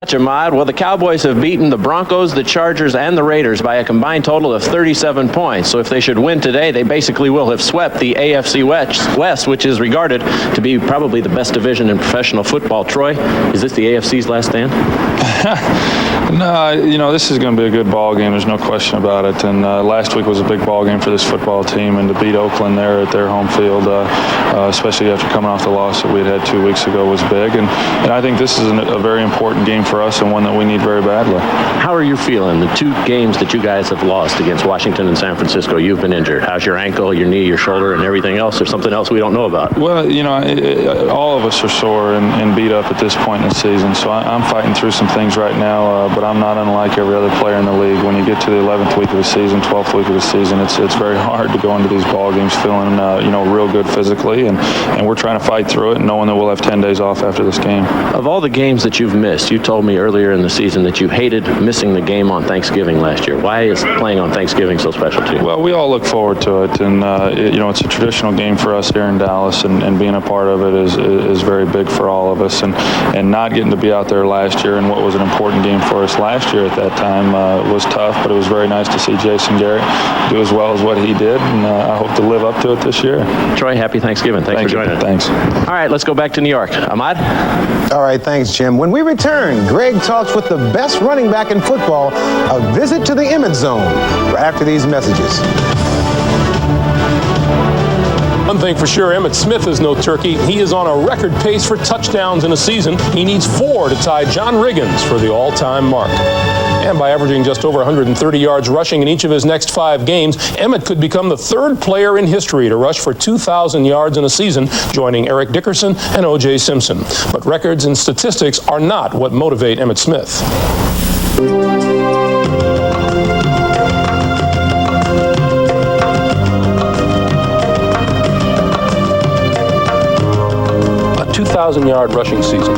Ahmad. Well, the Cowboys have beaten the Broncos, the Chargers, and the Raiders by a combined total of 37 points. So if they should win today, they basically will have swept the AFC West, which is regarded to be probably the best division in professional football. Troy, is this the AFC's last stand? No, this is going to be a good ball game. There's no question about it. And last week was a big ball game for this football team, and to beat Oakland there at their home field, especially after coming off the loss that we had 2 weeks ago, was big. And I think this is a very important game for us and one that we need very badly. How are you feeling? The 2 games that you guys have lost against Washington and San Francisco, you've been injured. How's your ankle, your knee, your shoulder, and everything else, or something else we don't know about? Well, all of us are sore and beat up at this point in the season, so I'm fighting through some things right now, but I'm not unlike every other player in the league. When you get to the 11th week of the season, 12th week of the season, it's very hard to go into these ball games feeling real good physically, and we're trying to fight through it, knowing that we'll have 10 days off after this game. Of all the games that you've missed, you told me earlier in the season that you hated missing the game on Thanksgiving last year. Why is playing on Thanksgiving so special to you? Well, we all look forward to it, and it's a traditional game for us here in Dallas, and being a part of it is very big for all of us, and not getting to be out there last year and what was an important game for us last year at that time was tough, but it was very nice to see Jason Garrett do as well as what he did, and I hope to live up to it this year. Troy, happy Thanksgiving. Thanks for joining us. Thanks. All right, let's go back to New York. Ahmad? All right, thanks, Jim. When we return, Greg talks with the best running back in football, a visit to the Emmett Zone, after these messages. One thing for sure, Emmitt Smith is no turkey. He is on a record pace for touchdowns in a season. He needs 4 to tie John Riggins for the all-time mark. And by averaging just over 130 yards rushing in each of his next 5 games, Emmitt could become the 3rd player in history to rush for 2,000 yards in a season, joining Eric Dickerson and O.J. Simpson. But records and statistics are not what motivate Emmitt Smith. A 2,000-yard rushing season.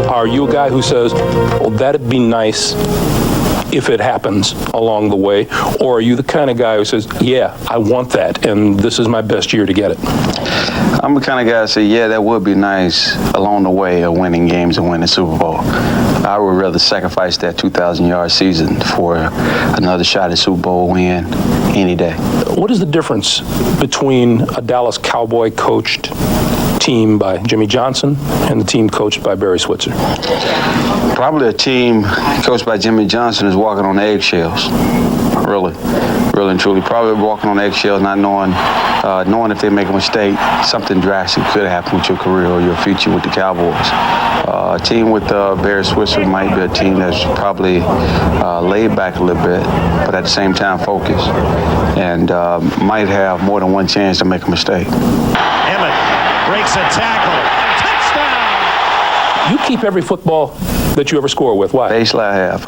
Are you a guy who says, well, that'd be nice if it happens along the way? Or are you the kind of guy who says, yeah, I want that, and this is my best year to get it? I'm the kind of guy that say, yeah, that would be nice along the way of winning games and winning Super Bowl. I would rather sacrifice that 2,000-yard season for another shot at Super Bowl win any day. What is the difference between a Dallas Cowboy coached team by Jimmy Johnson and the team coached by Barry Switzer? Probably a team coached by Jimmy Johnson is walking on eggshells. Really and truly. Probably walking on eggshells, not knowing if they make a mistake, something drastic could happen with your career or your future with the Cowboys. A team with Barry Switzer might be a team that's probably laid back a little bit, but at the same time focused, and might have more than one chance to make a mistake. Emmett breaks a tackle. Touchdown! You keep every football that you ever score with. Why? Basically, I have.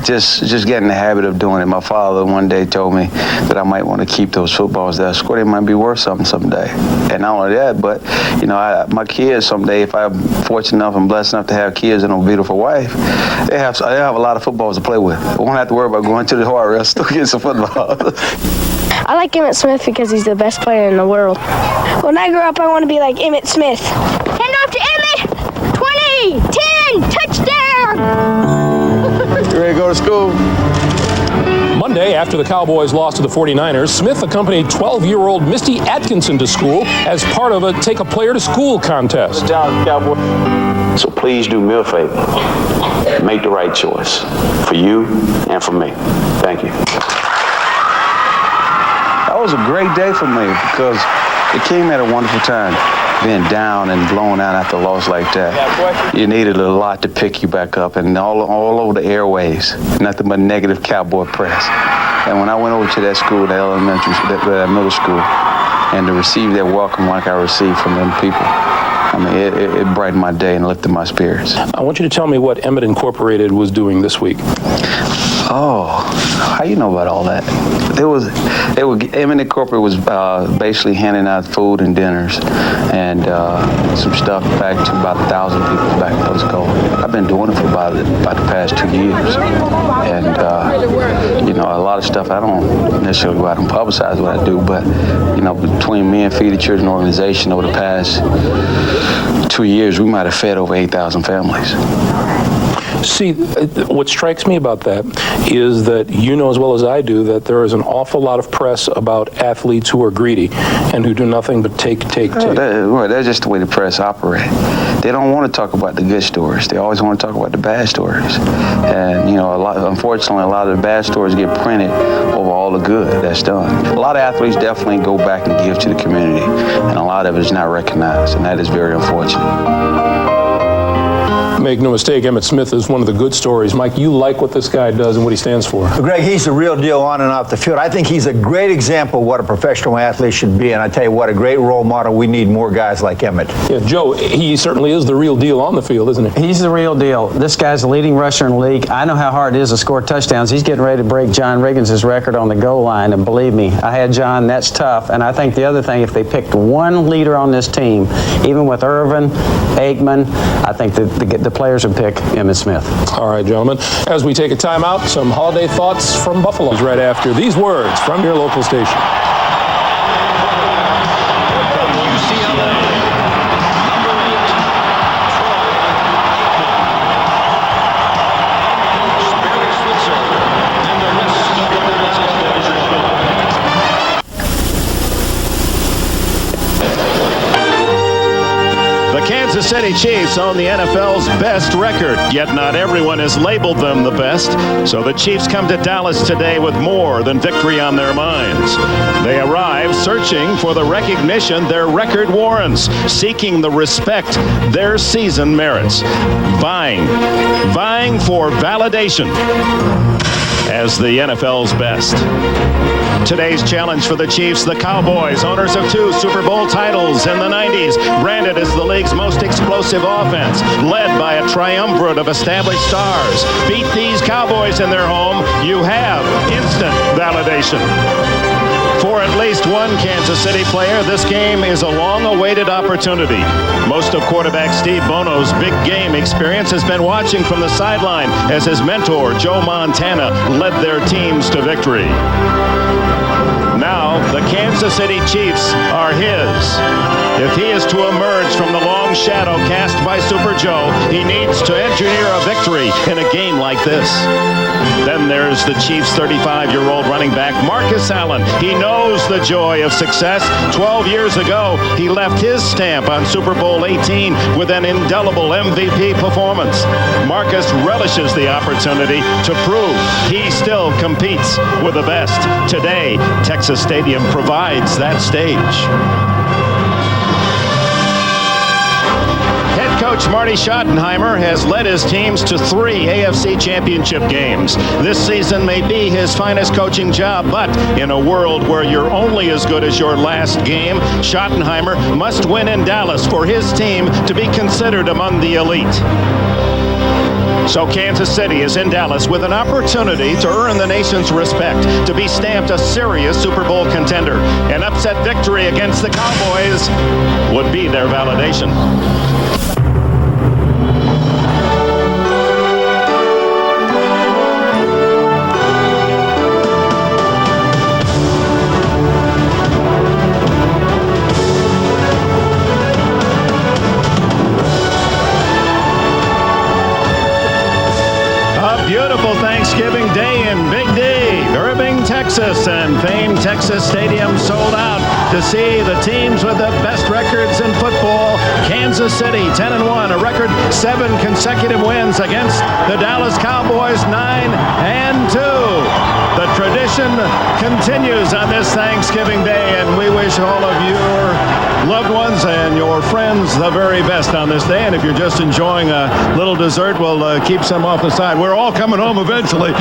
Just getting the habit of doing it. My father one day told me that I might want to keep those footballs that I scored. They might be worth something someday. And not only that, but my kids someday, if I'm fortunate enough and blessed enough to have kids and a beautiful wife, they have a lot of footballs to play with. I won't have to worry about going to the hardware and still getting some football. I like Emmitt Smith because he's the best player in the world. When I grow up, I want to be like Emmitt Smith. Hand off to Emmitt! 20, 10, touchdown! You ready to go to school? Monday, after the Cowboys lost to the 49ers, Smith accompanied 12-year-old Misty Atkinson to school as part of a Take a Player to School contest. So please do me a favor. Make the right choice for you and for me. Thank you. That was a great day for me because it came at a wonderful time. Being down and blown out after a loss like that, you needed a lot to pick you back up, and all over the airways, nothing but negative Cowboy press. And when I went over to that school, that middle school, and to receive that welcome like I received from them people, I mean, it brightened my day and lifted my spirits. I want you to tell me what Emmett Incorporated was doing this week. Oh, how you know about all that? Emmett Incorporated was basically handing out food and dinners and some stuff back to about 1,000 people back in those goals. I've been doing it for about the past 2 years. And, a lot of stuff I don't necessarily go out and publicize what I do, but, between me and Feed the Children organization over the past 2 years, we might have fed over 8,000 families. See, what strikes me about that is that you know as well as I do that there is an awful lot of press about athletes who are greedy and who do nothing but take. That's just the way the press operate. They don't want to talk about the good stories. They always want to talk about the bad stories. And, unfortunately, a lot of the bad stories get printed over all the good that's done. A lot of athletes definitely go back and give to the community, and a lot of it is not recognized, and that is very unfortunate. Make no mistake, Emmitt Smith is one of the good stories. Mike, you like what this guy does and what he stands for. Greg, he's the real deal on and off the field. I think he's a great example of what a professional athlete should be, and I tell you what, a great role model. We need more guys like Emmitt. Yeah, Joe, he certainly is the real deal on the field, isn't he? He's the real deal. This guy's the leading rusher in the league. I know how hard it is to score touchdowns. He's getting ready to break John Riggins' record on the goal line, and believe me, I had John. That's tough. And I think the other thing, if they picked one leader on this team, even with Irvin, Aikman, I think the players would pick Emmitt Smith. All right, gentlemen. As we take a timeout, some holiday thoughts from Buffalo right after these words from your local station. Kansas City Chiefs own the NFL's best record, yet not everyone has labeled them the best. So the Chiefs come to Dallas today with more than victory on their minds. They arrive searching for the recognition their record warrants, seeking the respect their season merits, vying for validation as the NFL's best. Today's challenge for the Chiefs, the Cowboys, owners of 2 Super Bowl titles in the 90s, branded as the league's most explosive offense, led by a triumvirate of established stars. Beat these Cowboys in their home, you have instant validation. For at least one Kansas City player, this game is a long-awaited opportunity. Most of quarterback Steve Bono's big game experience has been watching from the sideline as his mentor, Joe Montana, led their teams to victory. Now, the Kansas City Chiefs are his. If he is to emerge from the long shadow cast by Super Joe, he needs to engineer a victory in a game like this. Then there's the Chiefs' 35-year-old running back, Marcus Allen. He knows the joy of success. 12 years ago, he left his stamp on Super Bowl 18 with an indelible MVP performance. Marcus relishes the opportunity to prove he still competes with the best. Today, Texas Stadium provides that stage. Coach Marty Schottenheimer has led his teams to 3 AFC championship games. This season may be his finest coaching job, but in a world where you're only as good as your last game, Schottenheimer must win in Dallas for his team to be considered among the elite. So Kansas City is in Dallas with an opportunity to earn the nation's respect, to be stamped a serious Super Bowl contender. An upset victory against the Cowboys would be their validation. Beautiful Thanksgiving Day in Big D, Irving, Texas, and famed Texas Stadium sold out to see the teams with the best records in football. Kansas City 10-1, a record 7 consecutive wins against the Dallas Cowboys 9-2. The tradition continues on this Thanksgiving Day, and we wish all of your loved ones and your friends the very best on this day. And if you're just enjoying a little dessert, we'll keep some off the side. We're all coming home eventually.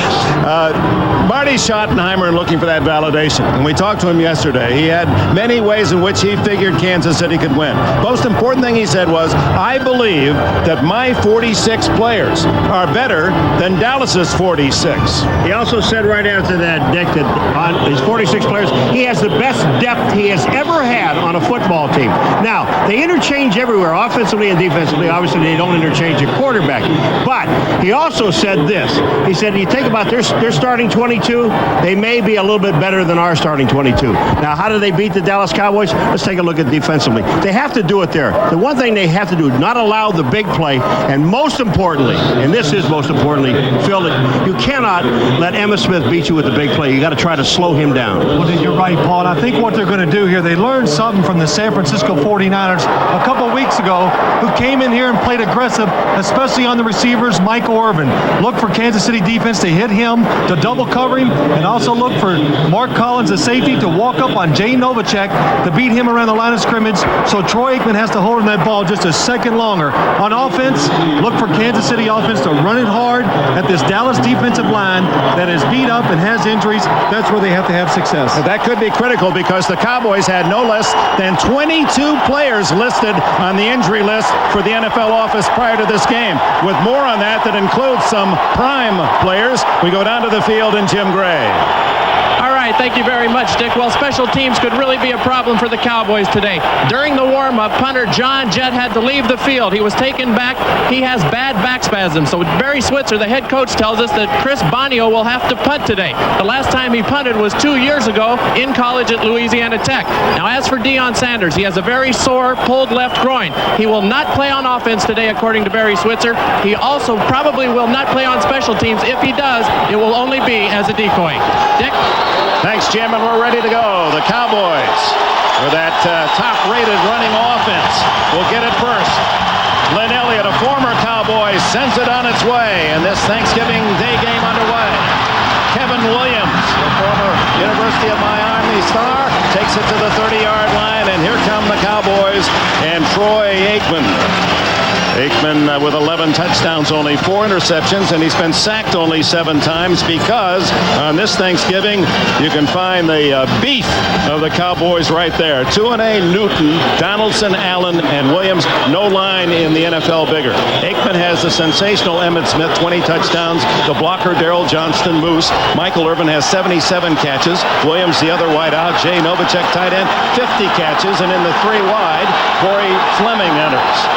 Marty Schottenheimer looking for that validation. And we talked to him yesterday. He had many ways in which he figured Kansas City could win. Most important thing he said was, I believe that my 46 players are better than Dallas's 46. He also said right after that predicted on his 46 players, he has the best depth he has ever had on a football team. Now, they interchange everywhere, offensively and defensively. Obviously, they don't interchange a quarterback. But he also said this. He said, you think about their starting 22, they may be a little bit better than our starting 22. Now, how do they beat the Dallas Cowboys? Let's take a look at defensively. They have to do it there. The one thing they have to do, not allow the big play, and most importantly, and this is most importantly, Phil, you cannot let Emmitt Smith beat you with the big play. You got to try to slow him down. Well, you're right, Paul. And I think what they're going to do here, they learned something from the San Francisco 49ers a couple weeks ago, who came in here and played aggressive, especially on the receivers, Michael Irvin. Look for Kansas City defense to hit him, to double cover him, and also look for Mark Collins, the safety, to walk up on Jay Novacek to beat him around the line of scrimmage. So Troy Aikman has to hold on that ball just a second longer. On offense, look for Kansas City offense to run it hard at this Dallas defensive line that is beat up and has injuries. That's where they have to have success. That could be critical because the Cowboys had no less than 22 players listed on the injury list for the NFL office prior to this game, with more on that includes some prime players. We go down to the field and Jim Gray. All right, thank you very much, Dick. Well, special teams could really be a problem for the Cowboys today. During the warm-up, punter John Jett had to leave the field. He was taken back. He has bad back spasms. So Barry Switzer, the head coach, tells us that Chris Bonio will have to punt today. The last time he punted was 2 years ago in college at Louisiana Tech. Now, as for Deion Sanders, he has a very sore, pulled left groin. He will not play on offense today, according to Barry Switzer. He also probably will not play on special teams. If he does, it will only be as a decoy. Dick? Thanks, Jim, and we're ready to go. The Cowboys, with that top-rated running offense, will get it first. Lynn Elliott, a former Cowboy, sends it on its way, and this Thanksgiving Day game underway. Kevin Williams, the former University of Miami star, takes it to the 30-yard line, and here come the Cowboys and Troy Aikman. Aikman with 11 touchdowns, only 4 interceptions, and he's been sacked only 7 times because on this Thanksgiving, you can find the beef of the Cowboys right there. 2-A, Newton, Donaldson, Allen, and Williams. No line in the NFL bigger. Aikman has the sensational Emmitt Smith, 20 touchdowns. The blocker, Darrell Johnston, Moose. Michael Irvin has 77 catches. Williams, the other wide out. Jay Novacek, tight end, 50 catches. And in the 3 wide, Corey Fleming enters.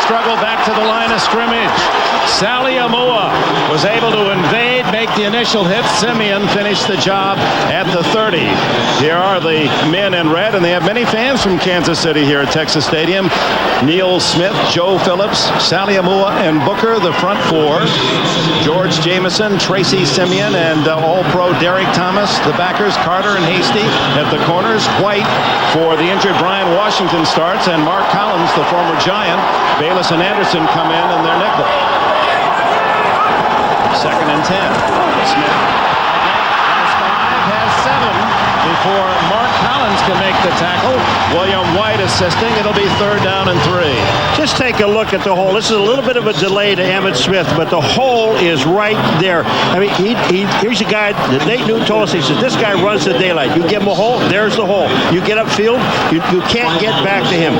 Struggle back to the line of scrimmage. Sally Amua was able to invade, make the initial hit. Simeon finished the job at the 30. Here are the men in red, and they have many fans from Kansas City here at Texas Stadium. Neil Smith, Joe Phillips, Sally Amua, and Booker, the front 4. George Jameson, Tracy Simeon, and All-Pro Derek Thomas. The backers, Carter and Hasty at the corners. White for the injured Brian Washington starts, and Mark Collins, the former Giant. Bayless and Anderson come in their nickel. 2nd and 10. Smith has 7 before Mark Collins can make the tackle. William White assisting. It'll be 3rd down and 3. Just take a look at the hole. This is a little bit of a delay to Emmitt Smith, but the hole is right there. I mean, here's a guy that Nate Newton told us. He says, this guy runs the daylight. You give him a hole, there's the hole. You get upfield, you can't get back to him.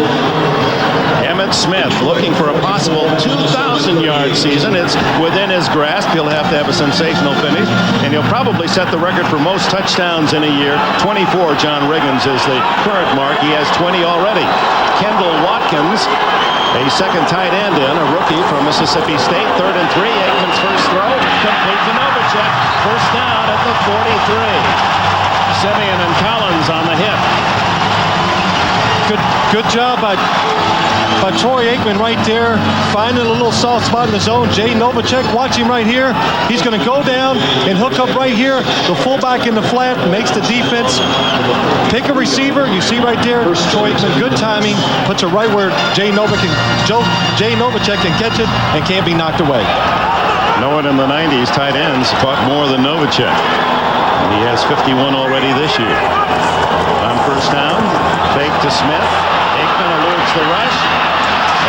Emmitt Smith looking for a possible 2,000-yard season. It's within his grasp. He'll have to have a sensational finish, and he'll probably set the record for most touchdowns in a year. 24, John Riggins is the current mark. He has 20 already. Kendall Watkins, a second tight end a rookie from Mississippi State. 3rd and 3. Aikman's first throw, complete to Novacek. First down at the 43. Simeon and Collins on the hit. Good job by Troy Aikman right there, finding a little soft spot in the zone. Jay Novacek, watch him right here. He's going to go down and hook up right here. The fullback in the flat makes the defense pick a receiver. You see right there, Troy Aikman, good timing, puts it right where Jay Novacek can catch it and can't be knocked away. No one in the 90s, tight ends caught more than Novacek. And he has 51 already this year. On first down, fake to Smith. Aikman eludes the rush.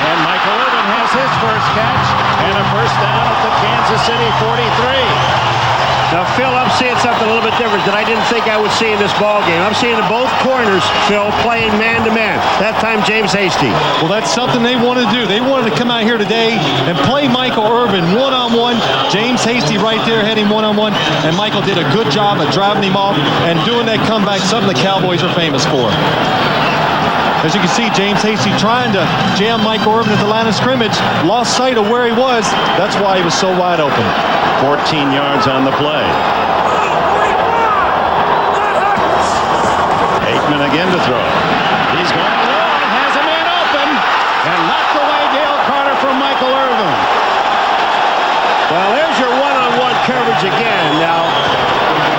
And Michael Irvin has his first catch. And a first down at the Kansas City 43. Now, Phil, I'm seeing something a little bit different that I didn't think I would see in this ball game. I'm seeing both corners, Phil, playing man-to-man. That time, James Hasty. Well, that's something they wanted to do. They wanted to come out here today and play Michael Irvin one-on-one. James Hasty right there had him one-on-one, and Michael did a good job of driving him off and doing that comeback, something the Cowboys are famous for. As you can see, James Hasty trying to jam Michael Irvin at the line of scrimmage, lost sight of where he was. That's why he was so wide open. 14 yards on the play. Aikman again to throw. He's going long, has a man open, and knocked away Dale Carter from Michael Irvin. Well, there's your one-on-one coverage again. Now,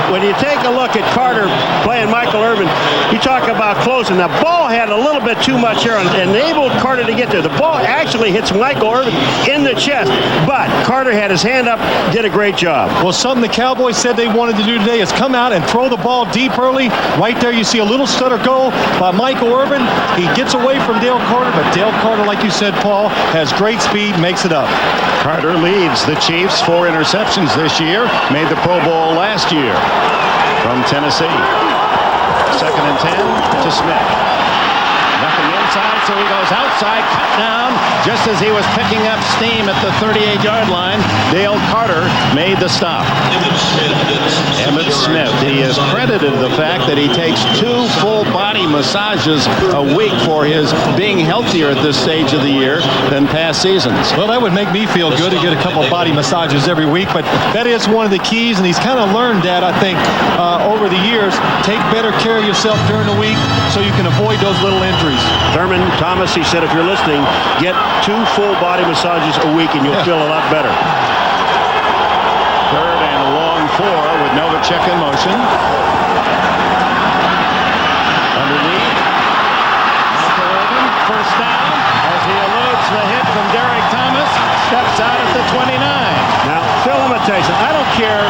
when you take a look at Carter playing Michael Irvin, you talk about closing. The ball had a little bit too much here and enabled Carter to get there. The ball actually hits Michael Irvin in the chest, but Carter had his hand up, did a great job. Well, something the Cowboys said they wanted to do today is come out and throw the ball deep early. Right there you see a little stutter goal by Michael Irvin. He gets away from Dale Carter, but Dale Carter, like you said, Paul, has great speed, makes it up. Carter leads the Chiefs 4 interceptions this year, made the Pro Bowl last year from Tennessee. 2nd and 10 to Smith. Nothing inside, so he goes outside, cut down, just as he was picking up steam at the 38-yard line. Dale Carter made the stop. Emmitt Smith, he has credited the fact that he takes 2 full body massages a week for his being healthier at this stage of the year than past seasons. Well, that would make me feel good to get a couple of body massages every week, but that is one of the keys, and he's kind of learned that, I think, over the years. Take better care of yourself during the week so you can avoid those little injuries. Thurman Thomas, he said, if you're listening, get 2 full body massages a week and you'll feel a lot better. 3rd and long 4 with Novacek in motion. Underneath. Michael Irvin, first down, as he eludes the hit from Derek Thomas, steps out at the 29. Now, Phil, I'm going to tell you something. I don't care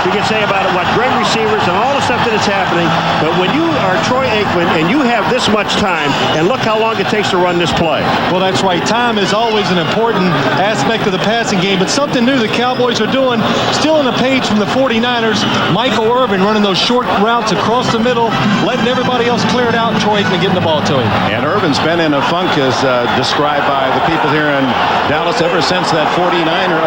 you can say about it what great receivers and all the stuff that is happening, but when you are Troy Aikman and you have this much time, and look how long it takes to run this play. Well, that's right. Time is always an important aspect of the passing game, but something new the Cowboys are doing, still on the page from the 49ers, Michael Irvin running those short routes across the middle, letting everybody else clear it out, and Troy Aikman getting the ball to him. And Irvin's been in a funk, as described by the people here in Dallas, ever since that 49er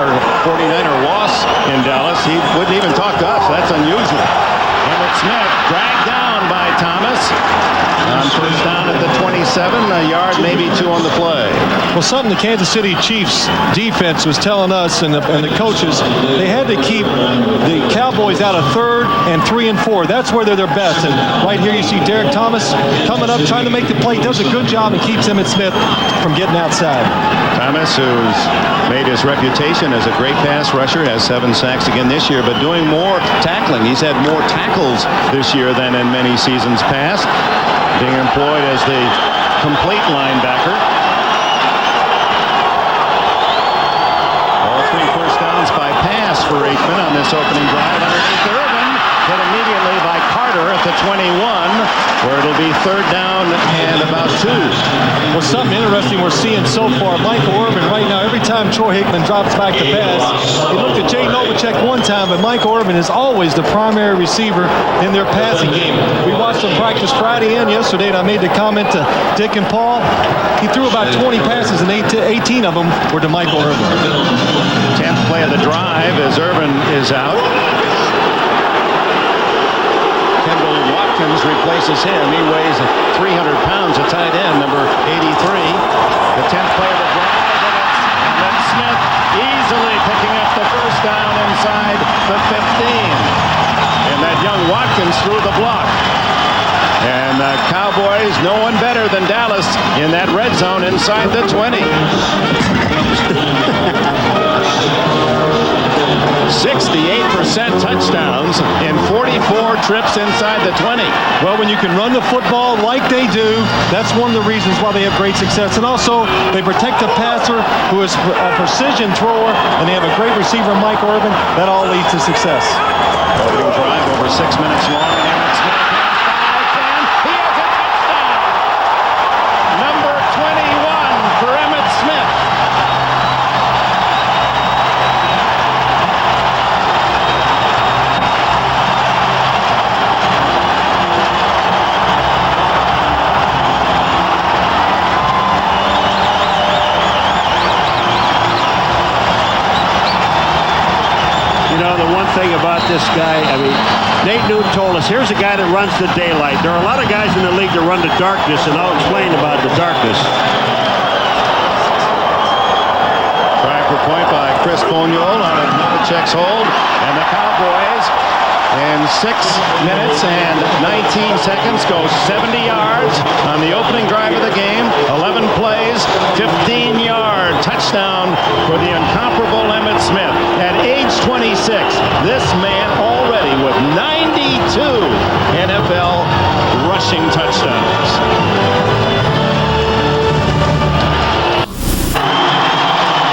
loss in Dallas. He wouldn't even talk to us. That's unusual. Emmitt Smith dragged down by Thomas on first down at the 27, a yard, maybe 2 on the play. Well, something the Kansas City Chiefs defense was telling us and the coaches, they had to keep the Cowboys out of 3rd and 3 and 4. That's where they're their best. And right here you see Derek Thomas coming up, trying to make the play, does a good job and keeps Emmitt Smith from getting outside. Thomas, who's made his reputation as a great pass rusher, has 7 sacks again this year, but doing more tackling. He's had more tackles this year than in many seasons past, being employed as the complete linebacker. All 3 first downs by pass for Aikman on this opening drive. Underneath Irvin, hit immediately by Carter at the 21, where it'll be 3rd down and about 2. Well, something interesting we're seeing so far, Michael Irvin right now, every time Troy Aikman drops back to pass, he looked at Jay Novacek one time, but Michael Irvin is always the primary receiver in their passing game. We watched them practice Friday and yesterday, and I made the comment to Dick and Paul. He threw about 20 passes, and 18 of them were to Michael Irvin. 10th play of the drive as Irvin is out. Watkins replaces him. He weighs 300 pounds, a tight end, number 83. The 10th play of the drive, and then Smith easily picking up the first down inside the 15. And that young Watkins threw the block. And the Cowboys, no one better than Dallas in that red zone inside the 20. 68% touchdowns in 44 trips inside the 20. Well, when you can run the football like they do, that's one of the reasons why they have great success. And also, they protect the passer, who is a precision thrower, and they have a great receiver, Michael Irvin. That all leads to success. Opening drive over 6 minutes long. And Emmitt Smith has 5, and he has a touchdown. Number 21 for Emmitt Smith. this guy. I mean, Nate Newton told us, here's a guy that runs the daylight. There are a lot of guys in the league that run the darkness, and I'll explain about the darkness. Try for point by Chris Boniol on a Novacek's hold, and the Cowboys in 6 minutes and 19 seconds go 70 yards on the opening drive of the game. 11 plays, 15-yard touchdown for the incomparable Emmitt Smith. At age 26, this man already with 92 NFL rushing touchdowns.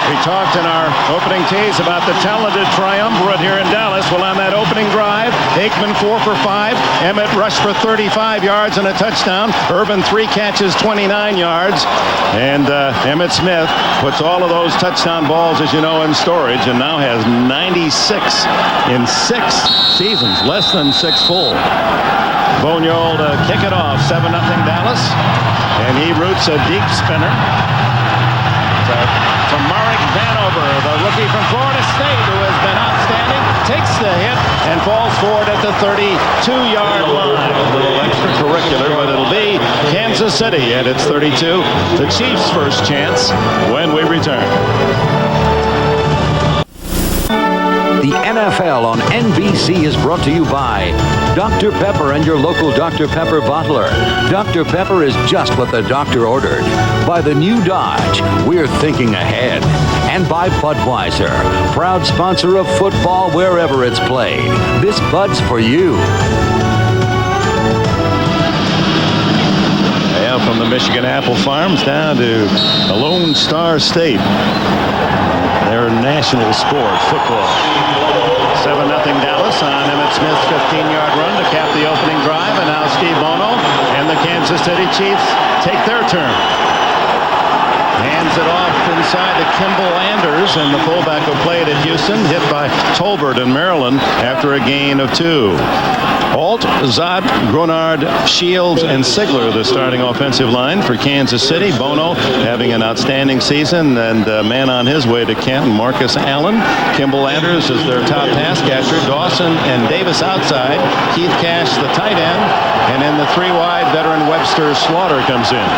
We talked in our opening tease about the talented triumvirate here in Dallas. Well, on that opening drive, Aikman 4 for 5. Emmitt rushed for 35 yards and a touchdown. Irvin 3 catches, 29 yards. And Emmitt Smith puts all of those touchdown balls, as you know, in storage, and now has 96 in 6 seasons, less than 6 full. Boniol to kick it off, 7-0 Dallas. And he roots a deep spinner to Marek Vanover, the rookie from Florida State, who has been outstanding, takes the hit and falls forward at the 32-yard line. A little extracurricular, but it'll be Kansas City at its 32. The Chiefs' first chance when we return. The NFL on NBC is brought to you by Dr. Pepper and your local Dr. Pepper bottler. Dr. Pepper is just what the doctor ordered. By the new Dodge, we're thinking ahead. And by Budweiser, proud sponsor of football wherever it's played. This Bud's for you. Yeah, from the Michigan apple farms down to the Lone Star State. Their national sport, football. 7-0 Dallas on Emmitt Smith's 15-yard run to cap the opening drive, and now Steve Bono and the Kansas City Chiefs take their turn. Hands it off inside to Kimball Anders, and the fullback who played at Houston, hit by Tolbert in Maryland after a gain of 2. Alt, Zott, Gronard, Shields, and Sigler, the starting offensive line for Kansas City. Bono having an outstanding season, and man on his way to Canton, Marcus Allen. Kimball Anders is their top pass catcher. Dawson and Davis outside. Keith Cash, the tight end. And in the 3-wide, veteran Webster Slaughter comes in.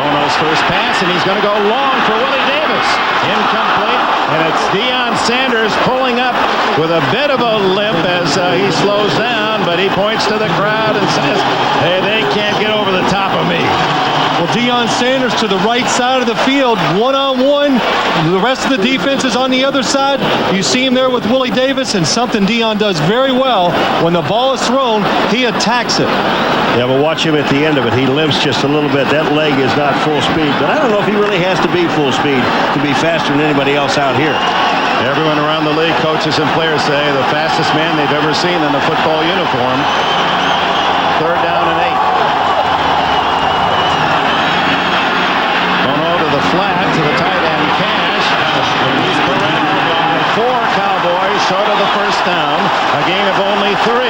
Bono's first pass, and he's going to go long for Willie Davis. Incomplete. And it's Deion Sanders pulling up with a bit of a limp as he slows down, but he points to the crowd and says, hey, they can't get over the top of me. Well, Deion Sanders to the right side of the field, one-on-one. The rest of the defense is on the other side. You see him there with Willie Davis, and something Deion does very well. When the ball is thrown, he attacks it. Yeah, but watch him at the end of it. He limps just a little bit. That leg is not full speed, but I don't know if he really has to be full speed to be faster than anybody else out here. Everyone around the league, coaches and players say the fastest man they've ever seen in a football uniform. 3rd down and 8. Bono to the flat, to the tight end, Cash. He's corralled by 4 Cowboys, short of the first down. A gain of only 3.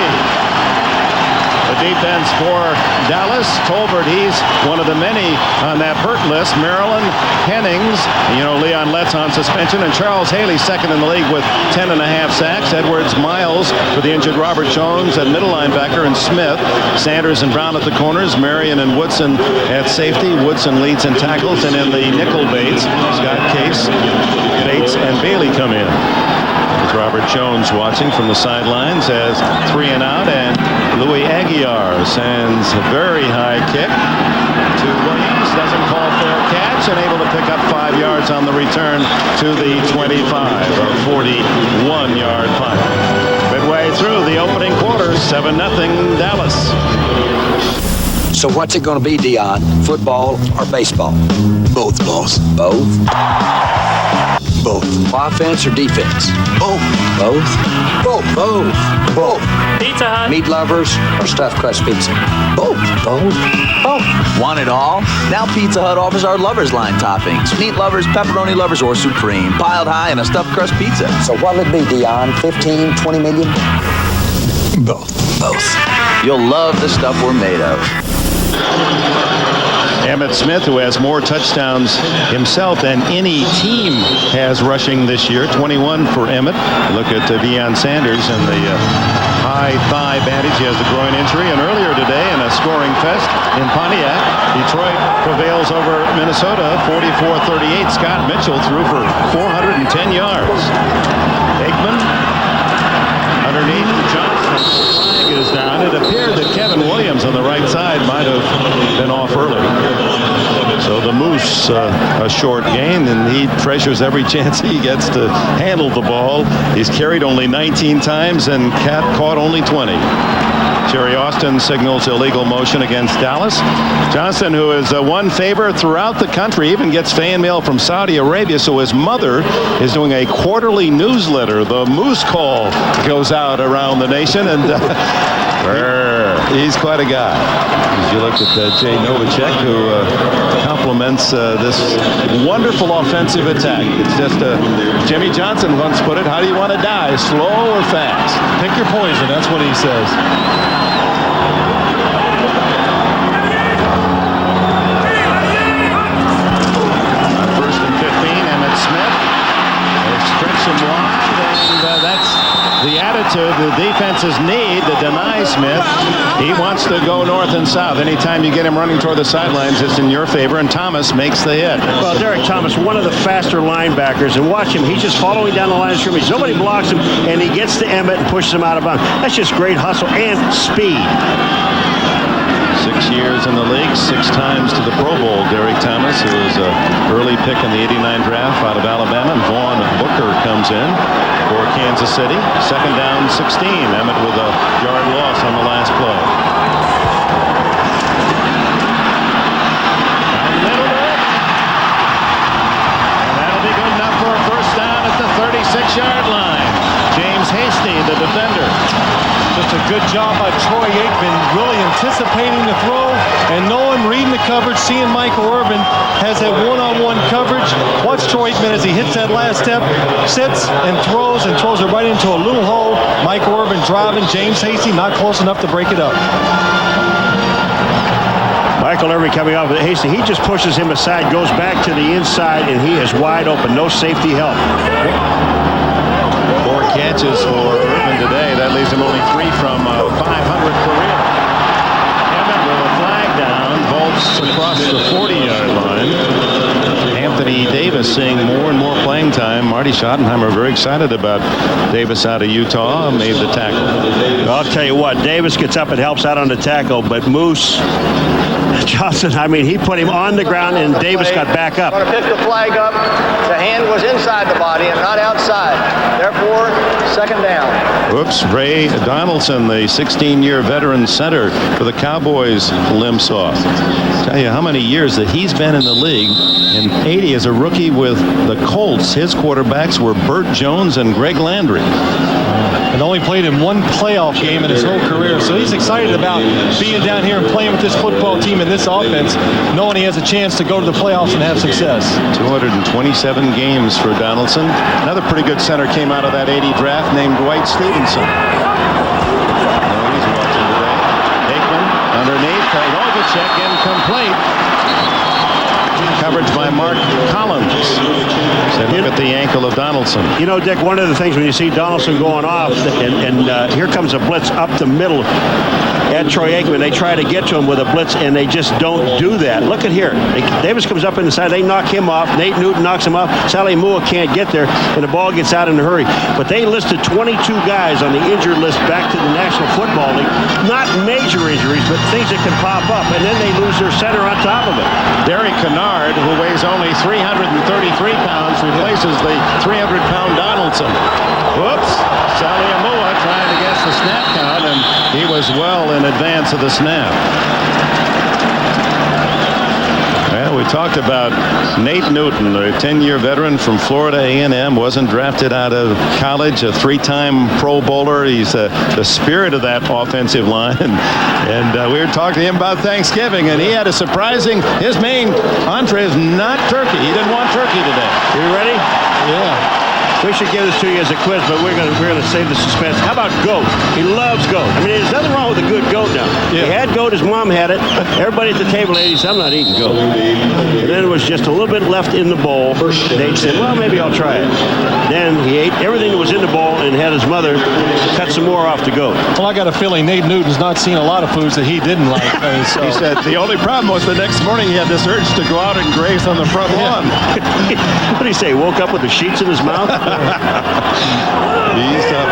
The defense for Dallas, Tolbert, he's one of the many on that hurt list. Maryland, Hennings, you know, Leon Letts on suspension, and Charles Haley second in the league with 10.5 sacks. Edwards, Miles for the injured Robert Jones at middle linebacker, and Smith, Sanders and Brown at the corners, Marion and Woodson at safety. Woodson leads in tackles, and in the nickel Bates, Scott Case, Bates, and Bailey come in. Robert Jones watching from the sidelines as 3 and out, and Louis Aguiar sends a very high kick to Williams, doesn't call fair catch, and able to pick up 5 yards on the return to the 25, a 41-yard punt. Midway through the opening quarter, 7-0 Dallas. So what's it going to be, Deion? Football or baseball? Both, boss. Both? Both. Offense or defense? Both. Both? Both. Both. Both. Pizza Hut. Meat lovers or stuffed crust pizza? Both. Both. Both. Want it all? Now Pizza Hut offers our lovers line toppings. Meat lovers, pepperoni lovers, or supreme. Piled high in a stuffed crust pizza. So what'll it be, Deion? 15, 20 million? Both. Both. You'll love the stuff we're made of. Emmitt Smith, who has more touchdowns himself than any team has rushing this year, 21 for Emmitt. Look at Deion Sanders and the high thigh bandage. He has the groin injury. And earlier today in a scoring fest in Pontiac, Detroit prevails over Minnesota 44-38. Scott Mitchell threw for 410 yards. Aikman underneath Johnson. Flag is down. It appeared that Kevin Williams on the right side might have been off early. So the Moose, a short gain, and he treasures every chance he gets to handle the ball. He's carried only 19 times and caught only 20. Jerry Austin signals illegal motion against Dallas. Johnson, who is one favor throughout the country, even gets fan mail from Saudi Arabia, so his mother is doing a quarterly newsletter. The Moose Call goes out around the nation, and he's quite a guy. As you look at Jay Novacek, who compliments this wonderful offensive attack. It's just Jimmy Johnson once put it, how do you want to die, slow or fast? Pick your poison, that's what he says. Him wide, and that's the attitude the defenses need to deny Smith. He wants to go north and south. Anytime you get him running toward the sidelines, it's in your favor, and Thomas makes the hit. Well, Derek Thomas, one of the faster linebackers, and watch him. He's just following down the line of scrimmage. Nobody blocks him, and he gets to Emmitt and pushes him out of bounds. That's just great hustle and speed. 6 years in the league, 6 times to the Pro Bowl. Derek Thomas, who was an early pick in the '89 draft out of Alabama, and Vaughn Booker comes in for Kansas City. 2nd down, 16. Emmitt with a yard loss on the last play. And that'll be good enough for a first down at the 36-yard line. James Hasty, the defender. Just a good job by Troy Aikman, really anticipating the throw and knowing, reading the coverage, seeing Michael Irvin has that one-on-one coverage. Watch Troy Aikman as he hits that last step, sits and throws it right into a little hole. Michael Irvin driving, James Hasty not close enough to break it up. Michael Irvin coming off with Hasty. He just pushes him aside, goes back to the inside, and he is wide open. No safety help. 4 catches for Irvin today. That leaves him only 3 from 500 career. Emmitt with a flag down, vaults across the 40-yard line. Anthony Davis seeing more and more playing time. Marty Schottenheimer very excited about Davis out of Utah. Made the tackle. I'll tell you what, Davis gets up and helps out on the tackle, but Moose Johnson, I mean, he put him on the ground and Davis got back up. Going to pick the flag up. The hand was inside the body and not outside. Therefore, 2nd down. Whoops, Ray Donaldson, the 16-year veteran center for the Cowboys, limps off. Tell you how many years that he's been in the league. In '80 as a rookie with the Colts, his quarterbacks were Burt Jones and Greg Landry. And only played in 1 playoff game in his whole career. So he's excited about being down here and playing with this football team and this offense, knowing he has a chance to go to the playoffs and have success. 227 games for Donaldson. Another pretty good center came out of that '80 draft named Dwight Stevenson. He's watching today. Aikman underneath. Novacek incomplete. Coverage by Mark Collins. So look at the ankle of Donaldson. You know, Dick, one of the things when you see Donaldson going off, and here comes a blitz up the middle at Troy Aikman, they try to get to him with a blitz, and they just don't do that. Look at here. Davis comes up in the side. They knock him off. Nate Newton knocks him off. Sally Mua can't get there, and the ball gets out in a hurry. But they listed 22 guys on the injured list back to the National Football League. Not major injuries, but things that can pop up, and then they lose their center on top of it. Derek Kennard, who weighs only 333 pounds, replaces the 300-pound Donaldson. Whoops. Sally Mua trying to guess the snap count, and he was well in advance of the snap. Well, we talked about Nate Newton, a 10-year veteran from Florida A&M, wasn't drafted out of college, a 3-time Pro Bowler. He's the spirit of that offensive line. And we were talking to him about Thanksgiving, and he had a surprising, his main entree is not turkey. He didn't want turkey today. You ready? Yeah. We should give this to you as a quiz, but we're gonna save the suspense. How about goat? He loves goat. I mean, there's nothing wrong with a good goat now. Yeah. He had goat. His mom had it. Everybody at the table, ladies, I'm not eating goat. And then there was just a little bit left in the bowl. Nate said, well, maybe I'll try it. Then he ate everything that was in the bowl and had his mother cut some more off the goat. Well, I got a feeling Nate Newton's not seen a lot of foods that he didn't like. So. He said the only problem was the next morning he had this urge to go out and graze on the front lawn. What did he say? Woke up with the sheets in his mouth? Eased up.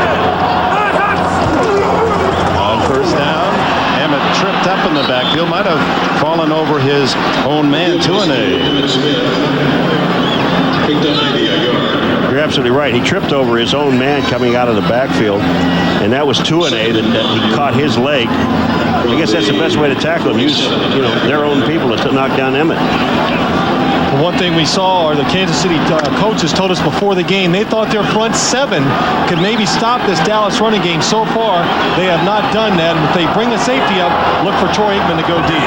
On first down, Emmett tripped up in the backfield. Might have fallen over his own man. 2-8. You're absolutely right. He tripped over his own man coming out of the backfield, and that was 2-8, and he caught his leg. I guess that's the best way to tackle him. Use their own people to knock down Emmett. The one thing we saw, or the Kansas City coaches told us before the game, they thought their front seven could maybe stop this Dallas running game. So far, they have not done that. And if they bring a safety up, look for Troy Aikman to go deep.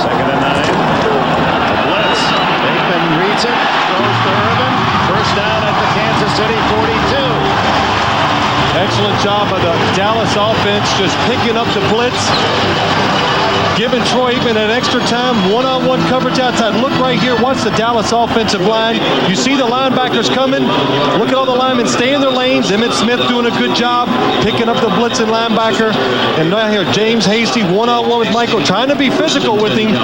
2nd and 9. The blitz. Aikman reads it. Throws to Irvin. First down at the Kansas City 42. Excellent job of the Dallas offense just picking up the blitz. Giving Troy Aikman an extra time, one-on-one coverage outside. Look right here, watch the Dallas offensive line. You see the linebackers coming. Look at all the linemen stay in their lanes. Emmitt Smith doing a good job picking up the blitzing linebacker. And now here, James Hasty, one-on-one with Michael, trying to be physical with him.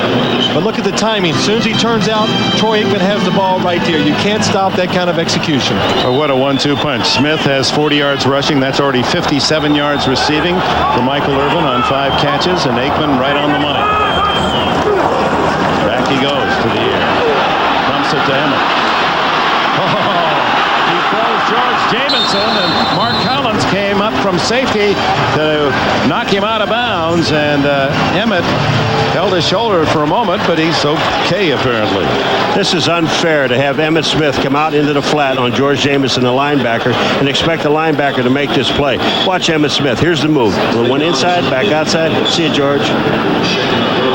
But look at the timing. As soon as he turns out, Troy Aikman has the ball right there. You can't stop that kind of execution. Oh, what a 1-2 punch. Smith has 40 yards rushing. That's already 57 yards receiving for Michael Irvin on 5 catches, and Aikman right on the money. Back he goes to the air. Dumps it to Emmett. He throws George Jamison, and Mark Collins came up from safety to knock him out of bounds, and Emmett held his shoulder for a moment, but he's okay apparently. This is unfair to have Emmitt Smith come out into the flat on George Jamison, the linebacker, and expect the linebacker to make this play. Watch Emmitt Smith. Here's the move. One inside, back outside. See you, George.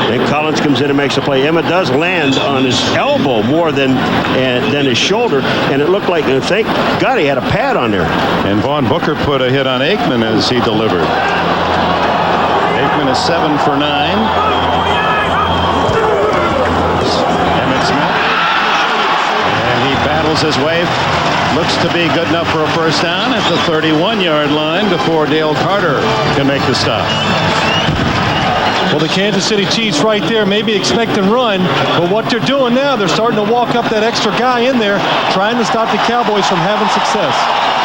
Then Collins comes in and makes a play. Emmett does land on his elbow more than his shoulder, and it looked like, thank God he had a pad on there. And Vaughn Booker put a hit on Aikman as he delivered. Aikman is 7 for 9. Emmitt Smith. And he battles his way. Looks to be good enough for a first down at the 31-yard line before Dale Carter can make the stop. Well, the Kansas City Chiefs right there maybe expect and run, but what they're doing now, they're starting to walk up that extra guy in there, trying to stop the Cowboys from having success.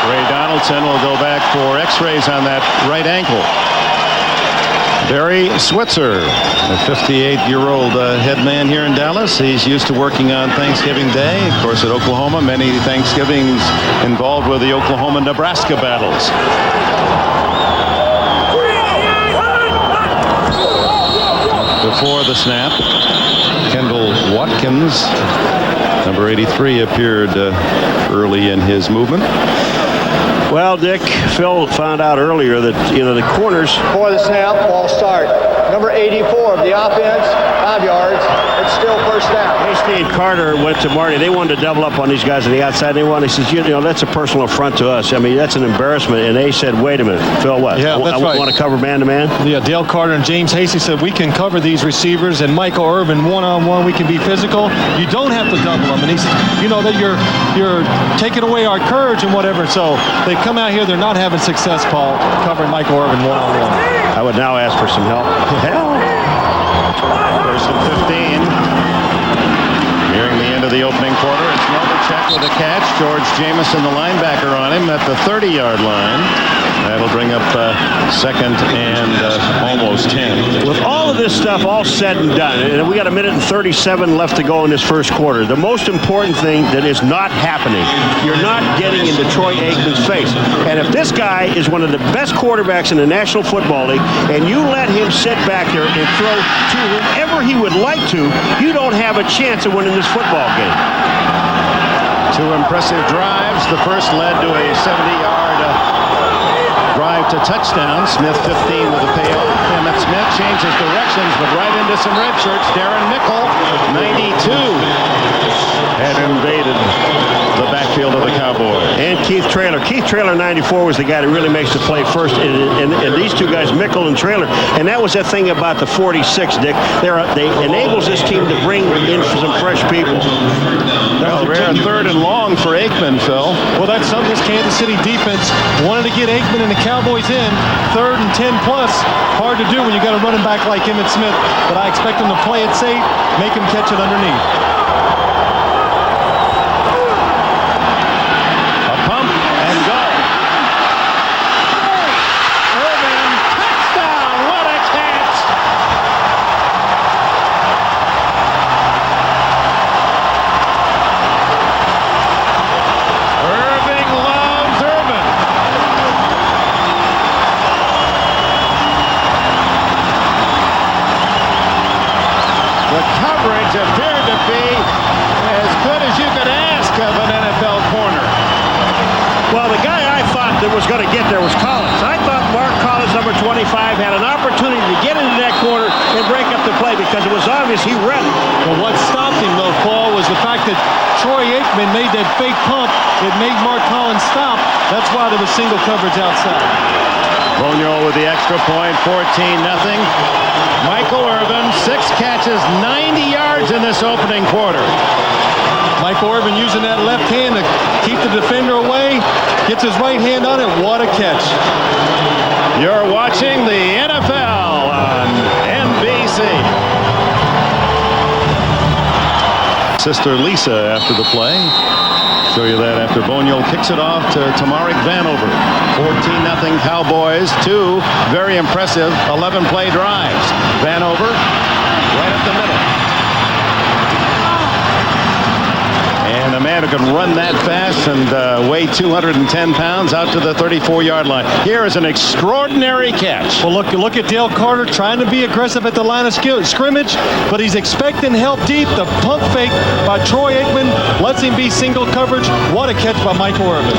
Ray Donaldson will go back for x-rays on that right ankle. Barry Switzer, a 58-year-old head man here in Dallas. He's used to working on Thanksgiving Day. Of course, at Oklahoma, many Thanksgivings involved with the Oklahoma-Nebraska battles. Before the snap, Kendall Watkins, number 83, appeared early in his movement. Well, Dick, Phil found out earlier that, the corners. Before the snap, ball start. Number 84 of the offense, 5 yards. It's still first down. Hasty and Carter went to Marty. They wanted to double up on these guys on the outside. He says, that's a personal affront to us. I mean, that's an embarrassment. And they said, wait a minute, Phil, what? Yeah, that's right. I want to cover man-to-man? Yeah, Dale Carter and James Hasty said, we can cover these receivers, and Michael Irvin one-on-one, we can be physical. You don't have to double them. And he said, that you're taking away our courage and whatever. So they come out here, they're not having success, Paul, covering Michael Irvin one-on-one. I would now ask for some help. Help. First and 15. Nearing the end of the opening quarter. It's Novacek with a catch. George Jamison, the linebacker, on him at the 30-yard line. That'll bring up second and almost 10. With all of this stuff all said and done, and we got a minute and 37 left to go in this first quarter, the most important thing that is not happening, you're not getting into Troy Aikman's face. And if this guy is one of the best quarterbacks in the National Football League, and you let him sit back there and throw to whoever he would like to, you don't have a chance of winning this football game. 2 impressive drives. The first led to a 70-yard drive to touchdown. Smith 15 with a payoff. Emmett Smith changes directions, but right into some red shirts. Darren Mickle, 92, had invaded the backfield of the Cowboys. And Keith Traylor. Keith Traylor, 94, was the guy that really makes the play first. And these two guys, Mickle and Traylor. And that was the thing about the 46, Dick. They enables this team to bring in some fresh people. Well, rare third and long for Aikman, Phil. Well, that's something this Kansas City defense wanted to get Aikman and the Cowboys in. 3rd and 10 plus. Hard to do when you got a running back like Emmitt Smith. But I expect them to play it safe, make him catch it underneath. A pump and go. Irvin, touchdown! What a catch! Irving loves Irvin. The coverage appeared to be as good as you could ask of an NFL corner. Well, the guy I thought that was going to get there was Collins. I thought Mark Collins, number 25, had an opportunity to get into that corner and break up the play because it was obvious he read it. Well, what stopped him, though, Paul, was the fact that Troy Aikman made that fake pump. It made Mark Collins stop. That's why there was single coverage outside. Bonio with the extra point, 14-0. Michael Irvin, 6 catches, 90 yards in this opening quarter. Michael Irvin using that left hand to keep the defender away. Gets his right hand on it. What a catch. You're watching the NFL on NBC. Sister Lisa after the play. Show you that after Bonio kicks it off to Tamarick Vanover. 14-0 Cowboys. 2 very impressive 11-play drives. Vanover right up the middle. And a man who can run that fast and weigh 210 pounds out to the 34-yard line. Here is an extraordinary catch. Well, look at Dale Carter trying to be aggressive at the line of scrimmage, but he's expecting help deep. The pump fake by Troy Aikman lets him be single coverage. What a catch by Michael Irvin.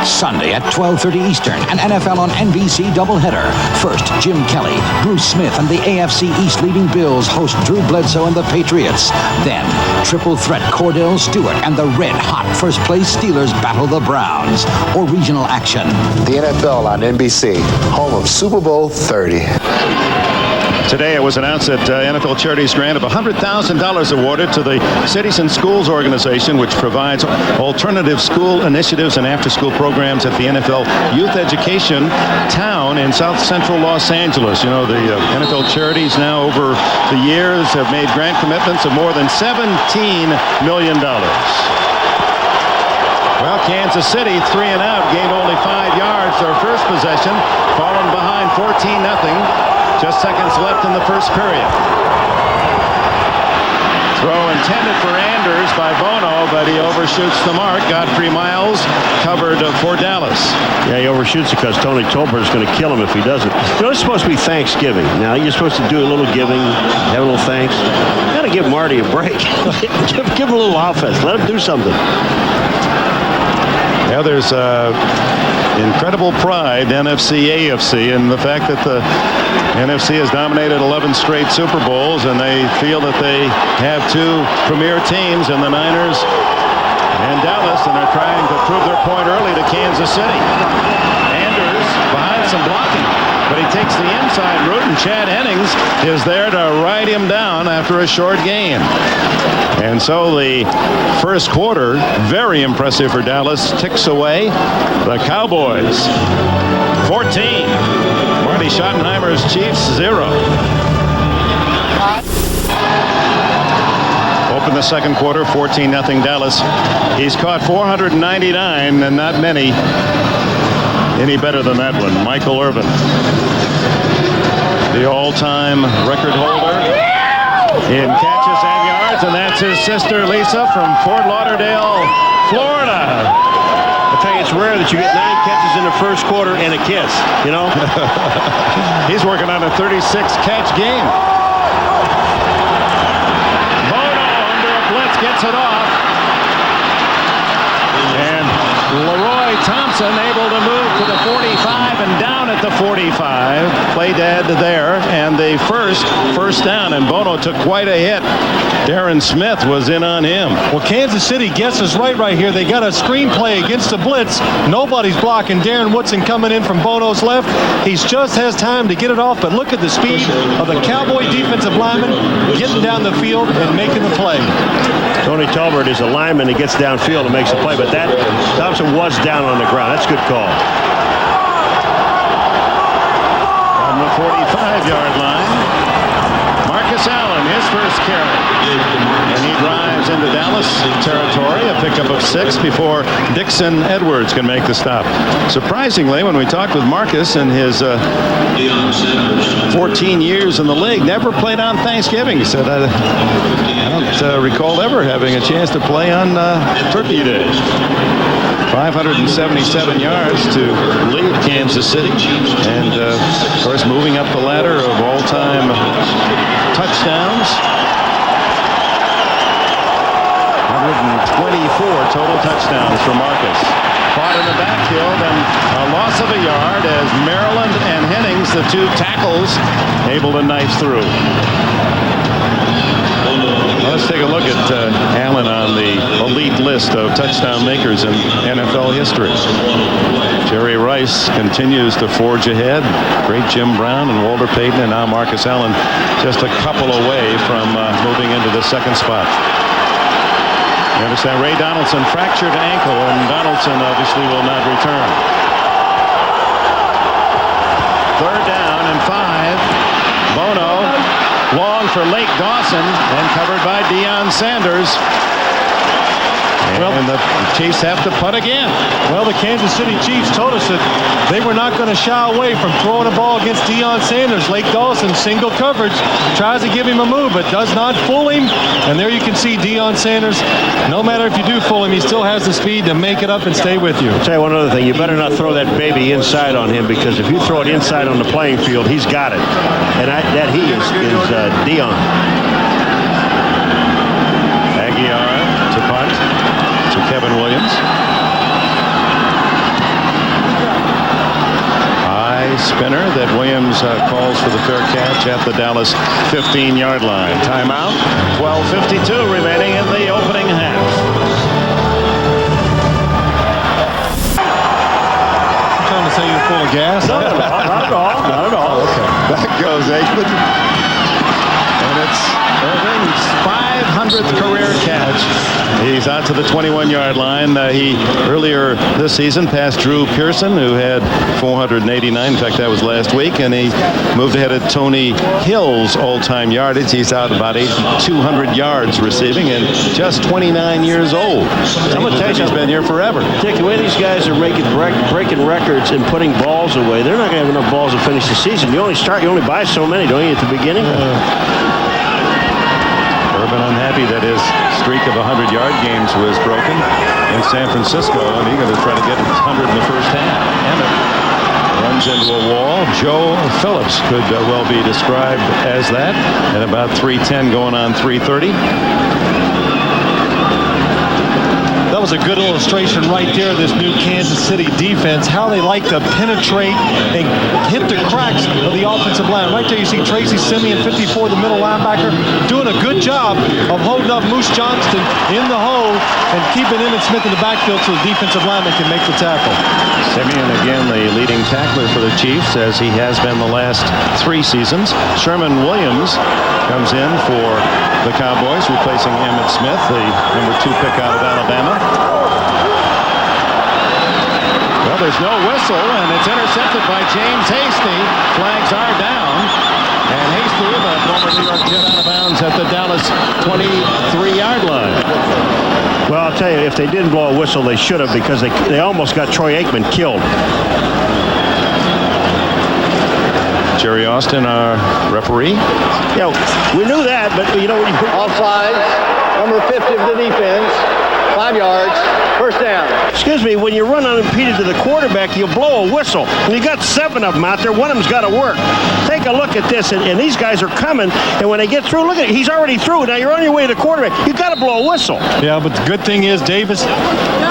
Sunday at 12:30 Eastern, an NFL on NBC doubleheader. First, Jim Kelly, Bruce Smith, and the AFC East leading Bills host Drew Bledsoe and the Patriots. Then, triple threat Cordell Stewart and the red-hot first-place Steelers battle the Browns. Or regional action. The NFL on NBC, home of Super Bowl 30. Today it was announced that NFL Charities grant of $100,000 awarded to the Cities and Schools organization, which provides alternative school initiatives and after-school programs at the NFL Youth Education Town in South Central Los Angeles. You know, the NFL Charities now over the years have made grant commitments of more than $17 million. Well, Kansas City, 3 and out, gained only 5 yards their first possession, falling behind 14-0. Just seconds left in the first period. Throw intended for Anders by Bono, but he overshoots the mark. Godfrey Miles covered for Dallas. Yeah, he overshoots because Tony Tolbert is going to kill him if he doesn't. You know, it's supposed to be Thanksgiving. Now, you're supposed to do a little giving, have a little thanks. You got to give Marty a break. give him a little offense. Let him do something. Yeah, there's incredible pride, NFC, AFC, and the fact that the NFC has dominated 11 straight Super Bowls, and they feel that they have 2 premier teams in the Niners and Dallas, and they're trying to prove their point early to Kansas City. Anders behind some blocking, but he takes the inside route, and Chad Hennings is there to ride him down after a short gain. And so the first quarter, very impressive for Dallas, ticks away. The Cowboys, 14. Marty Schottenheimer's Chiefs, 0. Open the second quarter, 14-0 Dallas. He's caught 499, and not many any better than that one. Michael Irvin, the all-time record holder in catches and yards, and that's his sister Lisa from Fort Lauderdale, Florida. I tell you, it's rare that you get 9 catches in the first quarter and a kiss, you know? He's working on a 36-catch game. Bono under a blitz gets gets it off. And Leroy Thompson able to move to the 45 and down at the 45. Play dead there, and the first down, and Bono took quite a hit. Darren Smith was in on him. Well, Kansas City guesses right here. They got a screenplay against the blitz. Nobody's blocking. Darren Woodson coming in from Bono's left. He just has time to get it off, but look at the speed of the Cowboy defensive lineman getting down the field and making the play. Tony Tolbert is a lineman that gets downfield and makes a play, but that Thompson was down on the ground. That's a good call. On the 45-yard line, Marcus Allen, his first carry. And he drives into Dallas territory, a pickup of 6 before Dixon Edwards can make the stop. Surprisingly, when we talked with Marcus in his 14 years in the league, never played on Thanksgiving. He said, I don't recall ever having a chance to play on Turkey Day. 577 yards to lead Kansas City, and of course moving up the ladder of all-time touchdowns. 124 total touchdowns for Marcus. Caught in the backfield and a loss of a yard as Maryland and Hennings, the two tackles, able to knife through. Let's take a look at Allen on the elite list of touchdown makers in NFL history. Jerry Rice continues to forge ahead. Great Jim Brown and Walter Payton, and now Marcus Allen just a couple away from moving into the second spot. You understand, Ray Donaldson fractured ankle, and Donaldson obviously will not return. 3rd down and 5. Bono. Long for Lake Dawson and covered by Deion Sanders. And the Chiefs have to punt again. Well, the Kansas City Chiefs told us that they were not going to shy away from throwing a ball against Deion Sanders. Lake Dawson, single coverage, tries to give him a move, but does not fool him. And there you can see Deion Sanders, no matter if you do fool him, he still has the speed to make it up and stay with you. I'll tell you one other thing. You better not throw that baby inside on him, because if you throw it inside on the playing field, he's got it. And that he is Deion. Aguiar to punt to Kevin Williams. High spinner that Williams calls for the fair catch at the Dallas 15-yard line. Timeout. 12:52 remaining in the opening half. I'm trying to say you're full of gas. Not at all. Okay. Back goes Aikman. And it's Irving's 500th career catch. He's out to the 21-yard line. He earlier this season passed Drew Pearson, who had 489. In fact, that was last week. And he moved ahead of Tony Hill's all-time yardage. He's out about 8,200 yards receiving, and just 29 years old. I'm going to tell you, he's been here forever. Dick, the way these guys are breaking records and putting balls away, they're not going to have enough balls to finish the season. You only buy so many, don't you, at the beginning? Urban unhappy that his streak of 100-yard games was broken in San Francisco, and he's going to try to get 100 in the first half. Emmett runs into a wall. Joe Phillips could well be described as that at about 3:10 going on 3:30. That was a good illustration right there of this new Kansas City defense, how they like to penetrate and hit the cracks of the offensive line. Right there you see Tracy Simeon, 54, the middle linebacker, doing a good job of holding up Moose Johnston in the hole and keeping Emmitt Smith in the backfield so the defensive lineman can make the tackle. Simeon again the leading tackler for the Chiefs, as he has been the last 3 seasons. Sherman Williams comes in for the Cowboys, replacing Emmitt Smith, the number 2 pick out of Alabama. Well, there's no whistle, and it's intercepted by James Hasty. Flags are down, and Hasty, the former New York Jet, out of bounds at the Dallas 23-yard line. Well, I'll tell you, if they didn't blow a whistle, they should have, because they almost got Troy Aikman killed. Jerry Austin, our referee. Yeah, we knew that, but you know, offside, number 50 of the defense, 5 yards. First down. Excuse me, when you run unimpeded to the quarterback, you blow a whistle. And you got 7 of them out there. One of them's got to work. Take a look at this, and these guys are coming. And when they get through, look at it. He's already through. Now you're on your way to the quarterback. You got to blow a whistle. Yeah, but the good thing is Davis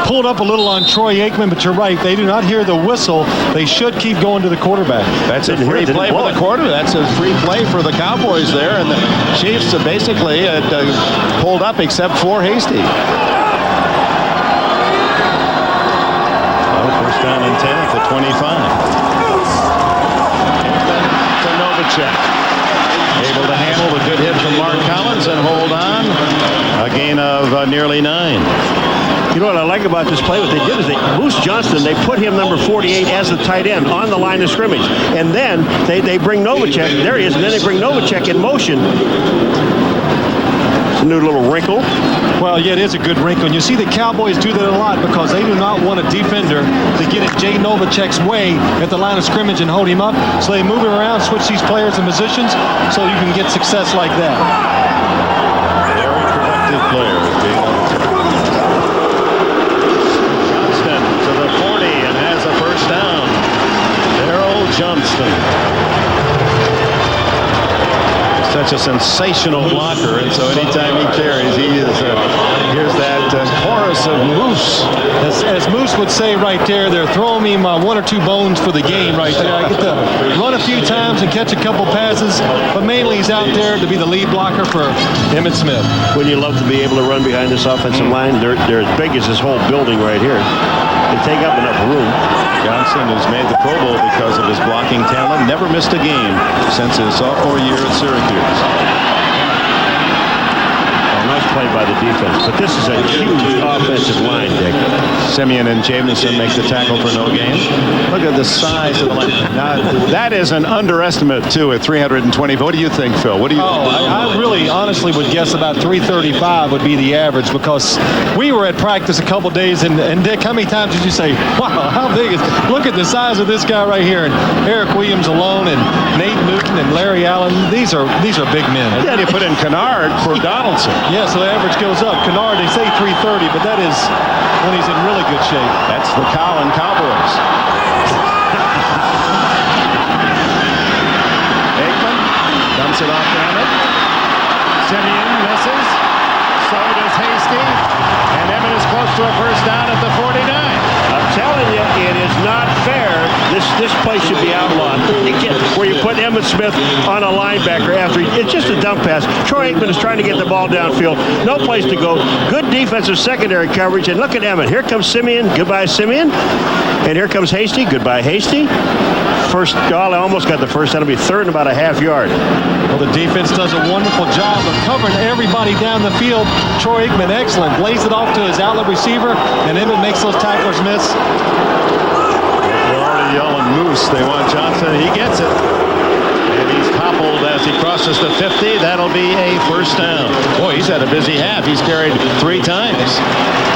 pulled up a little on Troy Aikman, but you're right. They do not hear the whistle. They should keep going to the quarterback. That's a free play for the quarter. That's a free play for the Cowboys there, and the Chiefs basically pulled up except for Hasty. First down and 10 at the 25. To Novacek. Able to handle the good hit from Mark Collins and hold on. A gain of nearly 9. You know what I like about this play? What they did is Moose Johnston, they put him number 48 as the tight end on the line of scrimmage. And then they bring Novacek. There he is. And then they bring Novacek in motion. It's a new little wrinkle. Well, yeah, it is a good wrinkle. And you see the Cowboys do that a lot because they do not want a defender to get in Jay Novacek's way at the line of scrimmage and hold him up. So they move him around, switch these players and positions so you can get success like that. Very productive player. Johnston to the 40 and has a first down. Darrell Johnston. Such a sensational blocker, and so anytime he carries, he is here's that chorus of Moose. As Moose would say right there, they're throwing me my 1 or 2 bones for the game right there. I get to run a few times and catch a couple passes, but mainly he's out there to be the lead blocker for Emmitt Smith. Wouldn't you love to be able to run behind this offensive line? They're as big as this whole building right here. They take up enough room. Johnson has made the Pro Bowl because of his blocking talent. Never missed a game since his sophomore year at Syracuse. Nice play by the defense, but this is a huge offensive line, Dick. Simeon and Jamison make the tackle for no gain. Look at the size of the line. Now, that is an underestimate, too, at 320. What do you think, Phil? What do you think? I really honestly would guess about 335 would be the average because we were at practice a couple days, and Dick, how many times did you say, wow, how big is – look at the size of this guy right here, and Eric Williams alone, and Nate Newton and Larry Allen. These are big men. And then you put in Kennard for Donaldson. Yeah, so the average goes up. Kennard, they say 330, but that is when he's in really good shape. That's the Colin Cowboys. Aikman dumps it off to Emmett. Simeon misses. So does Hasty. And Emmett is close to a first down at the 49. I'm telling you, it is not fair. This play should be outlawed. Where you put Emmitt Smith on a linebacker after it's just a dump pass. Troy Aikman is trying to get the ball downfield. No place to go. Good defensive secondary coverage. And look at Emmett. Here comes Simeon. Goodbye, Simeon. And here comes Hasty. Goodbye, Hasty. First, I almost got the first. That'll be third and about a half yard. Well, the defense does a wonderful job of covering everybody down the field. Troy Aikman, excellent. Lays it off to his outlet receiver, and Emmett makes those tacklers miss. They're already yelling Moose. They want Johnson. He gets it. And he's toppled as he crosses the 50. That'll be a first down. Boy, he's had a busy half. He's carried 3 times.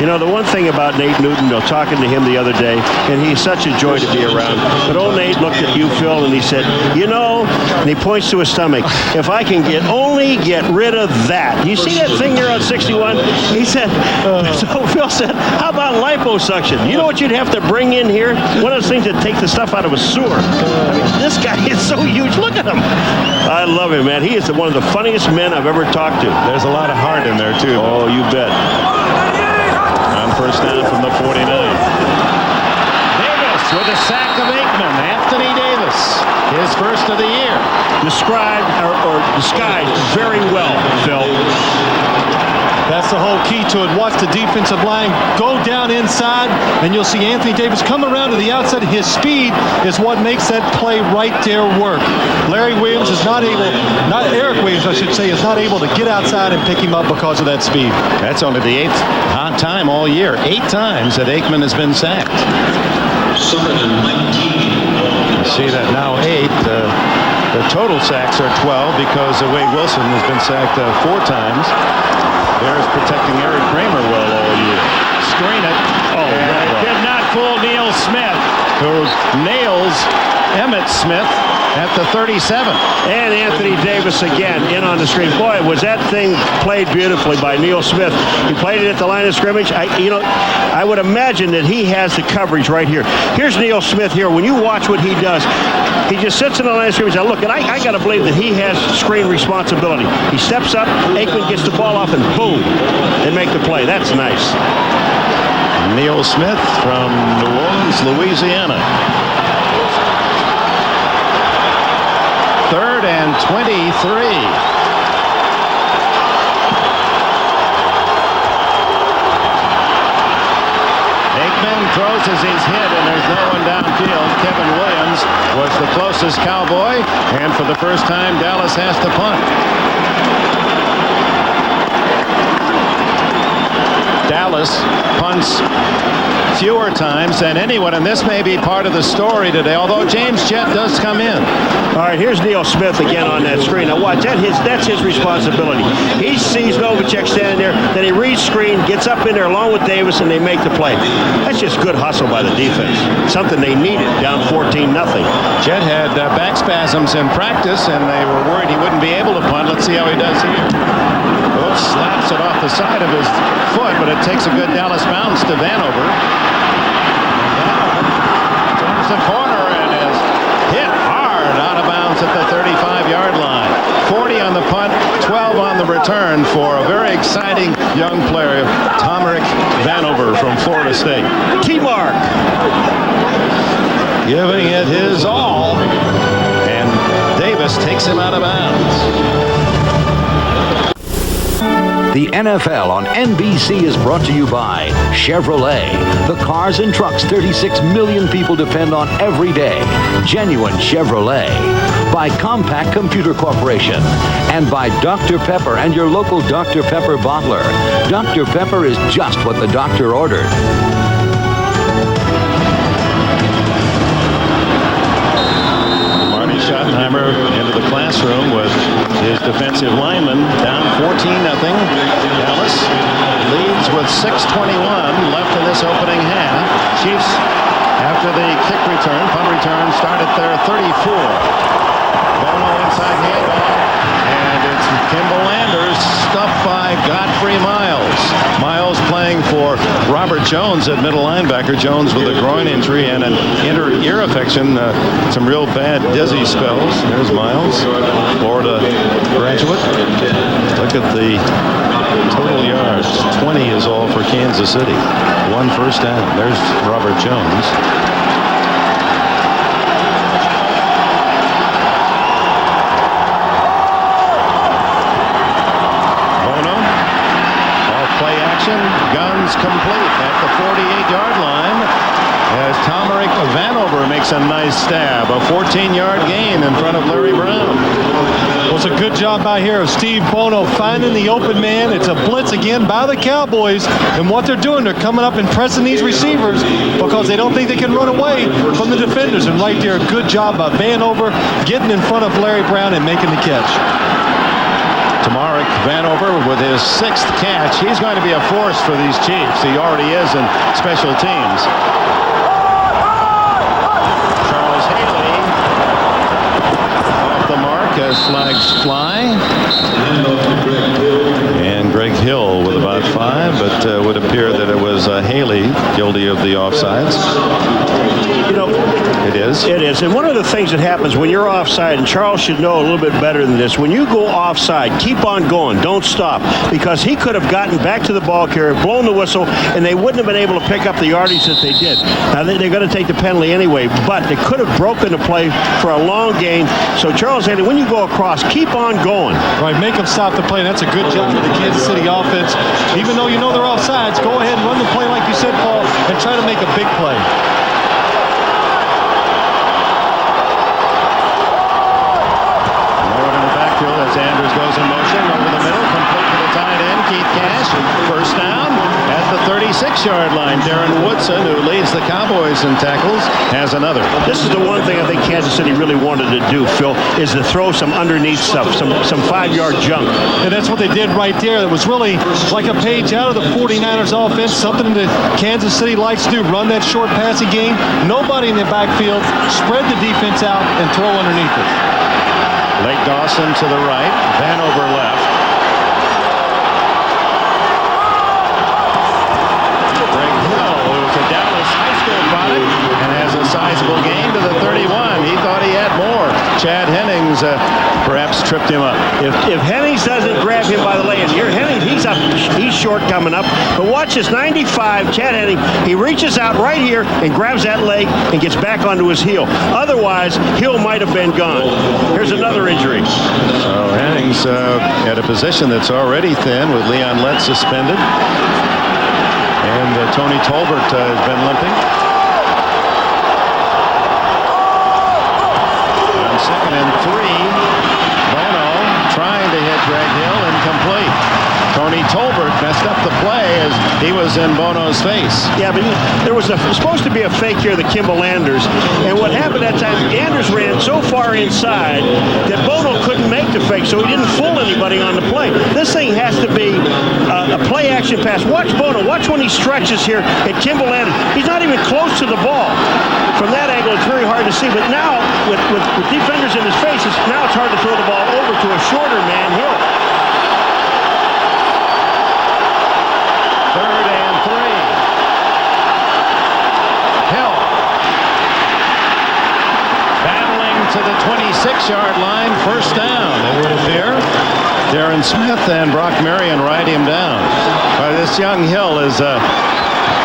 You know, the one thing about Nate Newton, talking to him the other day, and he's such a joy to be around. But old Nate looked at you, Phil, and he said, you know, and he points to his stomach, if I can only get rid of that. You see that thing there on 61? He said, so Phil said, how about liposuction? You know what you'd have to bring in here? One of those things that take the stuff out of a sewer. I mean, this guy is so huge. Look at him. I love him, man. He is one of the funniest men I've ever talked to. There's a lot of heart in there, too. Oh, you bet. On first down from the 49. Davis with a sack of Aikman. Anthony Davis, his first of the year. Described or disguised very well, Phil. That's the whole key to it. Watch the defensive line go down inside, and you'll see Anthony Davis come around to the outside. His speed is what makes that play right there work. Larry Williams is Eric Williams, I should say, is not able to get outside and pick him up because of that speed. That's only the 8th time all year. 8 times that Aikman has been sacked. You see that now 8. The total sacks are 12 because Wade Wilson has been sacked 4 times. Bears protecting Eric Kramer well all year. Screen it. Oh, and it did not fool Neil Smith, who nails Emmitt Smith at the 37. And Anthony Davis again in on the screen. Boy, was that thing played beautifully by Neil Smith. He played it at the line of scrimmage. I would imagine that he has the coverage right here. Here's Neil Smith here. When you watch what he does, he just sits in the line of scrimmage. Now look, and I got to believe that he has screen responsibility. He steps up, Aikman gets the ball off, and boom, they make the play. That's nice. Neil Smith from New Orleans, Louisiana. 3rd and 23. Aikman throws as he's hit, and there's no one downfield. Kevin Williams was the closest Cowboy, and for the first time, Dallas has to punt. Dallas punts fewer times than anyone, and this may be part of the story today, although James Jett does come in. All right, here's Neil Smith again on that screen. Now watch, that's his responsibility. He sees Novacek standing there, then he reads screen, gets up in there along with Davis, and they make the play. That's just good hustle by the defense. Something they needed, down 14-0. Jett had back spasms in practice, and they were worried he wouldn't be able to punt. Let's see how he does here. Oops, slaps it off the side of his foot, but it takes a good Dallas bounce to Vanover. Turns the corner and is hit hard out of bounds at the 35-yard line. 40 on the punt, 12 on the return for a very exciting young player, Tomerick Vanover from Florida State. T-Mark giving it his all, and Davis takes him out of bounds. The NFL on NBC is brought to you by Chevrolet, the cars and trucks 36 million people depend on every day. Genuine Chevrolet. By Compaq Computer Corporation. And by Dr. Pepper and your local Dr. Pepper bottler. Dr. Pepper is just what the doctor ordered. Schottenheimer into the classroom with his defensive lineman, down 14-0. Dallas leads with 6:21 left in this opening half. Chiefs, after the kick return, punt return, start at their 34. Bono inside handoff, and it's Kimball Landers stuffed by Godfrey Miles. Miles playing for Robert Jones at middle linebacker. Jones with a groin injury and an inner ear infection. Some real bad dizzy spells. There's Miles, Florida graduate. Look at the total yards. 20 is all for Kansas City. 1 first down. There's Robert Jones. Guns complete at the 48-yard line as Tomerick Vanover makes a nice stab. A 14-yard gain in front of Larry Brown. Well, it's a good job out here of Steve Bono finding the open man. It's a blitz again by the Cowboys. And what they're doing, they're coming up and pressing these receivers because they don't think they can run away from the defenders. And right there, a good job by Vanover getting in front of Larry Brown and making the catch. Tomerick Vanover with his 6th catch. He's going to be a force for these Chiefs. He already is in special teams. Charles Haley off the mark as flags fly. And Greg Hill with about 5, but it would appear that it was Haley guilty of the offsides. You know, it is. It is. And one of the things that happens when you're offside, and Charles should know a little bit better than this, when you go offside, keep on going. Don't stop. Because he could have gotten back to the ball carrier, blown the whistle, and they wouldn't have been able to pick up the yardage that they did. Now, they're going to take the penalty anyway, but they could have broken the play for a long gain. So, Charles Haley, when you go across, keep on going. Right, make them stop the play. And that's a good job for the Kansas City offense. Even though you know they're offsides, go ahead and run the play like you said, Paul, and try to make a big play. As Andrews goes in motion over the middle, complete to the tight end, Keith Cash. First down at the 36. 26-yard line. Darren Woodson, who leads the Cowboys in tackles, has another. This is the one thing I think Kansas City really wanted to do, Phil, is to throw some underneath stuff, some 5-yard junk. And that's what they did right there. It was really like a page out of the 49ers offense, something that Kansas City likes to do, run that short passing game. Nobody in the backfield, spread the defense out and throw underneath it. Lake Dawson to the right, Vanover left. Greg Hill, who's a Dallas high school product and has a sizable gain to the 31. He thought he had more. Chad Hennings perhaps tripped him up. If Hennings doesn't grab him by the leg, and here Hennings, he's up, he's short coming up. But watch this, 95, Chad Hennings, he reaches out right here and grabs that leg and gets back onto his heel. Otherwise, Hill might have been gone. Here's another injury. So Hennings at a position that's already thin with Leon Lett suspended. And Tony Tolbert has been limping. On 2nd and 3, Bono trying to hit Greg Hill, incomplete. Tony Tolbert messed up the play as he was in Bono's face. Yeah, but there was supposed to be a fake here, the Kimball Anders. And what happened that time, Anders ran so far inside that Bono couldn't make the fake, so he didn't fool anybody on the play. This thing has to be a play-action pass. Watch Bono. Watch when he stretches here at Kimball Anders. He's not even close to the ball. From that angle, it's very hard to see. But now, with defenders in his face, now it's hard to throw the ball over to a shorter man, Hill. 3rd and 3. Hill battling to the 26-yard line. First down, it would appear. Darren Smith and Brock Marion ride him down. This young Hill is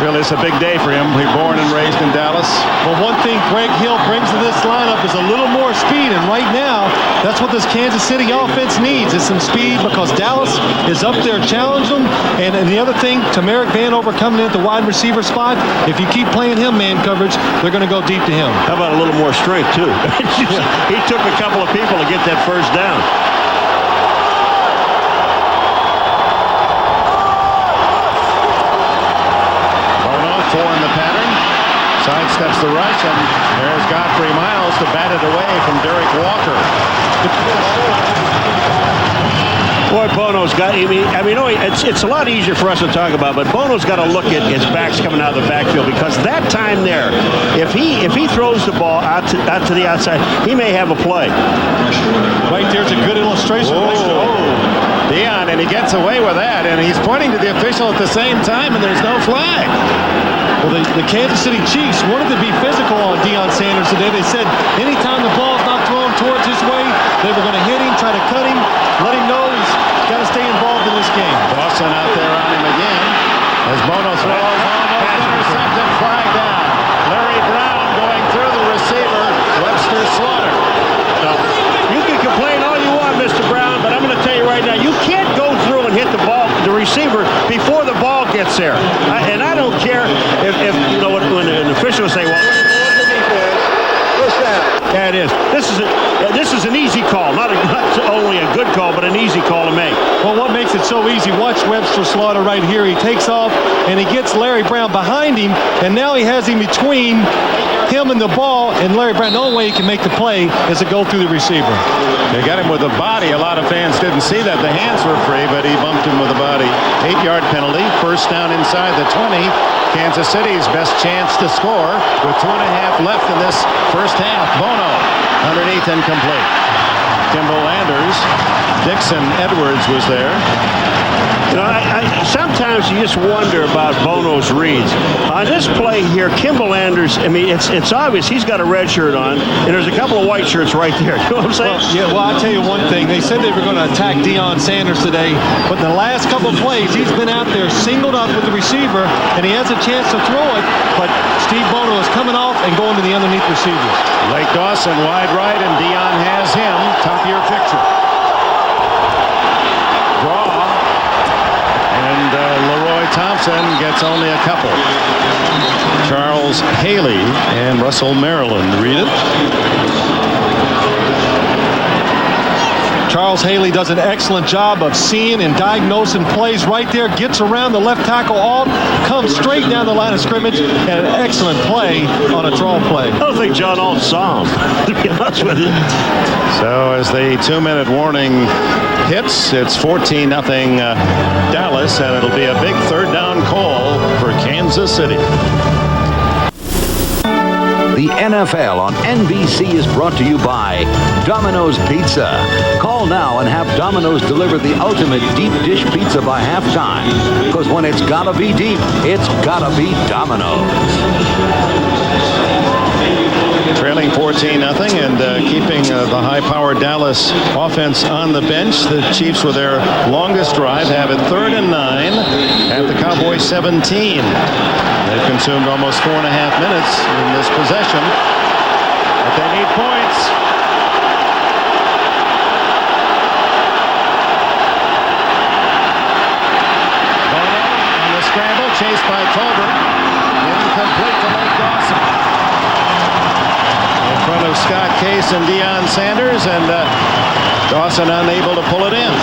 really, it's a big day for him. He's born and raised in Dallas. Well, one thing Greg Hill brings to this lineup is a little more speed, and right now, that's what this Kansas City offense needs, is some speed, because Dallas is up there challenging them. And the other thing, Tamarick Vanover coming in at the wide receiver spot, if you keep playing him man coverage, they're going to go deep to him. How about a little more strength, too? He took a couple of people to get that first down. Four in the pattern, sidesteps the rush, and there's Godfrey Miles to bat it away from Derek Walker. Boy, Bono's got, it's a lot easier for us to talk about, but Bono's got to look at his backs coming out of the backfield, because that time there, if he throws the ball out to the outside, he may have a play. Right there's a good illustration. Dion, and he gets away with that, and he's pointing to the official at the same time, and there's no flag. Well, the Kansas City Chiefs wanted to be physical on Deion Sanders today. They said anytime the ball's not thrown towards his way, they were going to hit him, try to cut him, let him know he's got to stay involved in this game. Dawson out there on him again as Bono throws, almost intercepted, flag down. Larry Brown going through the receiver, Webster Slaughter. You can complain all you want, Mr. Brown, but I'm going to tell you right now, you can't go through and hit the receiver before the ball gets there. And I don't care if when an official will say, well, yeah, it is. This is an easy call, not only a good call, but an easy call to make. Well, what makes it so easy? Watch Webster Slaughter right here. He takes off and he gets Larry Brown behind him, and now he has him between him and the ball, and Larry Brown, the only way he can make the play is to go through the receiver. They got him with the body. A lot of fans didn't see that. The hands were free, but he bumped him with the body. 8-yard penalty. First down inside the 20. Kansas City's best chance to score with 2.5 left in this first half. Bono underneath, incomplete. Kimball Anders. Dixon Edwards was there. Sometimes you just wonder about Bono's reads. On this play here, Kimball Anders, it's obvious he's got a red shirt on, and there's a couple of white shirts right there. You know what I'm saying? Well, I'll tell you one thing. They said they were going to attack Deion Sanders today, but in the last couple of plays, he's been out there singled up with the receiver, and he has a chance to throw it, but Steve Bono is coming off and going to the underneath receivers. Lake Dawson wide right, and Deion has him. Top of your picture. Draw. And Leroy Thompson gets only a couple. Charles Haley and Russell Maryland read it. Charles Haley does an excellent job of seeing and diagnosing plays right there, gets around the left tackle alt, comes straight down the line of scrimmage, and an excellent play on a draw play. I don't think John Alt saw him, to be honest with you. So as the 2-minute warning hits, it's 14-0 Dallas, and it'll be a big third down call for Kansas City. The NFL on NBC is brought to you by Domino's Pizza. Call now and have Domino's deliver the ultimate deep dish pizza by halftime. Because when it's gotta be deep, it's gotta be Domino's. Trailing 14-0 and keeping the high-powered Dallas offense on the bench. The Chiefs, with their longest drive, have it 3rd and 9 at the Cowboys 17. They've consumed almost 4.5 minutes in this possession, but they need points. Bono on the scramble, chased by Tolbert. Incomplete to Lake Dawson. In front of Scott Case and Deion Sanders, and Dawson unable to pull it in.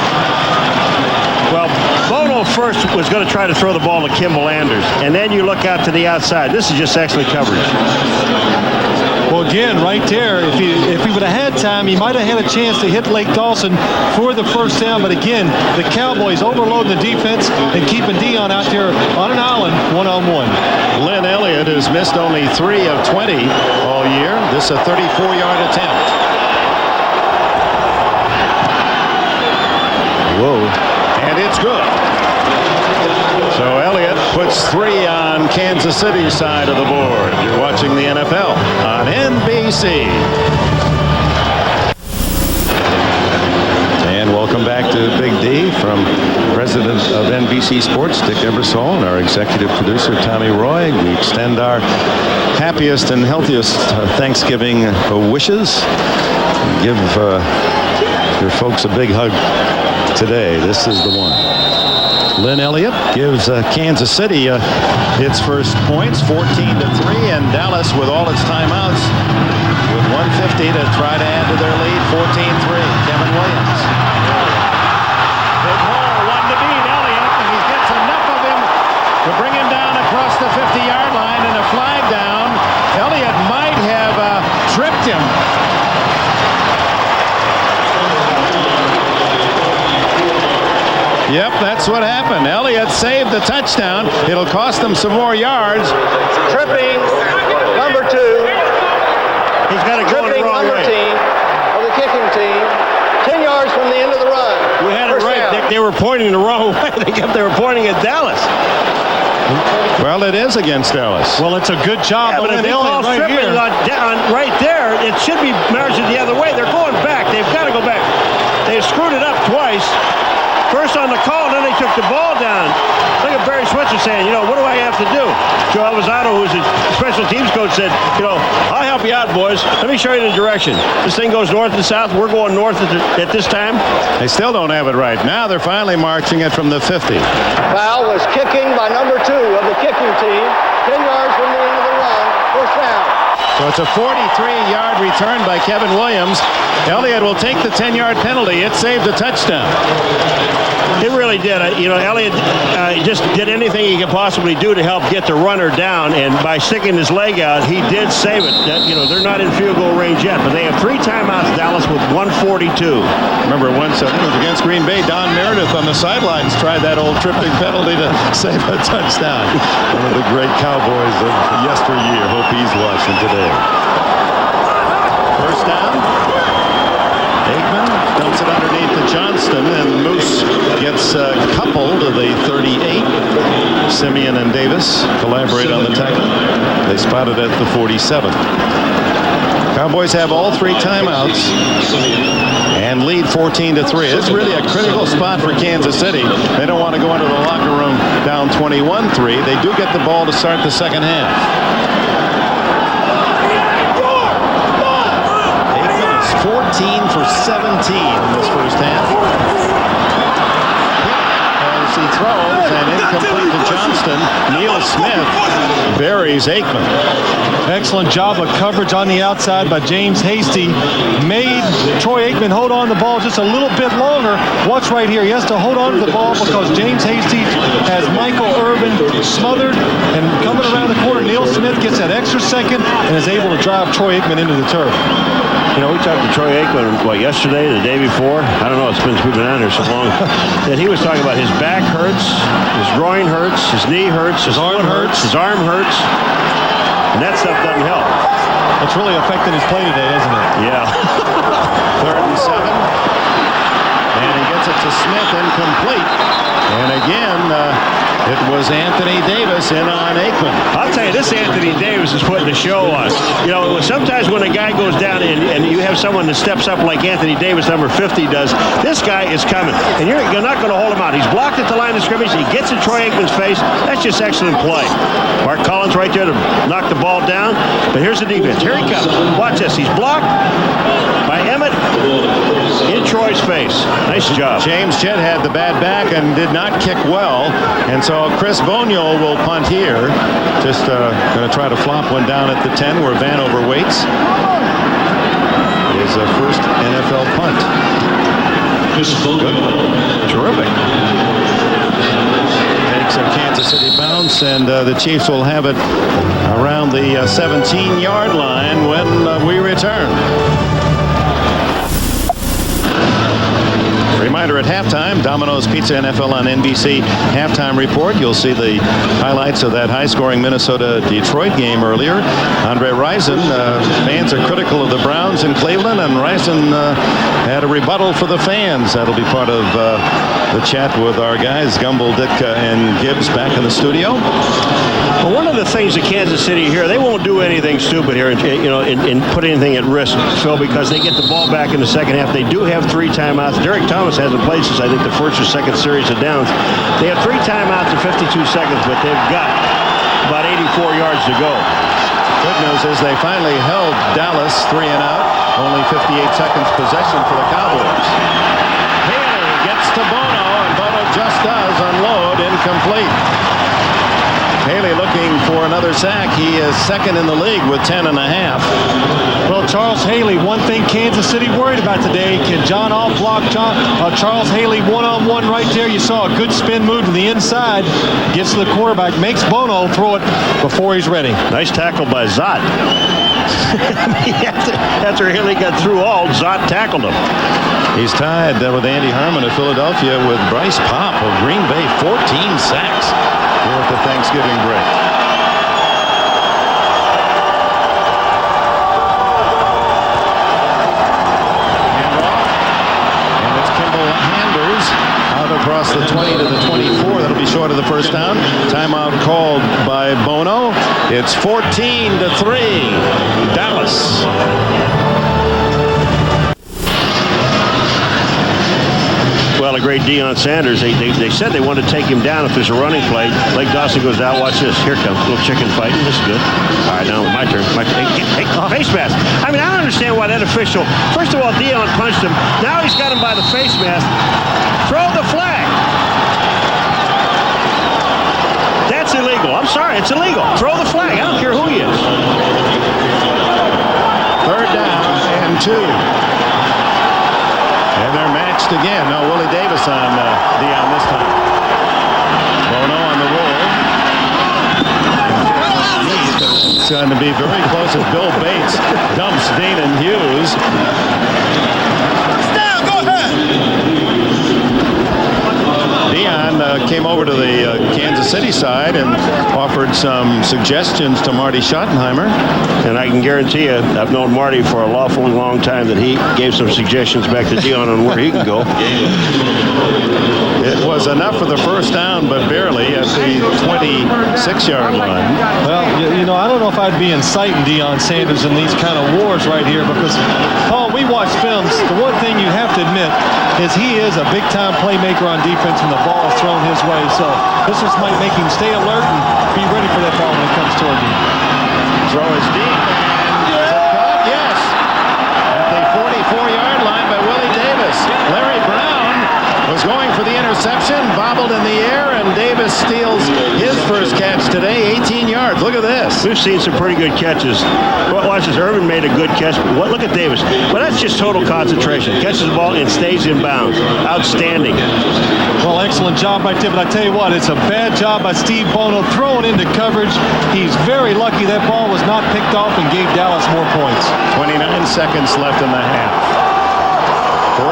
Well, Bono first was going to try to throw the ball to Kimball Anders, and then you look out to the outside. This is just excellent coverage. Well, again, right there, if he would have had time, he might have had a chance to hit Lake Dawson for the first down. But again, the Cowboys overloading the defense and keeping Deion out there on an island, one-on-one. Lynn Elliott has missed only 3 of 20 all year. This is a 34-yard attempt. Whoa. And it's good. So Elliott puts 3 on Kansas City's side of the board. You're watching the NFL on NBC. And welcome back to Big D from President of NBC Sports, Dick Ebersol, and our executive producer, Tommy Roy. We extend our happiest and healthiest Thanksgiving wishes. Give your folks a big hug today. This is the one. Lynn Elliott gives Kansas City its first points, 14-3, and Dallas, with all its timeouts, with 1:50 to try to add to their lead, 14-3. Kevin Williams. Big hole, one to beat Elliott, and he gets enough of him to bring him down across the 50-yard line, and a flag down. Elliott might have tripped him. Yep, that's what happened. Elliott saved the touchdown. It'll cost them some more yards. Tripping, number 2. He's got to go in the wrong way. Team of the kicking team, 10 yards from the end of the run. We had it right, Dick. They were pointing the wrong way. They were pointing at Dallas. Well, it is against Dallas. Well, it's a good job. Yeah, but if they call right stripping here. right there, it should be measured the other way. They're going back. They've got to go back. They screwed it up twice. First on the call, then they took the ball down. Look at Barry Switzer saying, what do I have to do? Joe Alvizado, who's a special teams coach, said, I'll help you out, boys. Let me show you the direction. This thing goes north and south. We're going north at this time. They still don't have it right. Now they're finally marching it from the 50. Foul was kicking by number 2 of the kicking team, 10 yards from the end of the run, first down. So it's a 43-yard return by Kevin Williams. Elliott will take the 10-yard penalty. It saved a touchdown. It really did. Elliott just did anything he could possibly do to help get the runner down, and by sticking his leg out, he did save it. They're not in field goal range yet, but they have 3 timeouts, Dallas, with 1:42. Remember, once it was against Green Bay, Don Meredith on the sidelines tried that old tripping penalty to save a touchdown. One of the great Cowboys of yesteryear. Hope he's watching today. First down. Aikman dumps it underneath to Johnston, and Moose gets coupled to the 38. Simeon and Davis collaborate on the tackle. They spot it at the 47. Cowboys have all 3 timeouts and lead 14-3. It's really a critical spot for Kansas City. They don't want to go into the locker room down 21-3. They do get the ball to start the second half. 14 for 17 in this first half. As Hasty throws and incomplete to Johnston. Neil Smith buries Aikman. Excellent job of coverage on the outside by James Hasty. Made Troy Aikman hold on to the ball just a little bit longer. Watch right here. He has to hold on to the ball because James Hasty has Michael Irvin smothered, and coming around the corner, Neil Smith gets that extra second and is able to drive Troy Aikman into the turf. You know, we talked to Troy Aikman, yesterday, the day before? I don't know, it's been we've been on here so long. And he was talking about his back hurts, his groin hurts, his knee hurts, his arm hurts, his arm hurts. And that stuff doesn't help. It's really affecting his play today, isn't it? Yeah. 3rd and 7. And he gets it to Smith, incomplete. And again, it was Anthony Davis in on Aikman. I'll tell you, this Anthony Davis is putting a show on. You know, sometimes when a guy goes down and you have someone that steps up like Anthony Davis, number 50 does, this guy is coming. And you're not going to hold him out. He's blocked at the line of scrimmage. He gets in Troy Aikman's face. That's just excellent play. Mark Collins right there to knock the ball down. But here's the defense. Here he comes. Watch this. He's blocked by Emmett in Troy's face. Nice job. James Jett had the bad back and did not kick well. And so Chris Boniol will punt here. Just going to try to flop one down at the 10 where Vanover waits. His first NFL punt. Good. Terrific. Takes a Kansas City bounce, and the Chiefs will have it around the 17-yard line when we return. Reminder at halftime, Domino's Pizza NFL on NBC halftime report. You'll see the highlights of that high-scoring Minnesota-Detroit game earlier. Andre Rison, fans are critical of the Browns in Cleveland, and Rison had a rebuttal for the fans. That'll be part of the chat with our guys, Gumbel, Ditka, and Gibbs back in the studio. Well, one of the things that Kansas City here, they won't do anything stupid here, and put anything at risk, Phil, because they get the ball back in the second half. They do have 3 timeouts. Derek Thomas hasn't played since, I think, the first or second series of downs. They have 3 timeouts in 52 seconds, but they've got about 84 yards to go. Good news is they finally held Dallas 3 and out. Only 58 seconds possession for the Cowboys. Haley gets to Bono, and Bono just does unload, incomplete. Haley looking for another sack. He is second in the league with 10.5. Well, Charles Haley, one thing Kansas City worried about today, can John Alt block Charles Haley one-on-one right there? You saw a good spin move to the inside, gets to the quarterback, makes Bono throw it before he's ready. Nice tackle by Zott. After Haley got through Alt, Zott tackled him. He's tied with Andy Harmon of Philadelphia with Bryce Pop of Green Bay, 14 sacks here at the Thanksgiving break. And it's Kimball Handers out across the 20 to the 24. That'll be short of the first down. Timeout called by Bono. It's 14-3. Dallas. Well, a great Deion Sanders. They said they want to take him down if there's a running play. Blake Dawson goes out. Watch this. Here comes a little chicken fighting. This is good. All right, now my turn. Hey, face mask. I mean, I don't understand why that official. First of all, Deion punched him. Now he's got him by the face mask. Throw the flag. That's illegal. I'm sorry, it's illegal. Throw the flag. I don't care who he is. 3rd down and 2. And they're matched again. No, Willie Davis on Deion this time. Bono on the roll. It's going to be very close as Bill Bates dumps Danon Hughes. Go ahead. Deion came over to the Kansas City side and offered some suggestions to Marty Schottenheimer. And I can guarantee you, I've known Marty for a lawfully long time, that he gave some suggestions back to Deion on where he can go. It was enough for the first down, but barely at the 26-yard line. Well, you know, I don't know if I'd be inciting Deion Sanders in these kind of wars right here because, Paul, we watch films. The one thing you have to admit is he is a big-time playmaker on defense when the ball is thrown his way. So this just might make him stay alert and be ready for that ball when it comes toward you. Throw is deep. Yes. At the 44-yard line by Willie Davis. Larry Brown was going for the interception, bobbled in the air, and Davis steals his first catch today, 18 yards. Look at this. We've seen some pretty good catches. Watch this. Irvin made a good catch. Look at Davis. Well, that's just total concentration. Catches the ball and stays in bounds. Outstanding. Well, excellent job by Tim. But I tell you what, it's a bad job by Steve Bono throwing into coverage. He's very lucky that ball was not picked off and gave Dallas more points. 29 seconds left in the half. 14-3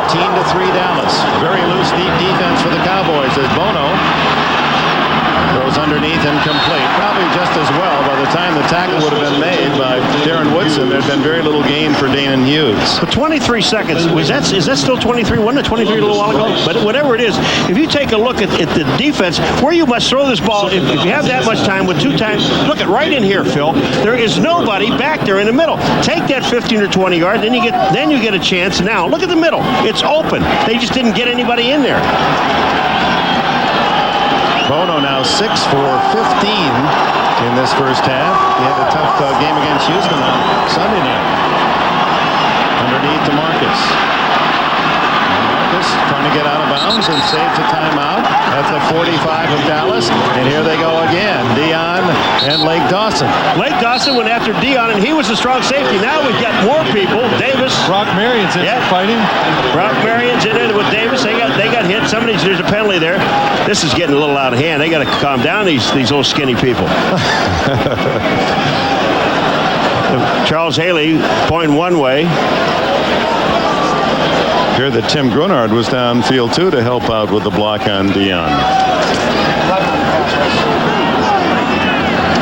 Dallas. Very loose, deep defense for the Cowboys as Bono throws underneath and complete. Probably just as well. By the time the tackle would have been made by Darren Woodson, there'd been very little gain for Danon Hughes. But 23 seconds, is that still 23? Wasn't it 23 a little while ago? But whatever it is, if you take a look at the defense, where you must throw this ball, if you have that much time with 2 times, look at right in here, Phil. There is nobody back there in the middle. Take that 15 or 20 yards, then you get a chance. Now, look at the middle. It's open. They just didn't get anybody in there. Bono now 6 for 15 in this first half. He had a tough game against Houston on Sunday night. Underneath to Marcus. Marcus trying to get out of bounds and saves a timeout at the 45 of Dallas. And here they go again. Dion and Lake Dawson. Lake Dawson went after Dion, and he was a strong safety. Now we've got more people. Davis. Brock Marion's in fighting. Brock Marion's in it with Davis. They got hit. There's a penalty there. This is getting a little out of hand. They got to calm down, these little skinny people. Charles Haley pointing one way. Here that Tim Grunard was downfield too to help out with the block on Dion.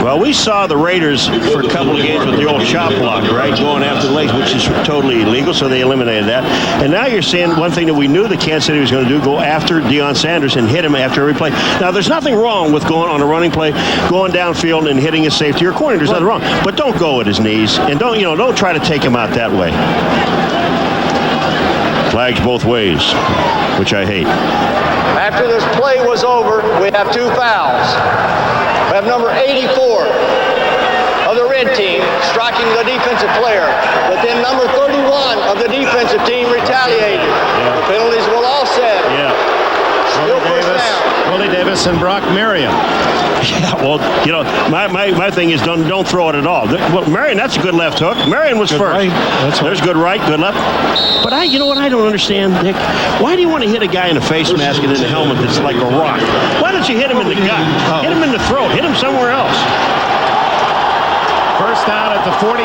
Well, we saw the Raiders for a couple of games with the old chop block, right, going after the legs, which is totally illegal, so they eliminated that. And now you're saying one thing that we knew that Kansas City was going to do, go after Deion Sanders and hit him after every play. Now, there's nothing wrong with going on a running play, going downfield and hitting his safety or corner. There's nothing wrong. But don't go at his knees, and don't try to take him out that way. Flags both ways, which I hate. After this play was over, we have 2 fouls. We have number 84 of the red team striking the defensive player, but then number 31 of the defensive team retaliated. Yeah. The penalties will offset. Yeah. Willie Davis and Brock Marion. Yeah, well, my thing is don't throw it at all. Well, Marion, that's a good left hook. Marion was good first. Right. That's There's good right, good left. But what I don't understand, Nick, why do you want to hit a guy in a face mask and in a helmet that's like a rock? Why don't you hit him in the gut? Hit him in the throat. Hit him somewhere else. First down at the 45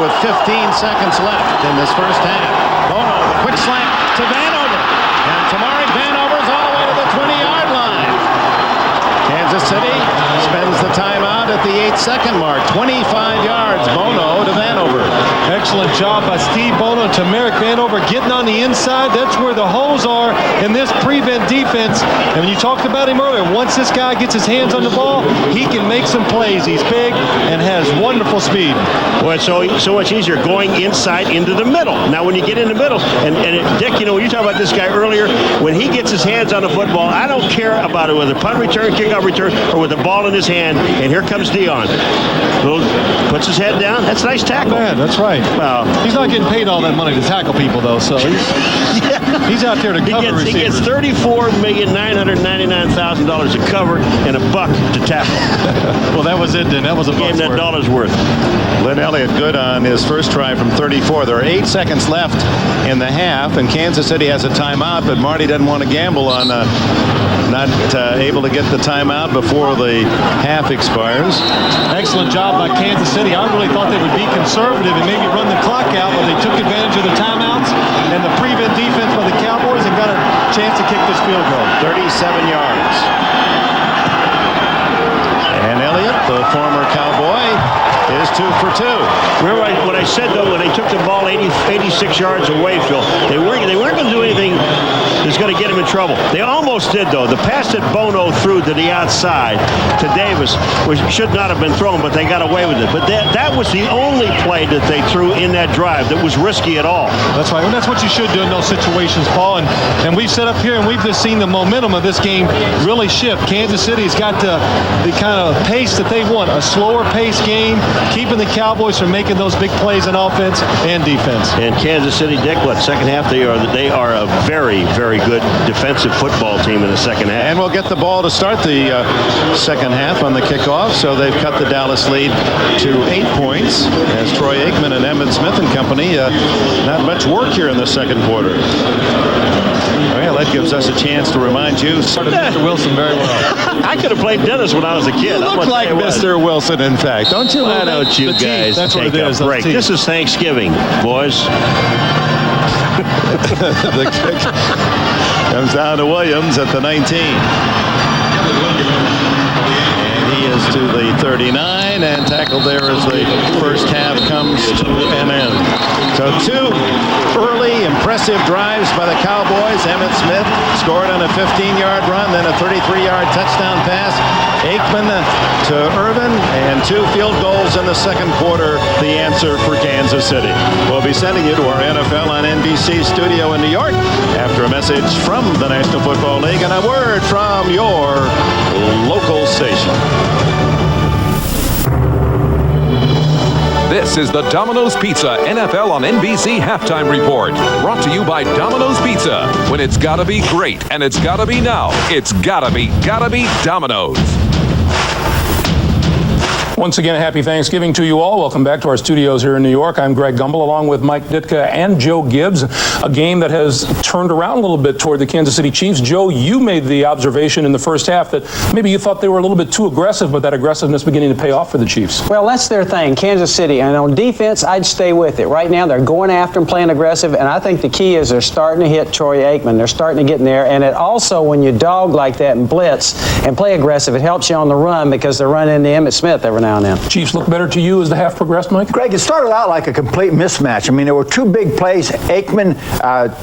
with 15 seconds left in this first half. Bono, the quick slant to Vanover. And Tamari Vanover's all the way to the 20-yard line. Kansas City spends the timeout at the 8-second mark. 25 yards, Bono to Vanover. Excellent job by Steve Bono and Tamarick Vanover getting on the inside. That's where the holes are in this prevent defense. And when you talked about him earlier, once this guy gets his hands on the ball, he can make some plays. He's big and has wonderful speed. Well, it's so much easier going inside into the middle. Now, when you get in the middle, and Dick, when you talked about this guy earlier, when he gets his hands on the football, I don't care about it, whether punt return, kickoff return, or with the ball in his hand, and here comes Dion. Puts his head down. That's a nice tackle. Yeah, that's right. Well, he's not getting paid all that money to tackle people, though, so he's out there to cover receivers. He gets $34,999,000 to cover and $1 to tackle. Well, that was it then. That was a game that dollar's worth. Lynn Elliott good on his first try from 34. There are 8 seconds left in the half, and Kansas City has a timeout, but Marty doesn't want to gamble on not able to get the timeout before the half expires. Excellent job by Kansas City. I really thought they would be conservative and maybe run the clock out, but they took advantage of the timeouts and the prevent defense by the Cowboys and got a chance to kick this field goal. 37 yards. And Elliott, the former Cowboy, is 2 for 2. Remember what I said, though, when they took the ball 86 yards away, Phil, they weren't going to do anything that's going to get him in trouble. They almost did, though. The pass that Bono threw to the outside to Davis should not have been thrown, but they got away with it. But that was the only play that they threw in that drive that was risky at all. That's right. And that's what you should do in those situations, Paul. And we've set up here, and we've just seen the momentum of this game really shift. Kansas City's got the kind of pace that they want, a slower pace game. keeping the Cowboys from making those big plays on offense and defense. And Kansas City, Dick, second half, they are a very, very good defensive football team in the second half. And we'll get the ball to start the second half on the kickoff. So they've cut the Dallas lead to 8 points as Troy Aikman and Emmitt Smith and company. Not much work here in the second quarter. Well, that gives us a chance to remind you. Mr. Wilson very well. I could have played Dennis when I was a kid. You look like Mr. Wilson, in fact, don't you? Why don't you guys take a break? This is Thanksgiving, boys. The kick comes down to Williams at the 19. And he is to the 39, and tackled there as the first half comes to an end. So 2 early, impressive drives by the Cowboys. Emmitt Smith scored on a 15-yard run, then a 33-yard touchdown pass. Aikman to Irvin, and 2 field goals in the second quarter, the answer for Kansas City. We'll be sending you to our NFL on NBC studio in New York after a message from the National Football League and a word from your local station. This is the Domino's Pizza NFL on NBC Halftime Report. Brought to you by Domino's Pizza. When it's gotta be great and it's gotta be now, it's gotta be Domino's. Once again, a happy Thanksgiving to you all. Welcome back to our studios here in New York. I'm Greg Gumbel, along with Mike Ditka and Joe Gibbs. A game that has turned around a little bit toward the Kansas City Chiefs. Joe, you made the observation in the first half that maybe you thought they were a little bit too aggressive, but that aggressiveness beginning to pay off for the Chiefs. Well, that's their thing, Kansas City. And on defense, I'd stay with it. Right now, they're going after him, playing aggressive, and I think the key is they're starting to hit Troy Aikman. They're starting to get in there, and it also, when you dog like that and blitz and play aggressive, it helps you on the run because they're running into Emmitt Smith every now and then. Chiefs look better to you as the half progressed, Mike? Greg, it started out like a complete mismatch. I mean, there were 2 big plays, Aikman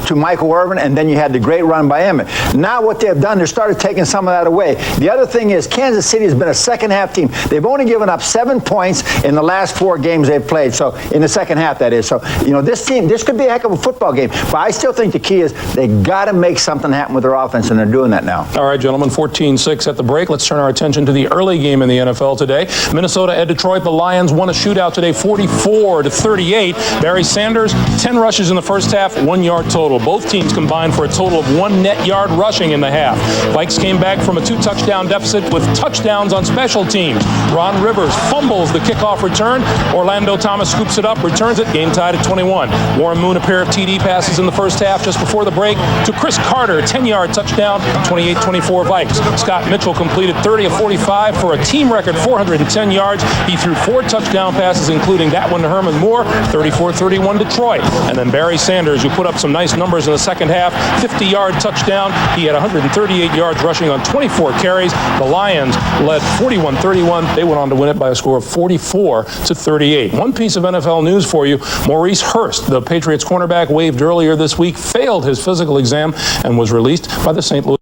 to Michael Irvin, and then you had the great run by Emmitt. Now what they've done, they started taking some of that away. The other thing is Kansas City has been a second half team. They've only given up 7 points in the last 4 games they've played. So in the second half, that is. So, this team, this could be a heck of a football game. But I still think the key is they got to make something happen with their offense, and they're doing that now. All right, gentlemen, 14-6 at the break. Let's turn our attention to the early game in the NFL today. Minnesota at Detroit. The Lions won a shootout today, 44-38. Barry Sanders, 10 rushes in the first half, 1 yard total. Both teams combined for a total of 1 net yard rushing in the half. Vikes came back from a 2-touchdown deficit with touchdowns on special teams. Ron Rivers fumbles the kickoff return. Orlando Thomas scoops it up, returns it, game tied at 21. Warren Moon, a pair of TD passes in the first half just before the break to Chris Carter, 10-yard touchdown, 28-24 Vikes. Scott Mitchell completed 30 of 45 for a team record 410 yards. He threw 4 touchdown passes, including that one to Herman Moore, 34-31 Detroit. And then Barry Sanders, who put up some nice numbers in the second half, 50-yard touchdown. He had 138 yards rushing on 24 carries. The Lions led 41-31. They went on to win it by a score of 44-38. One piece of NFL news for you. Maurice Hurst, the Patriots cornerback waived earlier this week, failed his physical exam and was released by the St. Louis.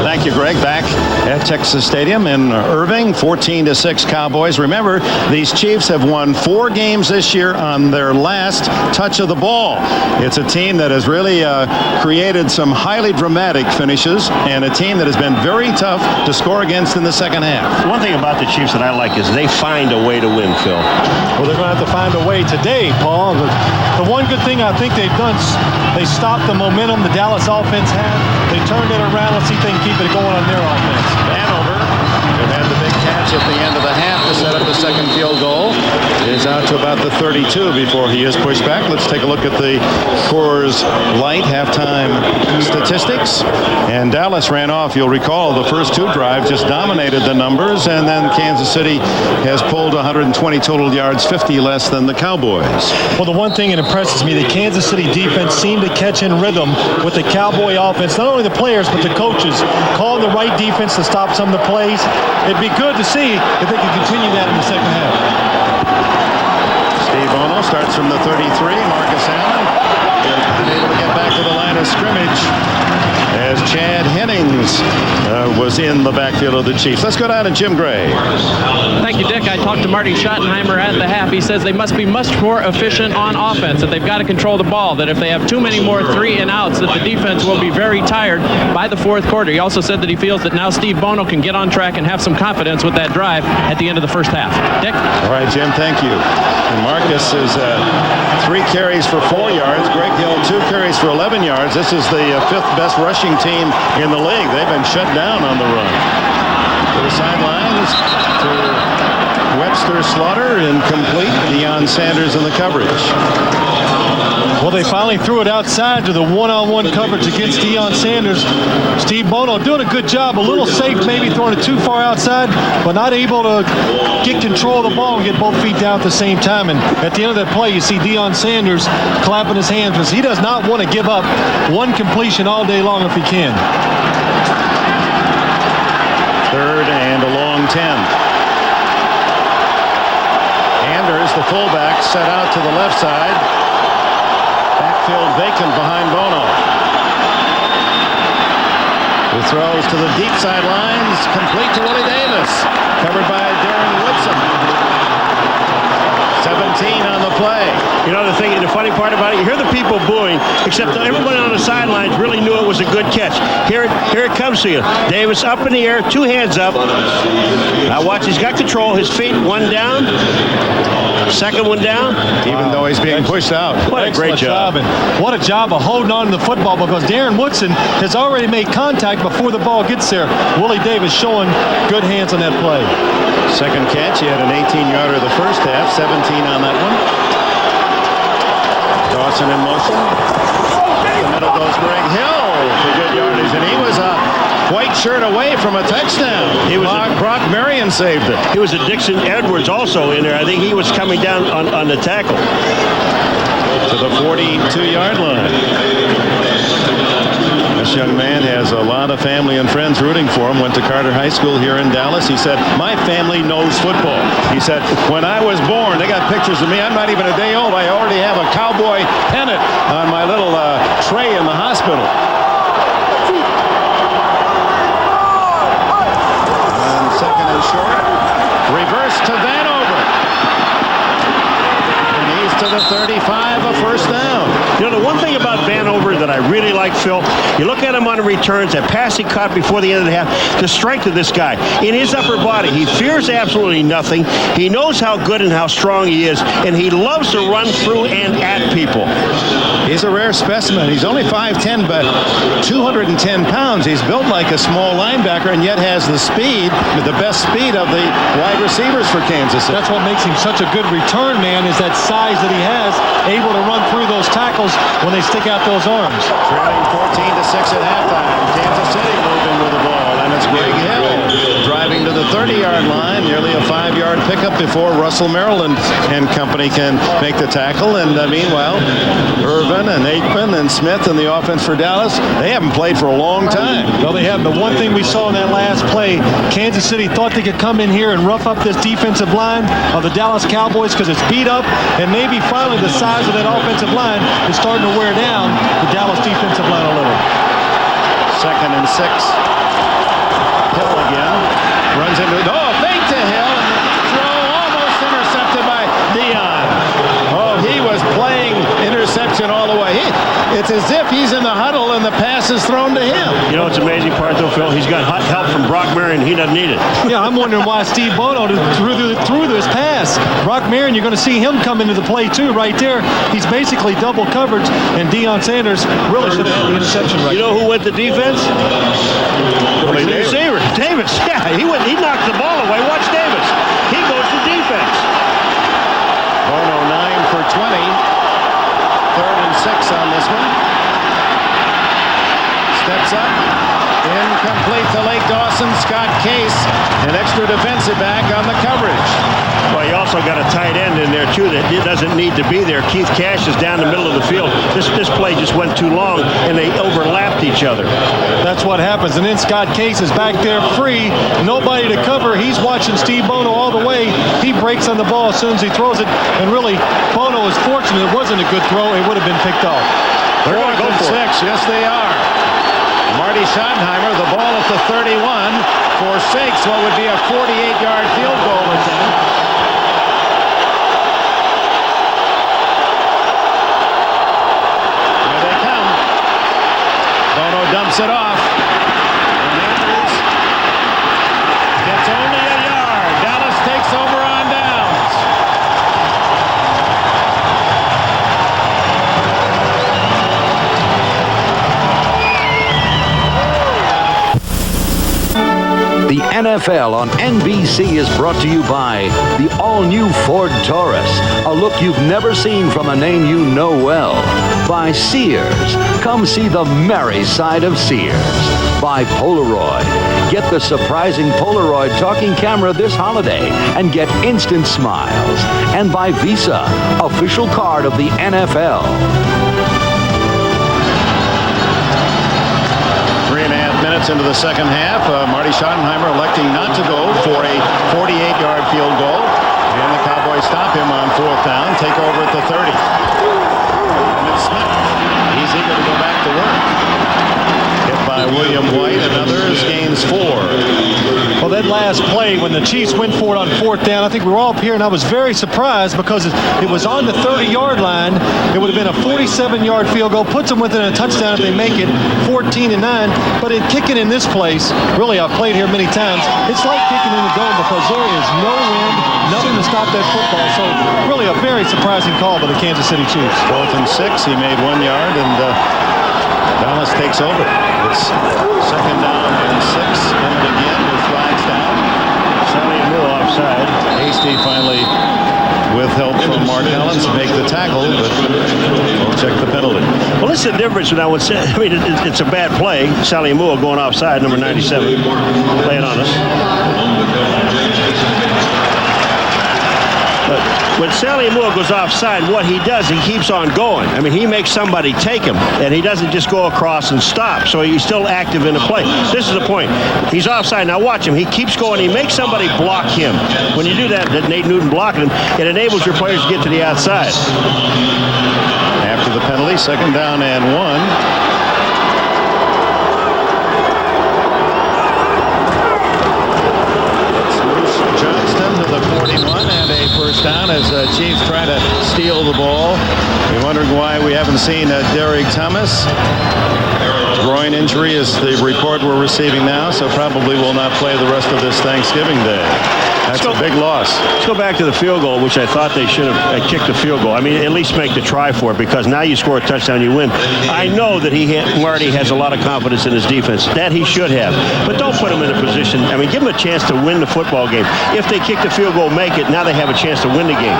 Thank you, Greg. Back at Texas Stadium in Irving, 14-6 Cowboys. Remember, these Chiefs have won 4 games this year on their last touch of the ball. It's a team that has really created some highly dramatic finishes and a team that has been very tough to score against in the second half. One thing about the Chiefs that I like is they find a way to win, Phil. Well, they're going to have to find a way today, Paul. The one good thing I think they've done, they stopped the momentum the Dallas offense had. They turned it around. Let's see if they can keep it going on their offense. Vanover, who had the big catch at the end of the half to set up the second field goal, is out to about the 32 before he is pushed back. Let's take a look at the Coors Light halftime statistics. And Dallas ran off. You'll recall the first 2 drives just dominated the numbers, and then Kansas City has pulled 120 total yards, 50 less than the Cowboys. Well, the one thing that impresses me, the Kansas City defense seemed to catch in rhythm with the Cowboy offense. Not only the players, but the coaches calling the right defense to stop some of the plays. It'd be good to see if they can continue that in the second half. Steve Ono starts from the 33. Marcus Allen is able to get back to the line of scrimmage as Chad Hennings was in the backfield of the Chiefs. Let's go down to Jim Gray. Thank you, Dick. I talked to Marty Schottenheimer at the half. He says they must be much more efficient on offense, that they've got to control the ball, that if they have too many more 3 and outs, that the defense will be very tired by the fourth quarter. He also said that he feels that now Steve Bono can get on track and have some confidence with that drive at the end of the first half. Dick? All right, Jim, thank you. And Marcus is 3 carries for 4 yards. Greg Hill, 2 carries for 11 yards. This is the 5th best rushing team in the league. They've been shut down on the run. To the sidelines to Webster, Slaughter, incomplete. Deion Sanders in the coverage. Well, they finally threw it outside to the one-on-one coverage against Deion Sanders. Steve Bono doing a good job. A little safe, maybe throwing it too far outside, but not able to get control of the ball and get both feet down at the same time. And at the end of that play, you see Deion Sanders clapping his hands because he does not want to give up one completion all day long if he can. 3rd and a long 10. Anders, the fullback, set out to the left side. Backfield vacant behind Bono. Who throws to the deep sidelines, complete to Willie Davis. Covered by Darren Woodson. 17 on the play. You know, the funny part about it, you hear the people booing, except everybody on the sidelines really knew it was a good catch. Here it comes to you. Davis up in the air, 2 hands up. Now watch, he's got control. His feet, 1 down. 2nd one down. Even though he's being pushed out. What a great job. And what a job of holding on to the football, because Darren Woodson has already made contact before the ball gets there. Willie Davis showing good hands on that play. 2nd catch. He had an 18-yarder the first half, 17 on that one. Dawson in motion. The middle goes Greg Hill for good yardage, and he was a white shirt away from a touchdown. Brock Marion saved it. He was a Dixon Edwards also in there. I think he was coming down on the tackle. To the 42-yard line. This young man has a lot of family and friends rooting for him. Went to Carter High School here in Dallas. He said, my family knows football. He said, when I was born, they got pictures of me. I'm not even a day old. I already have a Cowboy pennant on my little tray in the hospital. And 2nd and short. Reverse to Vanover. And he's to the 35, a first down. You know, the one thing about Vanover that I really like, Phil, you look at him on the returns, that pass he caught before the end of the half, the strength of this guy in his upper body. He fears absolutely nothing. He knows how good and how strong he is, and he loves to run through and at people. He's a rare specimen. He's only 5'10", but 210 pounds. He's built like a small linebacker and yet has the speed, the best speed of the wide receivers for Kansas City. That's what makes him such a good return man, is that size that he has, able to run through those tackles when they stick out those arms. Trailing 14-6 at halftime. Kansas City moving with the ball, and it's Greg Hill driving to the 30-yard line, nearly a 5-yard pickup before Russell Maryland and company can make the tackle. And meanwhile, Irvin and Aikman and Smith in the offense for Dallas, they haven't played for a long time. Well, they haven't. But one thing we saw in that last play, Kansas City thought they could come in here and rough up this defensive line of the Dallas Cowboys because it's beat up, and maybe finally the size of that offensive line is starting to wear down the Dallas defensive line a little. 2nd and 6. Hill again. Runs into it. Oh, fake to Hill. And the throw almost intercepted by Deion. Oh, he was playing interception all the way. It's as if he's in the huddle and the pass is thrown to him. You know, it's an amazing part, though, Phil. He's got help from Brock Marion. He doesn't need it. Yeah, I'm wondering why Steve Bono threw this pass. Brock Marion, you're going to see him come into the play, too, right there. He's basically double coverage, and Deion Sanders really should have had the interception right. You know who went to defense? Willie Davis. Davis. Yeah, he knocked the ball away. Watch Davis. He goes to defense. Bono 9 for 20. 3rd and 6 on this one. Steps up. Incomplete to Lake Dawson. Scott Case, an extra defensive back on the coverage. Well, you also got a tight end in there, too, that doesn't need to be there. Keith Cash is down the middle of the field. This play just went too long, and they overlapped each other. That's what happens. And then Scott Case is back there free. Nobody to cover. He's watching Steve Bono all the way. He breaks on the ball as soon as he throws it. And really, Bono is fortunate. It wasn't a good throw. It would have been picked off. They're going to go for 6. Yes, they are. Marty Schottenheimer, the ball at the 31, forsakes what would be a 48-yard field goal attempt. Here they come. Bono dumps it off. And Andrews gets only a yard. Dallas takes over on downs. The NFL on NBC is brought to you by the all-new Ford Taurus, a look you've never seen from a name you know well. By Sears, come see the merry side of Sears. By Polaroid, get the surprising Polaroid talking camera this holiday and get instant smiles. And by Visa, official card of the NFL. 3.5 minutes into the second half, Marty Schottenheimer electing not to go for a 48-yard field goal. And the Cowboys stop him on 4th down, take over at the 30. And it's Smith. He's eager to go back to work. Hit by William White and others, gains 4. Well, that last play, when the Chiefs went for it on 4th down, I think we were all up here, and I was very surprised because it was on the 30-yard line. It would have been a 47-yard field goal, puts them within a touchdown if they make it 14-9. But in kicking in this place, really, I've played here many times, it's like kicking in the dome because there is no wind, nothing to stop that football. So really a very surprising call by the Kansas City Chiefs. 4th and 6, he made 1 yard, and Dallas takes over. It's 2nd down and 6, and again with flags down. Sally Moore offside. Hasty finally, with help from Mark Allen, to make the tackle, but we'll check the penalty. Well, this is the difference when I would say, I mean, it's a bad play. Sally Moore going offside, number 97, playing on us. But when Sally Moore goes offside, what he does, he keeps on going. I mean, he makes somebody take him, and he doesn't just go across and stop. So he's still active in the play. This is the point. He's offside. Now watch him. He keeps going. He makes somebody block him. When you do that Nate Newton blocking him, it enables your players to get to the outside. After the penalty, 2nd down and 1. The 41 and a first down as Chiefs try to steal the ball. You're wondering why we haven't seen Derek Thomas. Groin injury is the report we're receiving now, so probably will not play the rest of this Thanksgiving Day. That's a big loss. Let's go back to the field goal, which I thought they should have kicked the field goal. I mean, at least make the try for it, because now you score a touchdown, you win. I know that Marty has a lot of confidence in his defense. That he should have. But don't put him in a position. I mean, give him a chance to win the football game. If they kick the field goal, make it. Now they have a chance to win the game.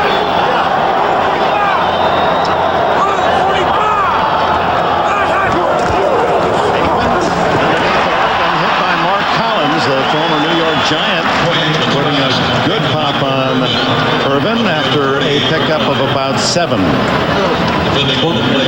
Giant putting a good pop on Irvin after a pickup of about 7.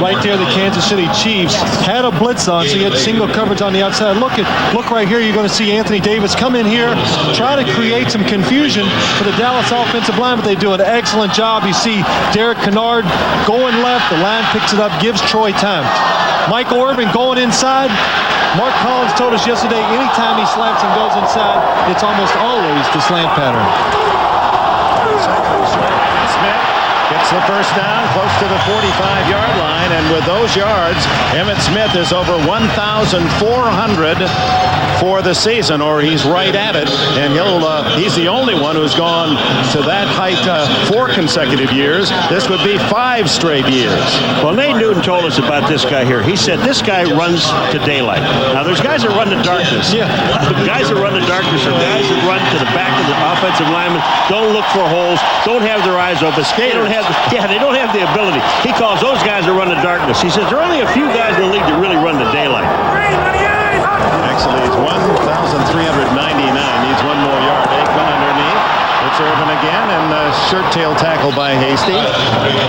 Right there, the Kansas City Chiefs had a blitz on, so you had single coverage on the outside. Look right here. You're going to see Anthony Davis come in here, try to create some confusion for the Dallas offensive line, but they do an excellent job. You see Derek Kennard going left. The line picks it up, gives Troy time. Michael Irvin going inside. Mark Collins told us yesterday, anytime he slants and goes inside, it's almost always the slant pattern. Smith gets the first down close to the 45-yard line, and with those yards, Emmitt Smith is over 1,400 for the season, or he's right at it, and he's the only one who's gone to that height 4 consecutive years. This would be 5 straight years. Well, Nate Newton told us about this guy here. He said this guy runs to daylight. Now, there's guys that run to darkness. Yeah. The guys that run to darkness are guys that run to the back of the offensive lineman, don't look for holes, don't have their eyes open. They don't have the ability. He calls those guys that run to darkness. He says there are only a few guys in the league that really run to daylight. Actually, it's 1,399. Needs 1 more yard. Aikman underneath. It's Irvin again, and shirt tail tackle by Hasty.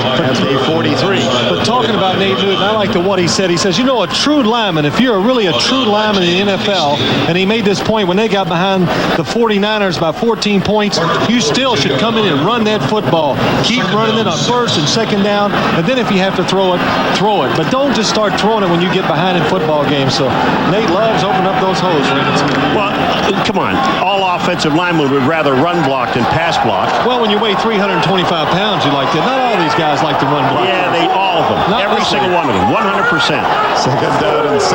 at the 43. But talking about Nate Newton, I like what he said. He says, you know, a true lineman, if you're really a true lineman in the NFL, and he made this point when they got behind the 49ers by 14 points, you still should come in and run that football. Keep running it on first and second down, and then if you have to throw it, throw it. But don't just start throwing it when you get behind in football games. So Nate loves opening up those holes. Well, come on. All offensive linemen would rather run block than pass block. Well, when you weigh 325 pounds, you like that. Not all these guys like to run block. Yeah, all of them. Every single one of them. 100%. Second down and 6.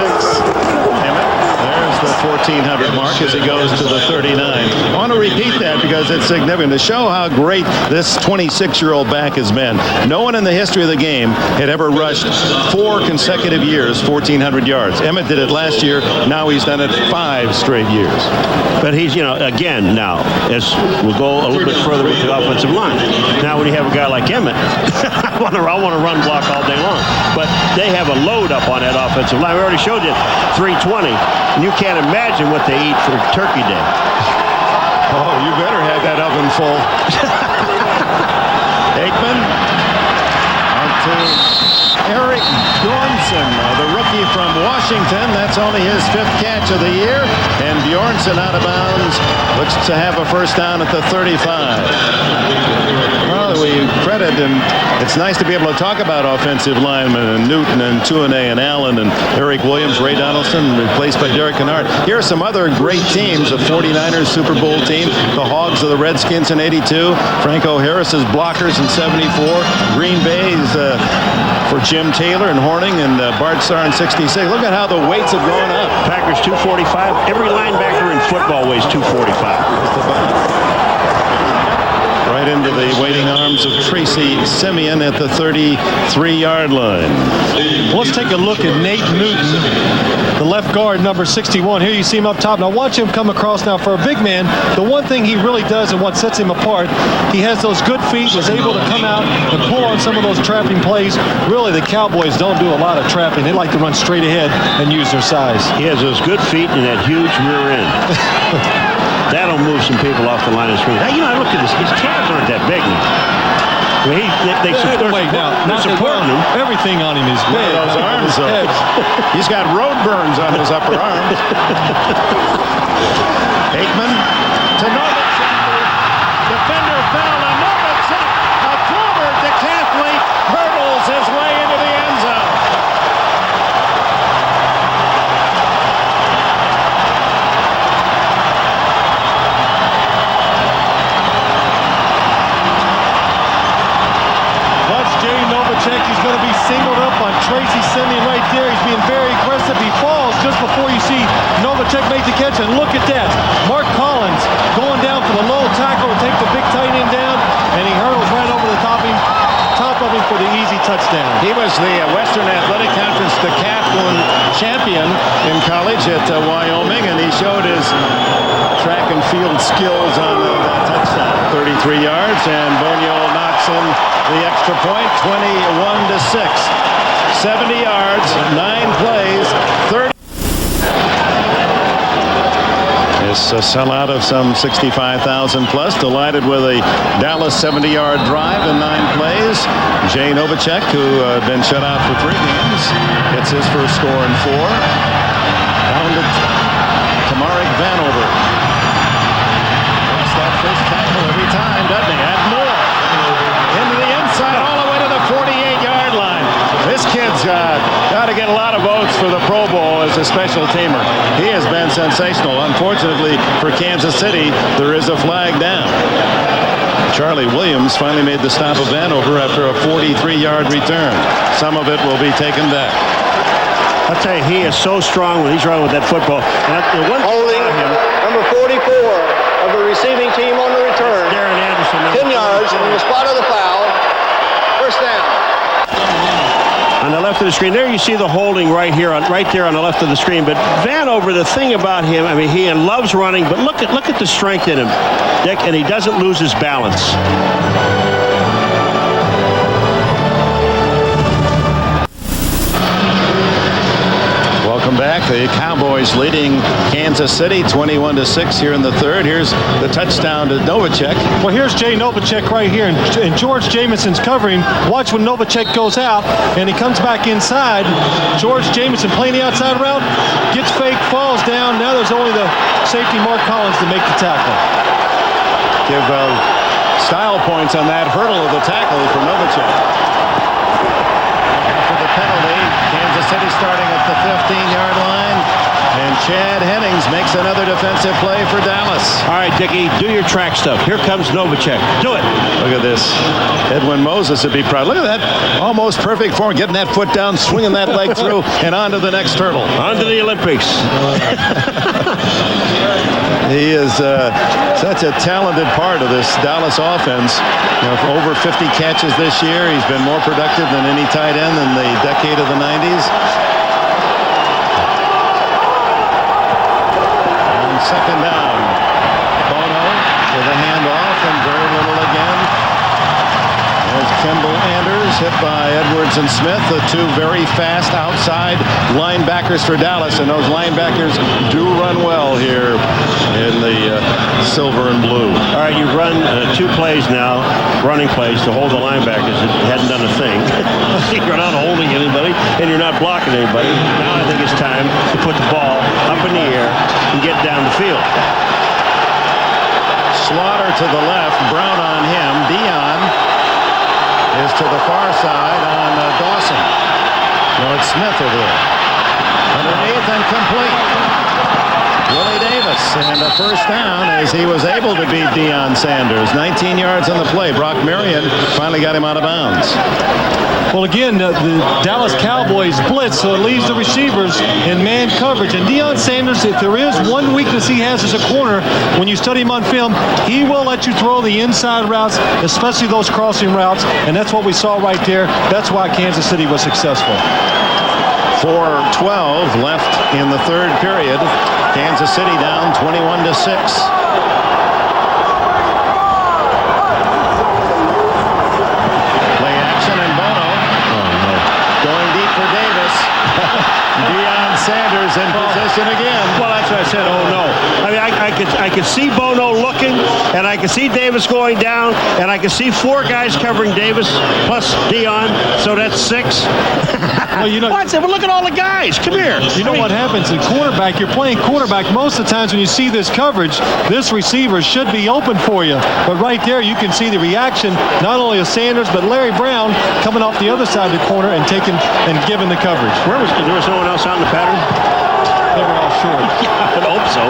There's the 1,400 mark as he goes to the 39. I want to repeat that because it's significant to show how great this 26-year-old back has been. No one in the history of the game had ever rushed 4 consecutive years, 1,400 yards. Emmett did it last year. Now he's done it 5 straight years. But he's, again, now, as we'll go a little bit further with the offensive line. Now, when you have a guy like Emmett, I want to run block all day long. But they have a load up on that offensive line. We already showed you 320. And you can't imagine what they eat for Turkey Day. Oh, you better have that oven full. Aikman on to Eric Bjornsson, the rookie from Washington. That's only his 5th catch of the year. And Bjornsson out of bounds. Looks to have a first down at the 35. Well, we credit, and it's nice to be able to talk about offensive linemen and Newton and Tuane and Allen and Eric Williams, Ray Donaldson, replaced by Derek Kennard. Here are some other great teams. The 49ers Super Bowl team, the Hogs of the Redskins in 82, Franco Harris's blockers in 74, Green Bay's for Jim Taylor and Horning and Bart Starr in 66. Look at how the weights have gone up. Packers 245. Every linebacker in football weighs 245. Right into the waiting arms of Tracy Simeon at the 33-yard line. Let's take a look at Nate Newton, the left guard, number 61. Here you see him up top. Now watch him come across. Now for a big man, the one thing he really does and what sets him apart, he has those good feet, is able to come out and pull on some of those trapping plays. Really, the Cowboys don't do a lot of trapping. They like to run straight ahead and use their size. He has those good feet and that huge rear end. That'll move some people off the line of scrimmage. Now, I looked at this. His calves aren't that big now. I mean, they're supporting him. Everything on him is big. Those arms, though. He's got road burns on his upper arms. Aikman to Novacek. Defender fouled on Novacek. A forward to Kathleen hurdles his way into the end zone. He's going to be singled up on Tracy Simeon right there. He's being very aggressive. He falls just before you see Novacek make the catch. And look at that. Mark Collins going down for the low tackle to take the big tight end down. And he hurdles right over the top of him for the easy touchdown. He was the Western Athletic Conference decathlon champion in college at Wyoming, and he showed his track and field skills on that touchdown. 33 yards, and Boniol knocks in the extra point, 21-6. 70 yards, 9 plays, 30. It's a sellout of some 65,000 plus. Delighted with a Dallas 70-yard drive in 9 plays. Jay Novacek, who had been shut out for 3 games, gets his first score in 4. Down to Marek Vanover. Makes that first tackle every time, doesn't he? And more. Into the inside, all the way to the 48-yard line. This kid's got to get a lot of votes for the Pro Bowl as a special teamer. He has been sensational. Unfortunately for Kansas City, there is a flag down. Charlie Williams finally made the stop of Vanover after a 43-yard return. Some of it will be taken back. I'll tell you, he is so strong when he's running with that football. And holding number 44 of the receiving team on the return. Darren Anderson. 10 yards in the spot of the foul. First down. On the left of the screen, there you see the holding right there on the left of the screen. But Vanover, the thing about him, I mean, he loves running, but look at the strength in him, Dick, and he doesn't lose his balance. Welcome back. The Cowboys leading Kansas City 21-6 here in the third. Here's the touchdown to Novacek. Well, here's Jay Novacek right here, and George Jamison's covering. Watch when Novacek goes out, and he comes back inside. George Jamison playing the outside route, gets fake, falls down. Now there's only the safety Mark Collins to make the tackle. Give style points on that hurdle of the tackle for Novacek. After the penalty, Kansas City starting at the 15-yard line. And Chad Hennings makes another defensive play for Dallas. All right, Dickie, do your track stuff. Here comes Novacek. Do it. Look at this. Edwin Moses would be proud. Look at that almost perfect form. Getting that foot down, swinging that leg through, and on to the next hurdle. On to the Olympics. He is such a talented part of this Dallas offense. You know, over 50 catches this year. He's been more productive than any tight end in the decade of the 90s. Second down. Bono with a handoff and very little again. There's Kimball Anders hit by Edwards and Smith, the two very fast outside linebackers for Dallas, and those linebackers do run well here in the silver and blue. All right, you've run 2 plays now, running plays to hold the linebackers that hadn't done a thing. You're not holding anybody, and you're not blocking anybody. Now I think it's time to put the ball up in the air and get down the field. Slaughter to the left, Brown on him. Dion is to the far side on Dawson. No, it's Smith over there. Underneath and complete. Willie Davis, and a first down as he was able to beat Deion Sanders. 19 yards on the play. Brock Marion finally got him out of bounds. Well, again, the Dallas Cowboys blitz, so it leaves the receivers in man coverage. And Deion Sanders, if there is one weakness he has as a corner, when you study him on film, he will let you throw the inside routes, especially those crossing routes, and that's what we saw right there. That's why Kansas City was successful. 4:12 left in the third period. Kansas City down 21-6. Play action and Bono. Oh, no. Going deep for Davis. Deion Sanders in position again. Well, that's what I said. Oh no! I mean, I could see Bono looking, and I could see Davis going down, and I could see 4 guys covering Davis plus Deion. So that's 6. Well, you know, well, I said, well, look at all the guys. Come here. You know what happens in quarterback? You're playing quarterback. Most of the times when you see this coverage, this receiver should be open for you. But right there, you can see the reaction not only of Sanders but Larry Brown coming off the other side of the corner and taking and giving the coverage. There was no one else out in the pattern? They were all short. Yeah, I would hope so.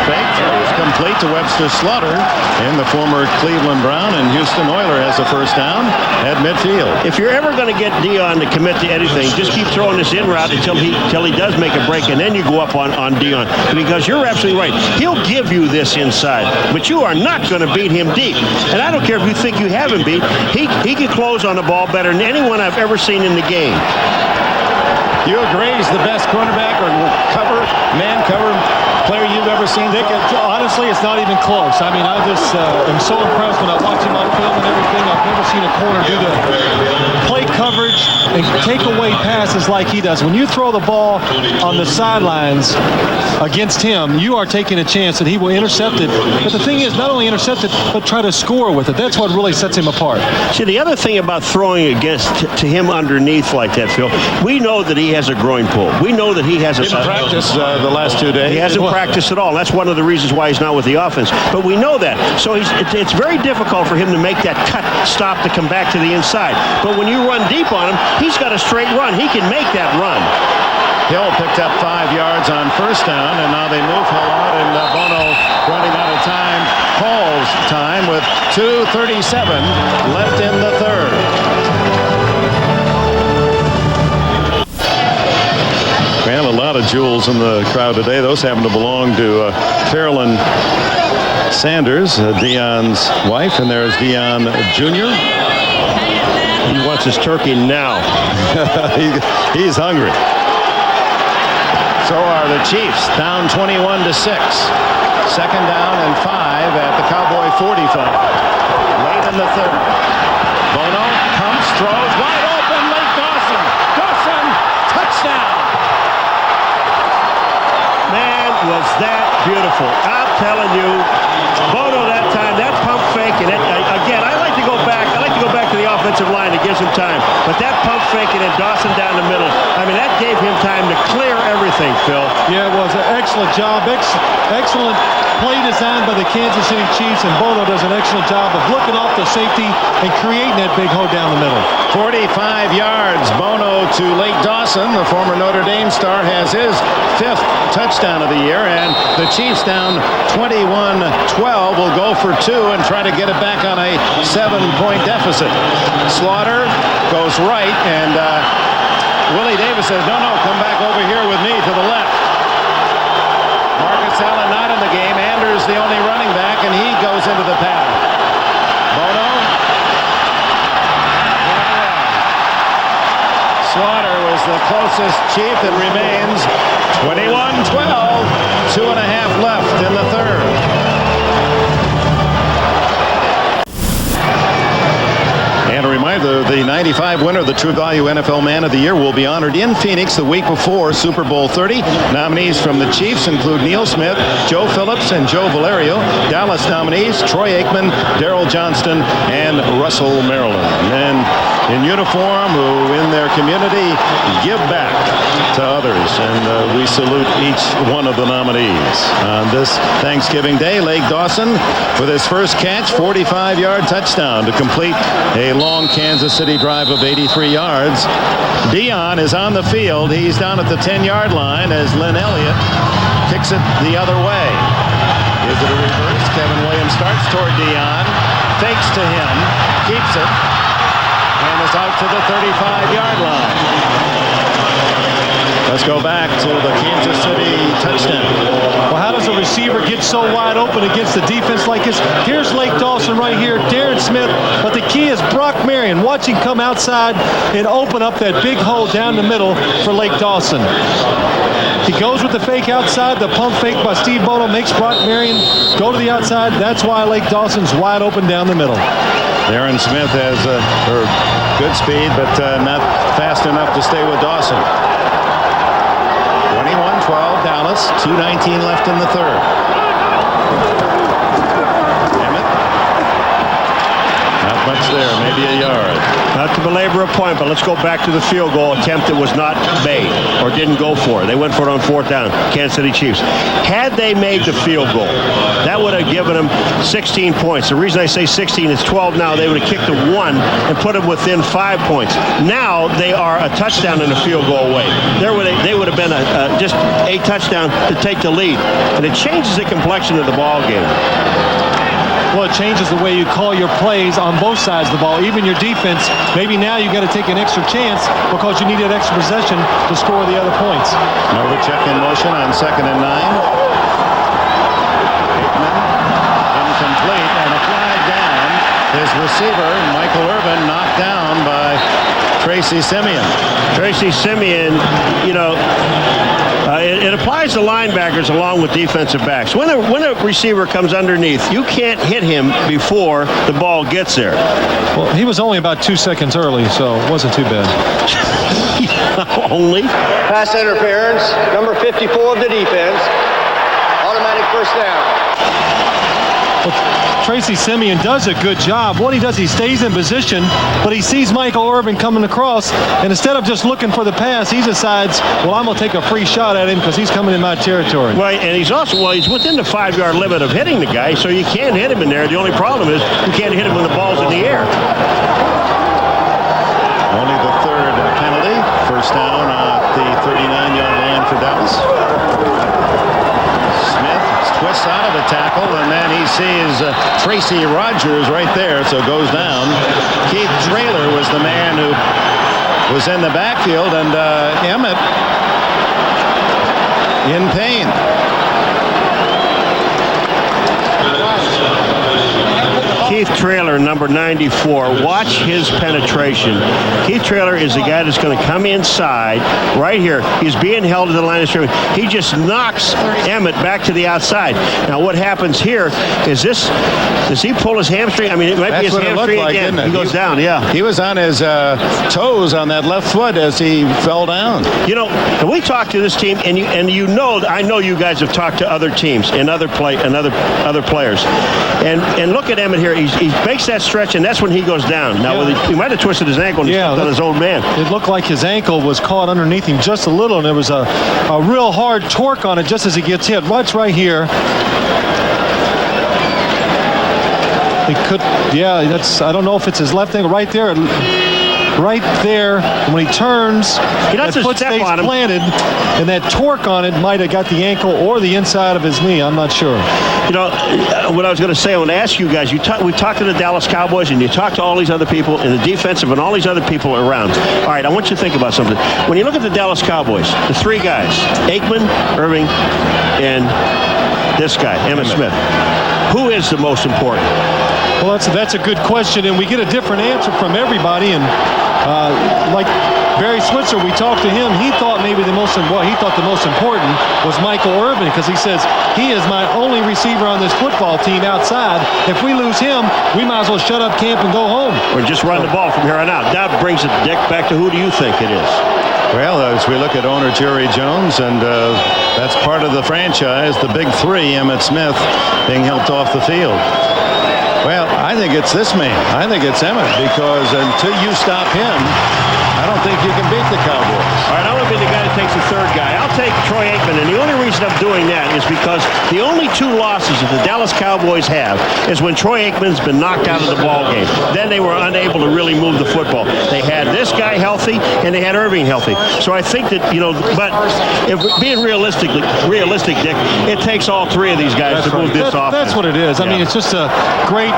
Fake is complete to Webster Slaughter, and the former Cleveland Brown and Houston Oiler has the first down at midfield. If you're ever going to get Deion to commit to anything, just keep throwing this in route until he does make a break, and then you go up on Deion. Because you're absolutely right. He'll give you this inside, but you are not going to beat him deep. And I don't care if you think you have him beat. He can close on the ball better than anyone I've ever seen in the game. You agree he's the best cornerback or man cover player you've ever seen? Nick, honestly, it's not even close. I mean, I just am so impressed when I watch him on film and everything. I've never seen a corner do the play coverage and take away passes like he does. When you throw the ball on the sidelines against him, you are taking a chance that he will intercept it. But the thing is, not only intercept it, but try to score with it. That's what really sets him apart. See, the other thing about throwing against to him underneath like that, Phil, we know that he has a groin pull. We know that he has a practice the last 2 days. He hasn't practiced at all. That's one of the reasons why he's not with the offense. But we know that. So it's very difficult for him to make that cut stop to come back to the inside. But when you run deep on him, he's got a straight run. He can make that run. Hill picked up 5 yards on first down, and now they move Hill out, and Bono running out of time. Paul's time with 2:37 left in the third. We have a lot of jewels in the crowd today. Those happen to belong to Carolyn Sanders, Deion's wife, and there's Deion Jr. He wants his turkey now. He's hungry. So are the Chiefs, down 21-6. Second down and 5 at the Cowboy 45. Late in the third. Bono pumps, throws wide open, late Dawson. Dawson, touchdown. Man, was that beautiful. I'm telling you, Bono that time, that pump fake, and again, I like to go back to the offensive line. It gives him time. But that pump fake and then Dawson down the middle, I mean, that gave him time to clear everything, Phil. Yeah, it was an excellent job. Excellent play design by the Kansas City Chiefs, and Bono does an excellent job of looking off the safety and creating that big hole down the middle. 45 yards. Bono to Lake Dawson. The former Notre Dame star has his 5th touchdown of the year, and the Chiefs down 21-12 will go for 2 and try to get it back on a 7-point deficit. Slaughter goes right, and Willie Davis says, no, come back over here with me to the left. Marcus Allen not in the game. Anders the only running back, and he goes into the pattern. Bono. Slaughter was the closest Chief. It remains 21-12. 2.5 left in the third. And a reminder, the 95 winner of the True Value NFL Man of the Year will be honored in Phoenix the week before Super Bowl 30. Nominees from the Chiefs include Neil Smith, Joe Phillips, and Joe Valerio. Dallas nominees, Troy Aikman, Darrell Johnston, and Russell Maryland. And in uniform, who in their community give back to others. And we salute each one of the nominees. On this Thanksgiving Day, Lake Dawson with his first catch, 45-yard touchdown to complete a long Kansas City drive of 83 yards. Dion is on the field. He's down at the 10-yard line as Lynn Elliott kicks it the other way. Is it a reverse? Kevin Williams starts toward Dion, fakes to him, keeps it, and is out to the 35-yard line. Let's go back to the Kansas City touchdown. Well, how does a receiver get so wide open against a defense like this? Here's Lake Dawson right here, Darren Smith, but the key is Brock Marion. Watch him come outside and open up that big hole down the middle for Lake Dawson. He goes with the fake outside. The pump fake by Steve Bono makes Brock Marion go to the outside. That's why Lake Dawson's wide open down the middle. Darren Smith has good speed, but not fast enough to stay with Dawson. 21-12 Dallas, 2:19 left in the third. Emmett. Not much there, maybe a yard. Not to belabor a point, but let's go back to the field goal attempt that was not made or didn't go for it. They went for it on 4th down, Kansas City Chiefs. Had they made the field goal, that would have given them 16 points. The reason I say 16 is 12 now. They would have kicked a 1 and put them within 5 points. Now they are a touchdown and a field goal away. They would have been just a touchdown to take the lead. And it changes the complexion of the ball game. Well, it changes the way you call your plays on both sides of the ball, even your defense. Maybe now you got to take an extra chance because you need that extra possession to score the other points. Novacek in motion on 2nd and 9. Aikman, incomplete, and a flag down. His receiver, Michael Irvin, knocked down by Tracy Simeon. Tracy Simeon, it applies to linebackers along with defensive backs. When a receiver comes underneath, you can't hit him before the ball gets there. Well, he was only about 2 seconds early, so it wasn't too bad. Only? Pass interference, number 54 of the defense. Automatic first down. Well, Tracy Simeon does a good job. What he does, he stays in position, but he sees Michael Irvin coming across, and instead of just looking for the pass, he decides, well, I'm going to take a free shot at him because he's coming in my territory. Right, and he's within the 5-yard limit of hitting the guy, so you can hit him in there. The only problem is you can't hit him when the ball's in the air. Only the third penalty. First down at the 39-yard line for Dallas. Smith twists out of a tackle, and then he sees Tracy Rogers right there, so goes down. Keith Traylor was the man who was in the backfield, and Emmett in pain. Keith Traylor, number 94. Watch his penetration. Keith Traylor is the guy that's going to come inside right here. He's being held to the line of scrimmage. He just knocks Emmett back to the outside. Now, what happens here is this. Does he pull his hamstring? I mean, it might be his hamstring again. He goes down, yeah. He was on his toes on that left foot as he fell down. You know, when we talk to this team, and you know, I know you guys have talked to other teams and other players, and look at Emmett here. He makes that stretch, and that's when he goes down. Now, he might have twisted his ankle and he stepped on his own man. It looked like his ankle was caught underneath him just a little, and there was a real hard torque on it just as he gets hit. Watch right here. He could, I don't know if it's his left ankle. Right there, when he turns, that foot stays planted, and that torque on it might have got the ankle or the inside of his knee. I'm not sure. You know, what I was going to say, I want to ask you guys, we talked to the Dallas Cowboys, and you talked to all these other people in the defensive and all these other people around. All right, I want you to think about something. When you look at the Dallas Cowboys, the three guys, Aikman, Irving, and this guy, Emmitt Smith, who is the most important? Well, that's a good question, and we get a different answer from everybody. And like Barry Switzer, we talked to him. He thought maybe the most important was Michael Irvin, because he says he is my only receiver on this football team outside. If we lose him, we might as well shut up camp and go home. Or just run the ball from here on out. That brings it, Dick, back to who do you think it is? Well, as we look at owner Jerry Jones, and that's part of the franchise, the big three, Emmitt Smith, being helped off the field. Well, I think it's this man. I think it's Emmett, because until you stop him, I don't think you can beat the Cowboys. All right, I want to be the guy that takes the third guy. I'll take Troy Aikman, and the only reason I'm doing that is because the only two losses that the Dallas Cowboys have is when Troy Aikman's been knocked out of the ball game. Then they were unable to really move the football. They had this guy healthy, and they had Irving healthy. So I think that, but if being realistic, Dick, it takes all three of these guys to move this offense. That's what it is. I mean, it's just a great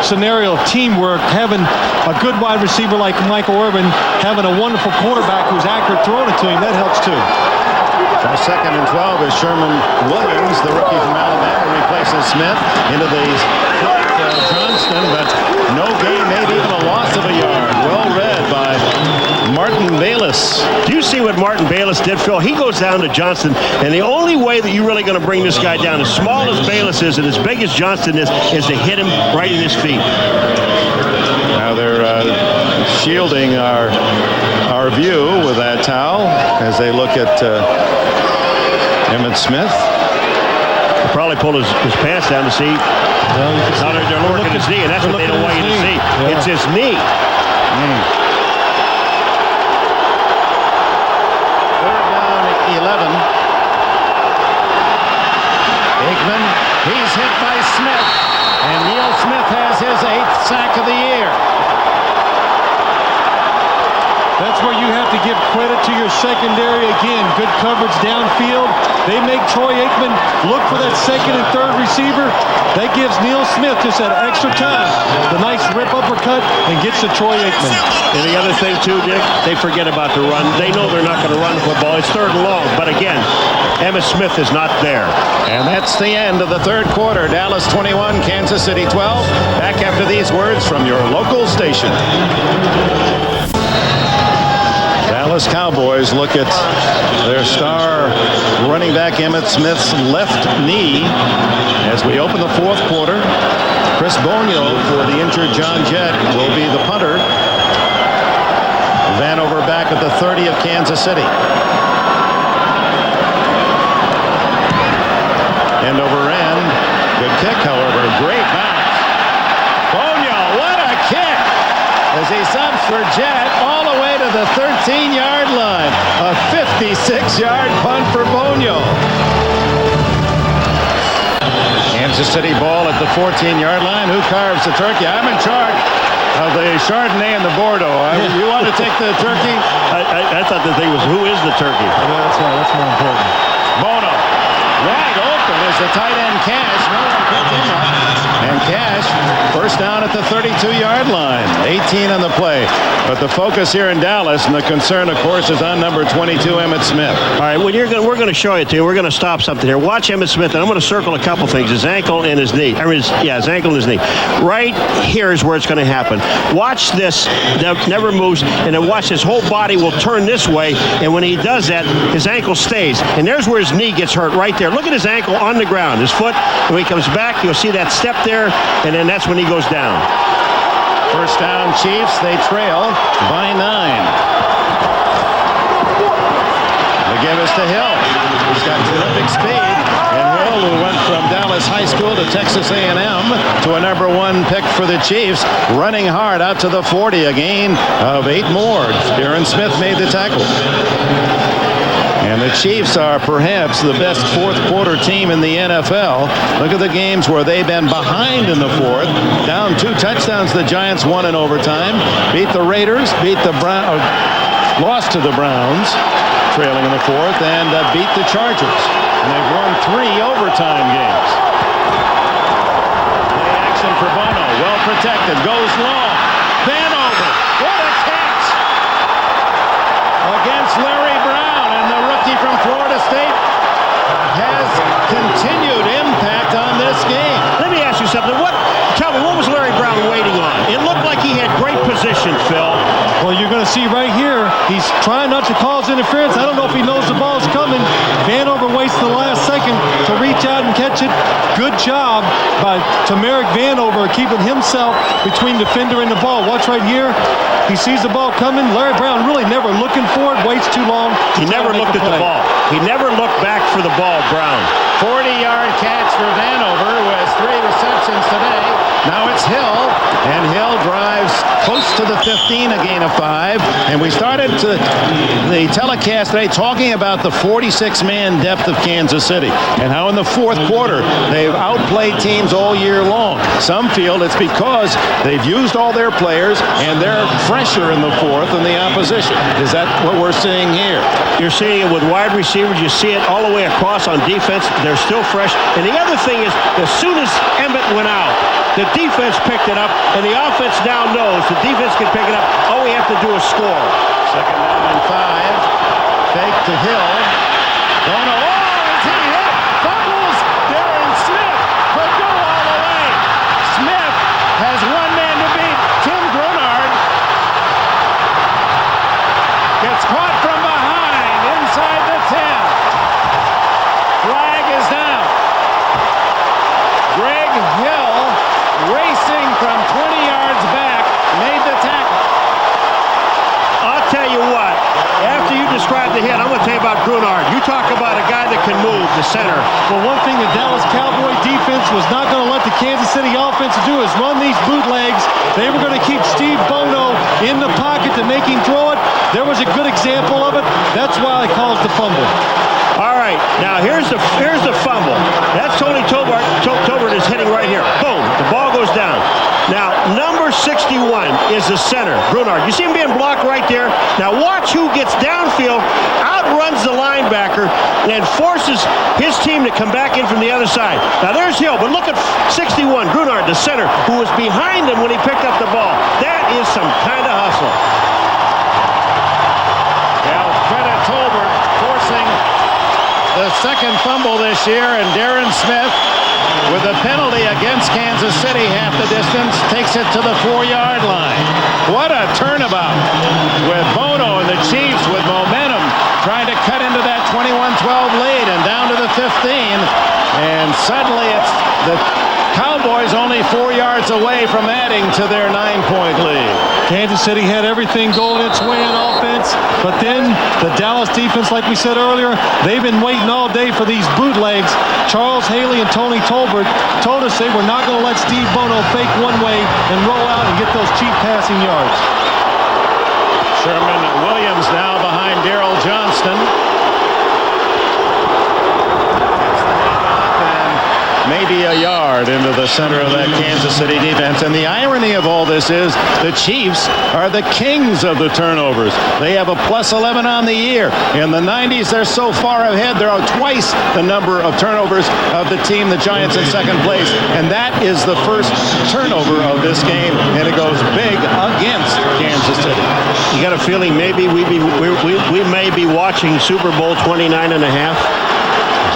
scenario of teamwork, having a good wide receiver like Michael Irvin, having a wonderful quarterback who's accurate throwing it to him. That helps too. So 2nd and 12 is Sherman Williams, the rookie from Alabama, replaces Smith into the Johnston, but no gain, maybe even a loss of a yard. Well read by Martin Bayless. Do you see what Martin Bayless did, Phil? He goes down to Johnston, and the only way that you're really going to bring this guy down, as small as Bayless is and as big as Johnston is to hit him right in his feet. Now they're shielding our view with that towel as they look at Emmitt Smith. He'll probably pull his pants down to see. Now they're looking at his knee, and that's what they don't want you to see. Yeah. It's his knee. Third down, 11. Aikman, he's hit by Smith, and Neil Smith has his 8th sack of the year. That's where you have to give credit to your secondary. Again, good coverage downfield. They make Troy Aikman look for that second and third receiver. That gives Neil Smith just that extra time. The nice rip uppercut and gets to Troy Aikman. And the other thing too, Dick, they forget about the run. They know they're not going to run the football. It's 3rd and long. But again, Emmitt Smith is not there. And that's the end of the 3rd quarter. Dallas 21, Kansas City 12. Back after these words from your local station. Dallas Cowboys look at their star running back Emmitt Smith's left knee as we open the 4th quarter. Chris Bonio for the injured John Jett will be the punter. Vanover back at the 30 of Kansas City. End over end. Good kick, however. Great bounce. Bonio, what a kick! As he subs for Jett all the way to the 13-yard line. A 56-yard punt for Bonio. Kansas City ball at the 14-yard line. Who carves the turkey? I'm in charge of the Chardonnay and the Bordeaux. You want to take the turkey? I thought the thing was, who is the turkey? Yeah, that's right. That's more important. Bono. Wide open as the tight end Cash. No one picked him up. And Cash, first down at the 32-yard line. 18 on the play. But the focus here in Dallas, and the concern, of course, is on number 22, Emmitt Smith. All right, we're going to show it to you. We're going to stop something here. Watch Emmitt Smith, and I'm going to circle a couple things: his ankle and his knee. His ankle and his knee. Right here is where it's going to happen. Watch this. That never moves, and then watch his whole body will turn this way. And when he does that, his ankle stays. And there's where his knee gets hurt. Right there. Look at his ankle on the ground. His foot. When he comes back, you'll see that step there, and then that's when he goes down. First down, Chiefs. They trail by 9. The give is to Hill. He's got terrific speed. And Hill, who went from Dallas High School to Texas A&M to a number 1 pick for the Chiefs, running hard out to the 40. A gain of 8 more. Darren Smith made the tackle. And the Chiefs are perhaps the best fourth quarter team in the NFL. Look at the games where they've been behind in the fourth. Down 2 touchdowns, the Giants won in overtime. Beat the Raiders, lost to the Browns, trailing in the fourth, and beat the Chargers. And they've won 3 overtime games. Play action for Bono, well protected, goes long. Vanover, what a catch! Against Larry Brown. From Florida State has continued impact on this game. Let me ask you something. Tell me, what was Larry Brown waiting on? It looked like he had great position, Phil. Well, you're going to see right here, he's trying not to cause interference. I don't know if he knows the ball's coming. Vanover waits the last second to reach out and catch it. Good job by Tamarick Vanover keeping himself between defender and the ball. Watch right here. He sees the ball coming. Larry Brown really never looking for it, waits too long. He never looked at the ball. He never looked back for the ball, Brown. 40-yard catch for Vanover, who has 3 receptions today. Now it's Hill, and Hill drives close to the 15, a gain of 5. And we started the telecast today talking about the 46-man depth of Kansas City and how in the fourth quarter they've outplayed teams all year long. Some feel it's because they've used all their players and they're fresher in the fourth than the opposition. Is that what we're seeing here? You're seeing it with wide receivers. You see it all the way across on defense. They're still fresh. And the other thing is, as soon as Emmitt went out, the defense picked it up, and the offense now knows the defense can pick it up. All we have to do is score. Second down and 5. Fake to Hill. Bono. Oh, is he hit? Fumbles. Darren Smith could go all the way. Smith has one man to beat. Tim Grunard gets caught from behind inside the 10. Flag is down. Greg Hill, racing from 20 yards back, made the tackle. I'll tell you what, after you describe the hit, I'm going to tell you about Grunard. You talk about a guy that can move the center. Well, one thing the Dallas Cowboy defense was not going to let the Kansas City offense do is run these bootlegs. They were going to keep Steve Bono in the pocket to make him throw it. There was a good example of it. That's why I caused the fumble. All right, now here's the fumble. That's Tony Tobert. Tobert is hitting right here. Boom, the ball goes down. Now, number 61 is the center, Grunard. You see him being blocked right there? Now watch who gets downfield, outruns the linebacker, and forces his team to come back in from the other side. Now there's Hill, but look at 61, Grunard, the center, who was behind him when he picked up the ball. That is some kind of hustle. Well, credit Tolbert forcing the second fumble this year, and Darren Smith, with a penalty against Kansas City, half the distance, takes it to the 4-yard line. What a turnabout with Bono and the Chiefs with momentum trying to cut into that 21-12 lead and down to the 15. And suddenly it's the Cowboys only 4 yards away from adding to their 9-point lead. Kansas City had everything going its way on offense, but then the Dallas defense, like we said earlier, they've been waiting all day for these bootlegs. Charles Haley and Tony Tolbert told us they were not going to let Steve Bono fake one way and roll out and get those cheap passing yards. Sherman Williams now behind Darrell Johnston. Made maybe a yard into the center of that Kansas City defense. And the irony of all this is the Chiefs are the kings of the turnovers. They have a +11 on the year. In the 90s, they're so far ahead. They're twice the number of turnovers of the team, the Giants, in second place. And that is the first turnover of this game, and it goes big against Kansas City. You got a feeling maybe we may be watching Super Bowl 29.5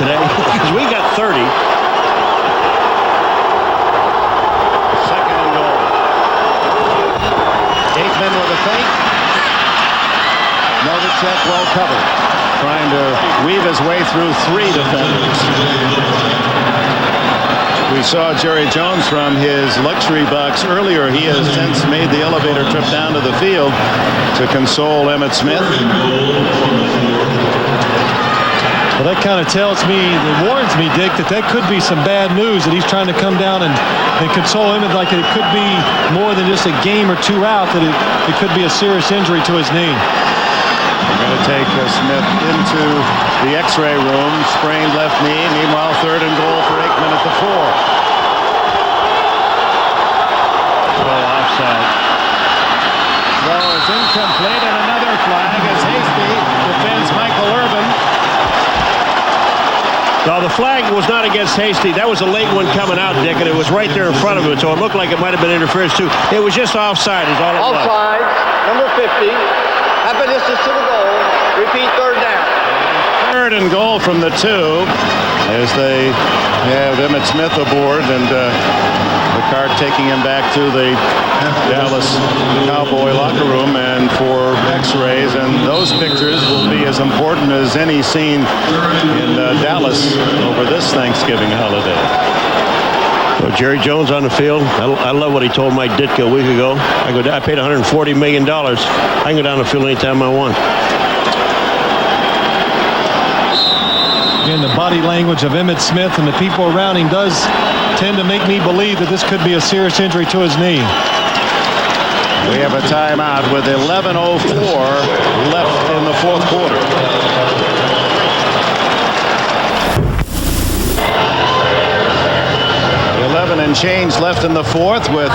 today? Because we got 30. Second and goal. Aikman with a fake. Novacek well covered. Trying to weave his way through 3 defenders. We saw Jerry Jones from his luxury box earlier. He has since made the elevator trip down to the field to console Emmitt Smith. Well, that kind of tells me, it warns me, Dick, that could be some bad news, that he's trying to come down and console him. Like it could be more than just a game or 2 out, that it could be a serious injury to his knee. We're going to take Smith into the X-ray room, sprained left knee. Meanwhile, third and goal for Aikman at the 4. Well, offside. Throw is incomplete, and another flag as Hasty defends Michael Irvin. No, the flag was not against Hasty. That was a late one coming out, Dick, and it was right there in front of him, so it looked like it might have been interference, too. It was just offside is all it was. Offside, number 50. Half of distance to the goal. Repeat, third down. Third and goal from the 2 as they have Emmitt Smith aboard, and the cart taking him back to the Dallas Cowboy locker room and for x-rays, and those pictures will be as important as any seen in Dallas over this Thanksgiving holiday. So Jerry Jones on the field. I love what he told Mike Ditka a week ago. I paid $140 million. I can go down the field anytime I want. Again, the body language of Emmitt Smith and the people around him does tend to make me believe that this could be a serious injury to his knee. We have a timeout with 11:04 left in the 4th quarter. And change left in the 4th with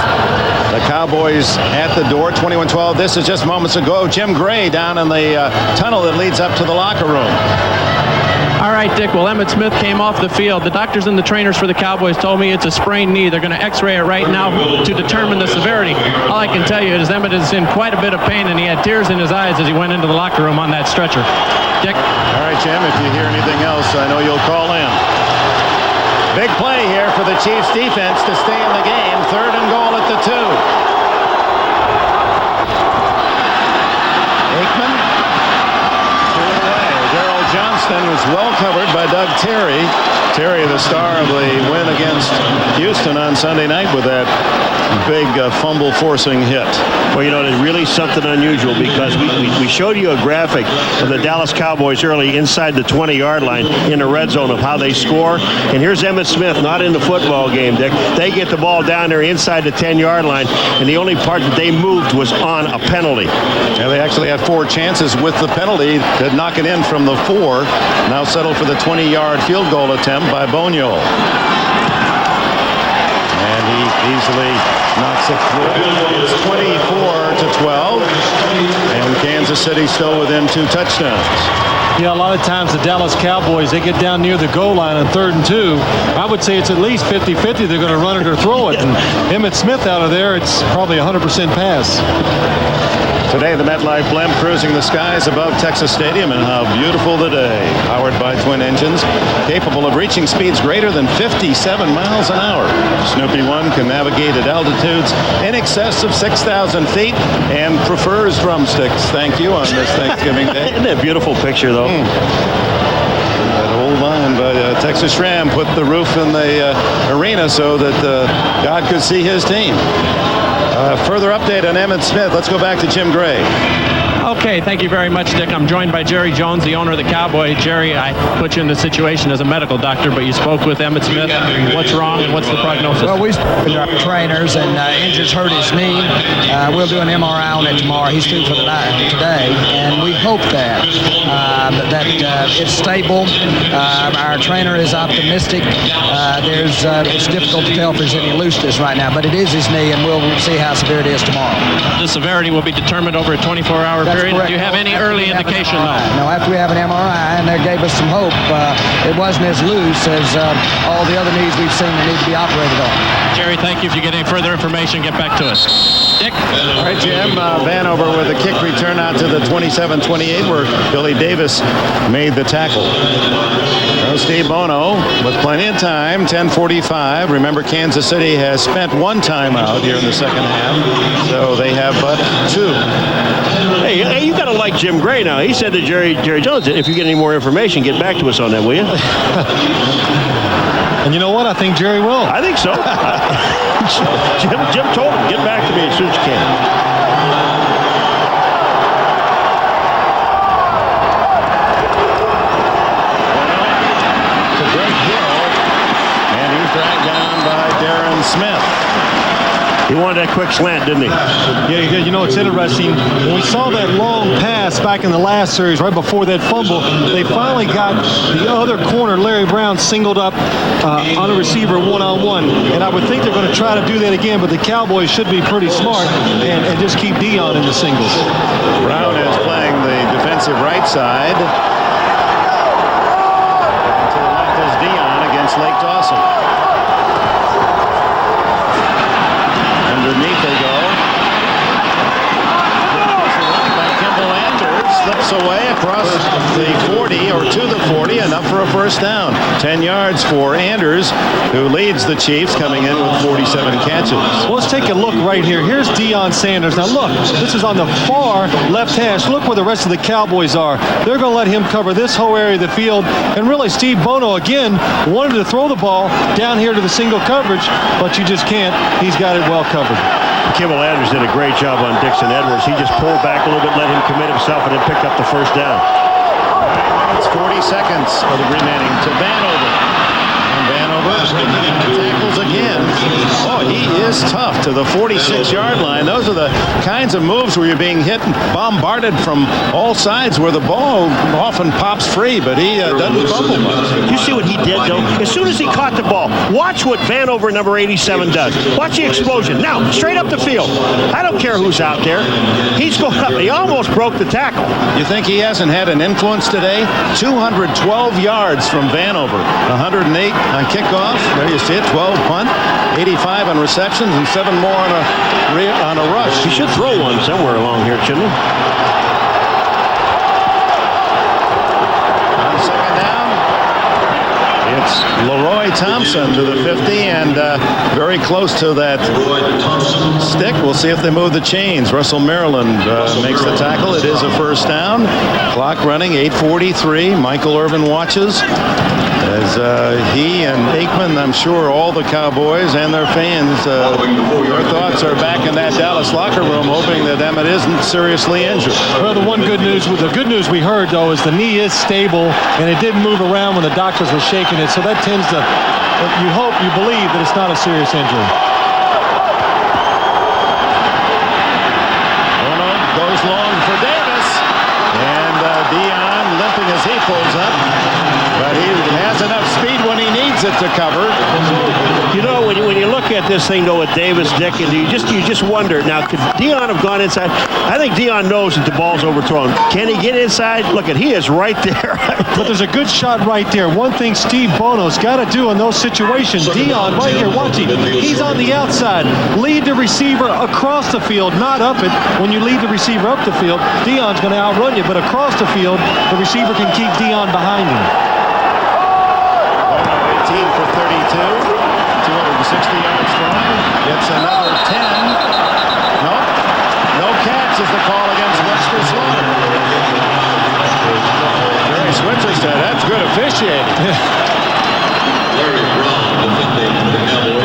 the Cowboys at the door, 21-12. This is just moments ago. Jim Gray down in the tunnel that leads up to the locker room. All right, Dick. Well, Emmitt Smith came off the field. The doctors and the trainers for the Cowboys told me it's a sprained knee. They're going to x-ray it right now to determine the severity. All I can tell you is Emmitt is in quite a bit of pain, and he had tears in his eyes as he went into the locker room on that stretcher. Dick? All right, Jim, if you hear anything else, I know you'll call in. Big play here for the Chiefs defense to stay in the game. Third and goal at the 2. Aikman. Away. Darrell Johnston was well covered by Doug Terry. Terry, the star of the win against Houston on Sunday night with that big fumble-forcing hit. Well, you know, it's really something unusual because we showed you a graphic of the Dallas Cowboys early inside the 20-yard line in the red zone of how they score. And here's Emmitt Smith, not in the football game, Dick. They get the ball down there inside the 10-yard line, and the only part that they moved was on a penalty. Yeah, they actually had 4 chances with the penalty to knock it in from the 4. Now settled for the 20-yard field goal attempt by Boniol. And he easily knocks it through. It's 24-12, and Kansas City still within 2 touchdowns. Yeah, a lot of times the Dallas Cowboys, they get down near the goal line on 3rd and 2. I would say it's at least 50-50 they're going to run it or throw it. And Emmitt Smith out of there, it's probably 100% pass. Today, the MetLife blimp cruising the skies above Texas Stadium, and how beautiful the day. Powered by twin engines, capable of reaching speeds greater than 57 miles an hour. Snoopy 1 can navigate at altitudes in excess of 6,000 feet and prefers drumsticks. Thank you on this Thanksgiving Day. Isn't that a beautiful picture, though? That old line by Texas Ram put the roof in the arena so that God could see his team. Further update on Emmitt Smith. Let's go back to Jim Gray. Okay, thank you very much, Dick. I'm joined by Jerry Jones, the owner of the Cowboy. Jerry, I put you in the situation as a medical doctor, but you spoke with Emmitt Smith. What's wrong and what's the prognosis? Well, we spoke with our trainers, and injuries hurt his knee. We'll do an MRI on it tomorrow. He's due for the night today, and we hope that that it's stable. Our trainer is optimistic. It's difficult to tell if there's any looseness right now, but it is his knee, and we'll see how severe it is tomorrow. The severity will be determined over a 24-hour period. Correct. Do you have any early indication, though? No, after we have an MRI, and they gave us some hope, it wasn't as loose as all the other knees we've seen that need to be operated on. Jerry, thank you. If you get any further information, get back to us. Dick? All right, Jim. Vanover with a kick return out to the 27-28 where Billy Davis made the tackle. So Steve Bono with plenty of time, 10:45. Remember, Kansas City has spent one timeout here in the second half, so they have but two. Hey, you got to like Jim Gray now. He said to Jerry Jones, if you get any more information, get back to us on that, will you? And you know what? I think Jerry will. I think so. Jim told him, get back to me as soon as you can. Smith. He wanted that quick slant, didn't he? Yeah, you know, it's interesting. When we saw that long pass back in the last series, right before that fumble, they finally got the other corner, Larry Brown, singled up on a receiver one-on-one. And I would think they're going to try to do that again, but the Cowboys should be pretty smart and just keep Dion in the singles. Brown is playing the defensive right side. To the left is Dion against Lake Dawson. Underneath they go. Slips away across the 40 or to the 40, enough for a first down. 10 yards for Anders, who leads the Chiefs, coming in with 47 catches. Well, let's take a look right here. Here's Deion Sanders. Now look, this is on the far left hash. Look where the rest of the Cowboys are. They're going to let him cover this whole area of the field. And really, Steve Bono, again, wanted to throw the ball down here to the single coverage, but you just can't. He's got it well covered. Kimmel Anders did a great job on Dixon Edwards. He just pulled back a little bit, let him commit himself, and then picked up the first down. It's 40 seconds for the remaining to Vanover. And Vanover tackles again. Oh, he is tough to the 46-yard line. Those are the kinds of moves where you're being hit and bombarded from all sides where the ball often pops free, but he doesn't fumble much. You see what he did, though? As soon as he caught the ball, watch what Vanover, number 87, does. Watch the explosion. Now, straight up the field. I don't care who's out there. He's going up. He almost broke the tackle. You think he hasn't had an influence today? 212 yards from Vanover. 108 on kickoff. There you see it. 12 punt. 85 on receptions and 7 more on a rush. He should throw one somewhere along here, shouldn't he? On second down, it's Leroy Thompson to the 50 and very close to that stick. We'll see if they move the chains. Russell Maryland makes the tackle. It is a first down. Clock running, 8:43. Michael Irvin watches as he and Aikman, I'm sure all the Cowboys and their fans, their thoughts are back in that Dallas locker room, hoping that Emmett isn't seriously injured. Well, the good news we heard, though, is the knee is stable, and it didn't move around when the doctors were shaking it, so that tends to, you believe that it's not a serious injury. Bono goes long for Davis, and Dion limping as he pulls up. But he has enough speed when he needs it to cover. You know, when you look at this thing, though, with Davis, Dick, and you just wonder, now, could Dion have gone inside? I think Dion knows that the ball's overthrown. Can he get inside? Look, he is right there. But there's a good shot right there. One thing Steve Bono's got to do in those situations, Dion right here, watch him. He's on the outside. Lead the receiver across the field, not up it. When you lead the receiver up the field, Dion's going to outrun you, but across the field, the receiver can keep Dion behind him. 18 for 32, 260 yards throwing. Gets another 10. Nope. No catch is the call against Webster Slaughter. Jerry Switzer said that's good officiating.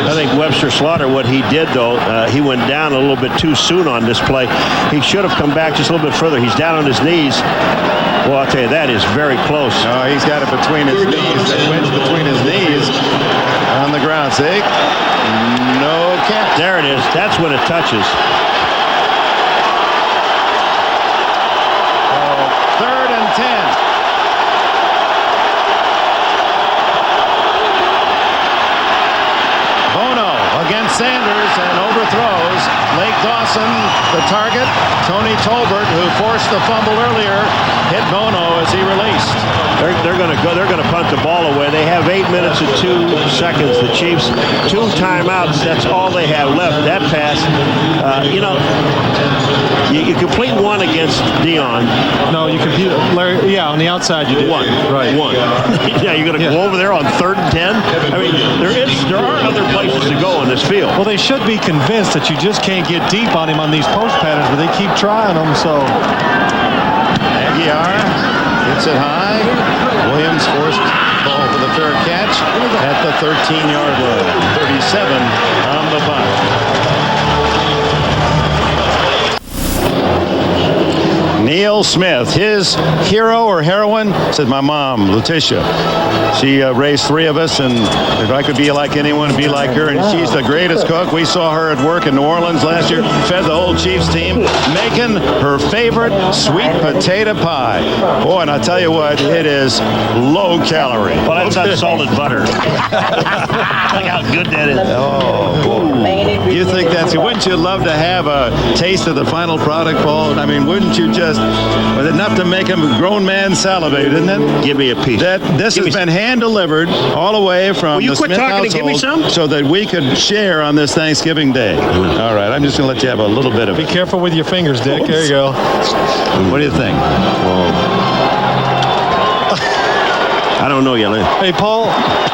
I think Webster Slaughter, what he did, though, he went down a little bit too soon on this play. He should have come back just a little bit further. He's down on his knees. Well, I'll tell you, that is very close. No, he's got it between his knees. That wedge between his knees on the ground. See? No catch. There it is. That's when it touches. Third and 10. Sanders and overthrows. Lake Dawson, the target. Tony Tolbert, who forced the fumble earlier, hit Bono as he released. They're going to go. They're going to punt the ball away. They have 8 minutes and 2 seconds. The Chiefs, 2 timeouts. That's all they have left. That pass, you complete one against Dion. No, you compete, Larry. Yeah, on the outside you did. One. Right. One. Yeah, you're going to go over there on 3rd and 10. I mean, there are other places to go on this field. Well, they should be convinced that you just can't get deep on him on these post patterns, but they keep trying them. So Aguiar hits it high. Williams forced ball for the fair catch at the 13-yard line. 37 on the bunt. Neil Smith, his hero or heroine, said my mom, Letitia. She raised 3 of us, and if I could be like anyone, be like her. And she's the greatest cook. We saw her at work in New Orleans last year, fed the whole Chiefs team, making her favorite sweet potato pie. Boy, and I tell you what, it is low calorie. Well, that's unsalted butter. Look how good that is. Oh, boy. You think that's, wouldn't you love to have a taste of the final product, Paul? I mean, wouldn't you just, was enough to make a grown man salivate, isn't it? Give me a piece. This has been hand-delivered all the way from Will you the quit Smith talking household and give me some? so that we could share on this Thanksgiving Day. All right, I'm just going to let you have a little bit of be it. careful with your fingers, Dick. There you go. What do you think? I don't know yet. Hey, Paul.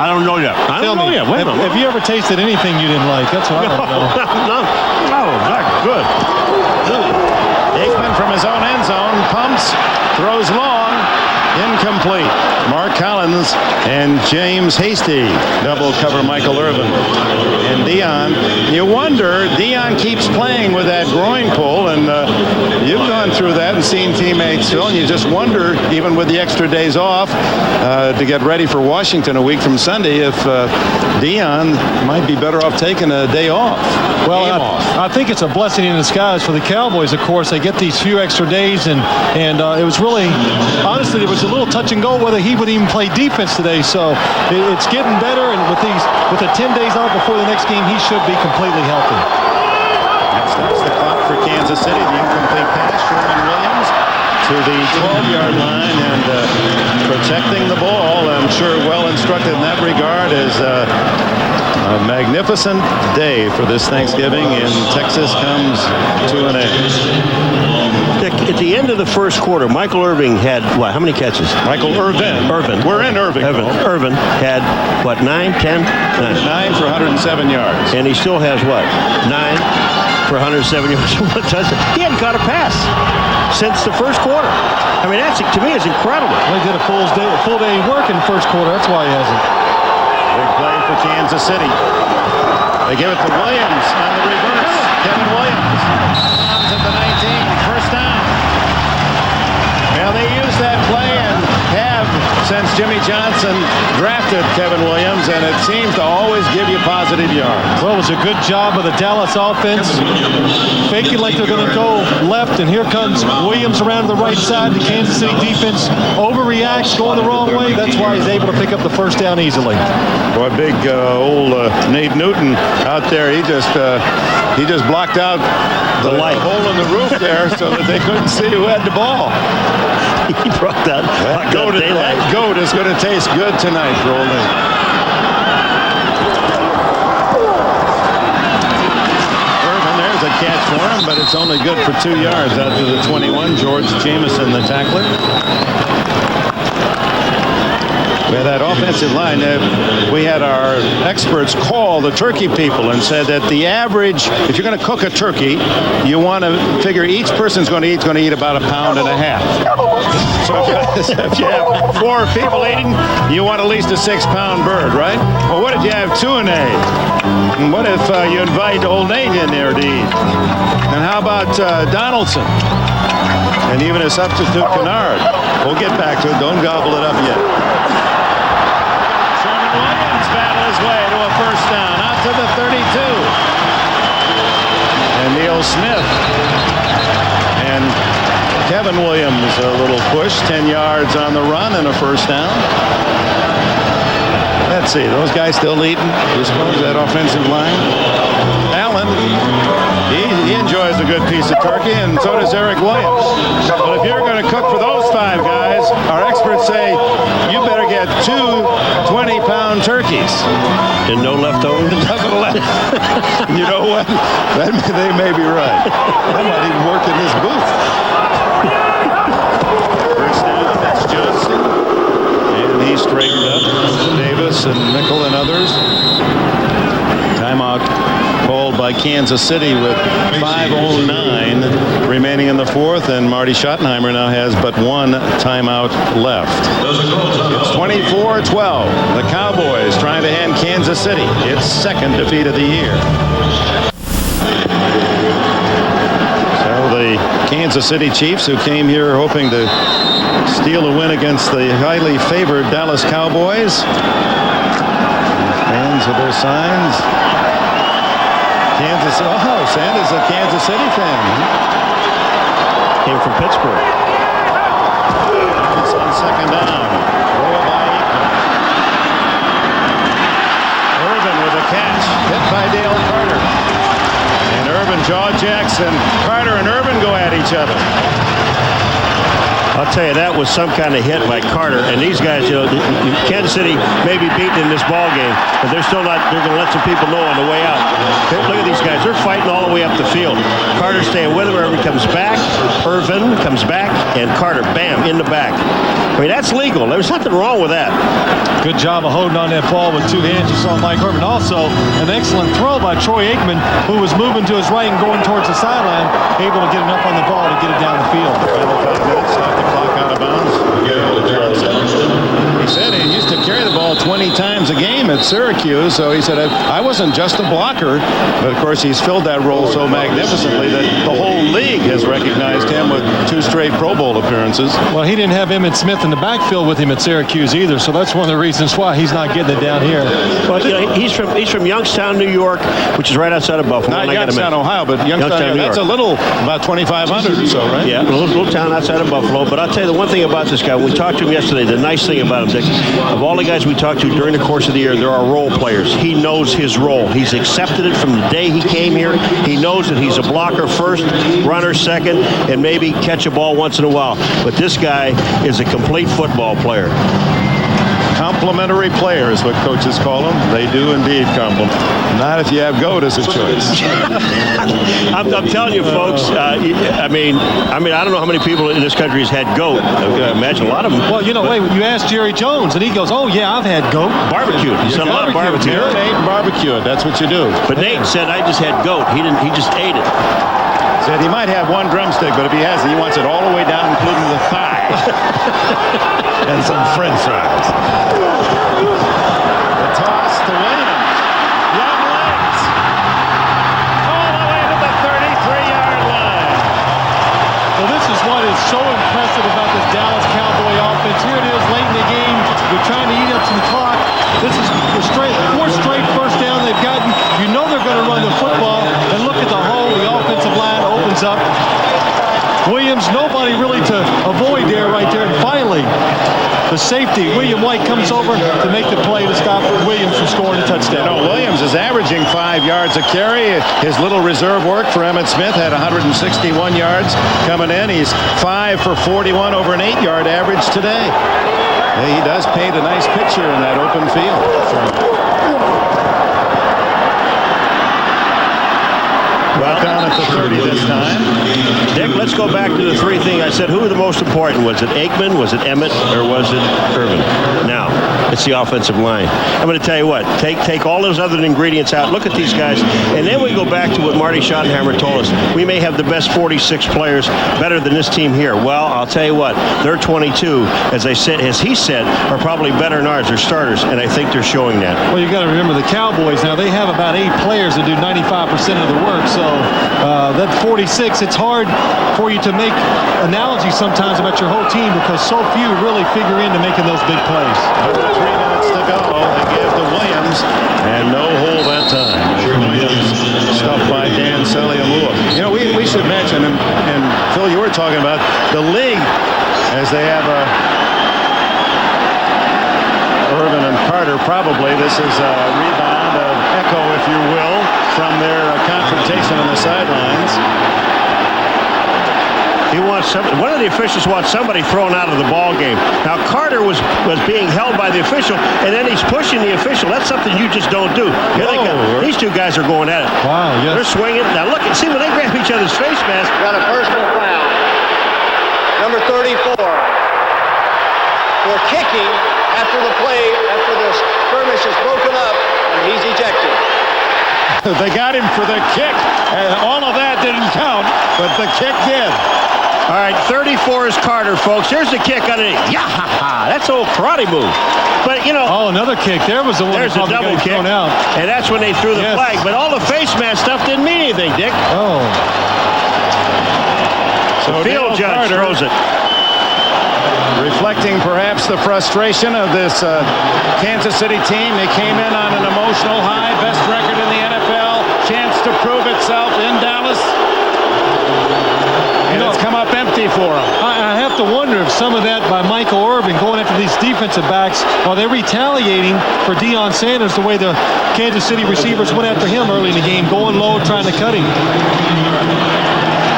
I don't know yet. I don't know yet. Wait a minute. Have you ever tasted anything you didn't like? That's what I don't know. No, not good. Aikman from his own end zone pumps, throws long, incomplete. Mark Collins and James Hasty double cover Michael Irvin. And Dion, you wonder, Dion keeps playing with that groin pull, and you've gone through that and seen teammates, Phil, and you just wonder, even with the extra days off, to get ready for Washington a week from Sunday, if Dion might be better off taking a day off. Well, I think it's a blessing in disguise for the Cowboys, of course. They get these few extra days, and it was really, honestly, it was a little touch and go whether he would even play defense today. So it's getting better, and with the 10 days off before the next game, he should be completely healthy. That stops the clock for Kansas City. The incomplete pass, Sherman Williams to the 12-yard line and protecting the ball. I'm sure well instructed in that regard is a magnificent day for this Thanksgiving, and Texas comes to an end. At the end of the first quarter, Michael Irving had, what, how many catches? Michael Irvin. We're in Irving. Irvin had, what, 9, 10? 9 for 107 yards. And he still has, what, 9 for 107 yards. He hadn't caught a pass since the first quarter. I mean, that's, to me, is incredible. Well, he did a full day work in the first quarter. That's why he hasn't. Big play for Kansas City. They give it to Williams on the reverse. Kevin Williams at the 19, first down. Well, they used that play and have since Jimmy Johnson drafted Kevin Williams, and it seems to always give you positive yards. Well, it was a good job of the Dallas offense, faking like they're going to go left, and here comes Williams around to the right side. The Kansas City defense overreacts, going the wrong way. That's why he's able to pick up the first down easily. Boy, big old Nate Newton out there. He just blocked out the hole in the roof there so that they couldn't see who had the ball. He brought that goat is going to taste good tonight for Old Nate. Irvin, there's a catch for him, but it's only good for 2 yards out to the 21. George Jameson, the tackler. We had that offensive line. We had our experts call the turkey people and said that the average, if you're going to cook a turkey, you want to figure each person's going to eat about 1.5 pounds. So if you have 4 people eating, you want at least a 6-pound bird, right? Well, what if you have 2 and 8? And what if you invite Old Nate in there to eat? And how about Donaldson? And even a substitute Kennard. We'll get back to it. Don't gobble it up yet. Williams battle his way to a first down out to the 32. And Neil Smith and Kevin Williams a little push, 10 yards on the run and a first down. Let's see, those guys still leading? You suppose that offensive line? Allen. He enjoys a good piece of turkey, and so does Eric Williams. But if you're going to cook for those 5 guys, our experts say you better get 2 20-pound turkeys. And no leftovers? Nothing left. You know what? They may be right. I might even work in this booth. First down, that's Johnson. And he straightened up. Davis and Mickle and others. Timeout called by Kansas City with 5:09 remaining in the fourth, and Marty Schottenheimer now has but 1 timeout left. It's 24-12. The Cowboys trying to hand Kansas City its 2nd defeat of the year. So the Kansas City Chiefs, who came here hoping to steal a win against the highly favored Dallas Cowboys. Fans with their signs. Kansas, Santa's a Kansas City fan. Came from Pittsburgh. It's on 2nd down. Throw by Aikman. Irvin with a catch. Hit by Dale Carter. And Irvin, Jaw Jackson, Carter and Irvin go at each other. I'll tell you, that was some kind of hit by Carter. And these guys, Kansas City may be beaten in this ball game, but they're still not. They're going to let some people know on the way out. Look at these guys. They're fighting all the way up the field. Carter staying with him. Irvin comes back. Irvin comes back. And Carter, bam, in the back. I mean, that's legal. There's nothing wrong with that. Good job of holding on that ball with 2 hands. You saw Mike Irvin. Also, an excellent throw by Troy Aikman, who was moving to his right and going towards the sideline, able to get enough on the ball to get it down the field. 5 minutes, off the clock, out of bounds. He said he used to carry the ball 20 times a game at Syracuse, so he said, I wasn't just a blocker, but of course he's filled that role so magnificently that the whole league has recognized him with 2 straight Pro Bowl appearances. Well, he didn't have Emmitt Smith in the backfield with him at Syracuse either, so that's one of the reasons why he's not getting it down here. Well, he's from Youngstown, New York, which is right outside of Buffalo. Not Youngstown, Ohio, but Youngstown, that's a little, about 2,500 or so, right? Yeah, a little town outside of Buffalo. But I'll tell you the one thing about this guy, we talked to him yesterday, the nice thing about him, Dick, of all the guys we talked to during the course of the year, there are role players. He knows his role. He's accepted it from the day he came here. He knows that he's a blocker first, runner second, and maybe catch a ball once in a while. But this guy is a complete football player. Complimentary player is what coaches call them. They do indeed compliment. Not if you have goat as a choice. I'm telling you, folks. I mean, I don't know how many people in this country has had goat. I imagine a lot of them. Well, you ask Jerry Jones, and he goes, "Oh yeah, I've had goat, barbecued. He's done a lot of barbecue. Marinate and barbecue. That's what you do." But Nate said, "I just had goat. He didn't. He just ate it." Said he might have 1 drumstick, but if he has it, he wants it all the way down, including the thigh. And some French fries. The toss to Williams. Young legs. All the way to the 33-yard line. Well, this is what is so impressive about this Dallas Cowboy offense. Here it is late in the game. They're trying to eat up some clock. This is 4 straight first down they've gotten. You know they're going to run the football. And look at the hole. The offensive line opens up. Williams, nobody really to avoid there right there. And finally, the safety, William White, comes over to make the play to stop Williams from scoring a touchdown. Williams is averaging 5 yards a carry. His little reserve work for Emmitt Smith had 161 yards coming in. He's 5 for 41 over an 8-yard average today. He does paint a nice picture in that open field. Well, down at the 30 this time. Dick, let's go back to the 3 thing I said. Who were the most important? Was it Aikman, was it Emmitt, or was it Irvin? Now, it's the offensive line. I'm going to tell you what. Take all those other ingredients out. Look at these guys. And then we go back to what Marty Schottenheimer told us. We may have the best 46 players better than this team here. Well, I'll tell you what. Their 22, as he said, are probably better than ours. They're starters, and I think they're showing that. Well, you've got to remember the Cowboys. Now, they have about 8 players that do 95% of the work. So that 46, it's hard for you to make analogies sometimes about your whole team because so few really figure into making those big plays. 3 minutes to go. They give to Williams, and no hole that time. Williams stuffed by Dan Seliamua. We should mention, and Phil, you were talking about the league as they have Irvin and Carter. Probably this is a rebound of echo, if you will, from their conference confrontation on the sidelines. He wants one of the officials wants somebody thrown out of the ball game. Now Carter was being held by the official, and then he's pushing the official. That's something you just don't do. Here they go. These two guys are going at it. Wow, yes. They're swinging. Now look, see when they grab each other's face mask. Got a personal foul. Number 34 for kicking after the play, after the skirmish is broken up, and he's ejected. They got him for the kick, and all of that didn't count, but the kick did. All right, 34 is Carter, folks. Here's the kick underneath. Yeah, that's an old karate move. But, you know. Oh, another kick. There was the one there's a double kick. Thrown out. And that's when they threw the flag. But all the face mask stuff didn't mean anything, Dick. Oh. So the field judge throws it. Reflecting perhaps the frustration of this Kansas City team. They came in on an emotional high. Best record in the NFL. Chance to prove itself in Dallas. And it's come up empty for them. I have to wonder if some of that by Michael Irvin going after these defensive backs, are they retaliating for Deion Sanders the way the Kansas City receivers went after him early in the game, going low, trying to cut him?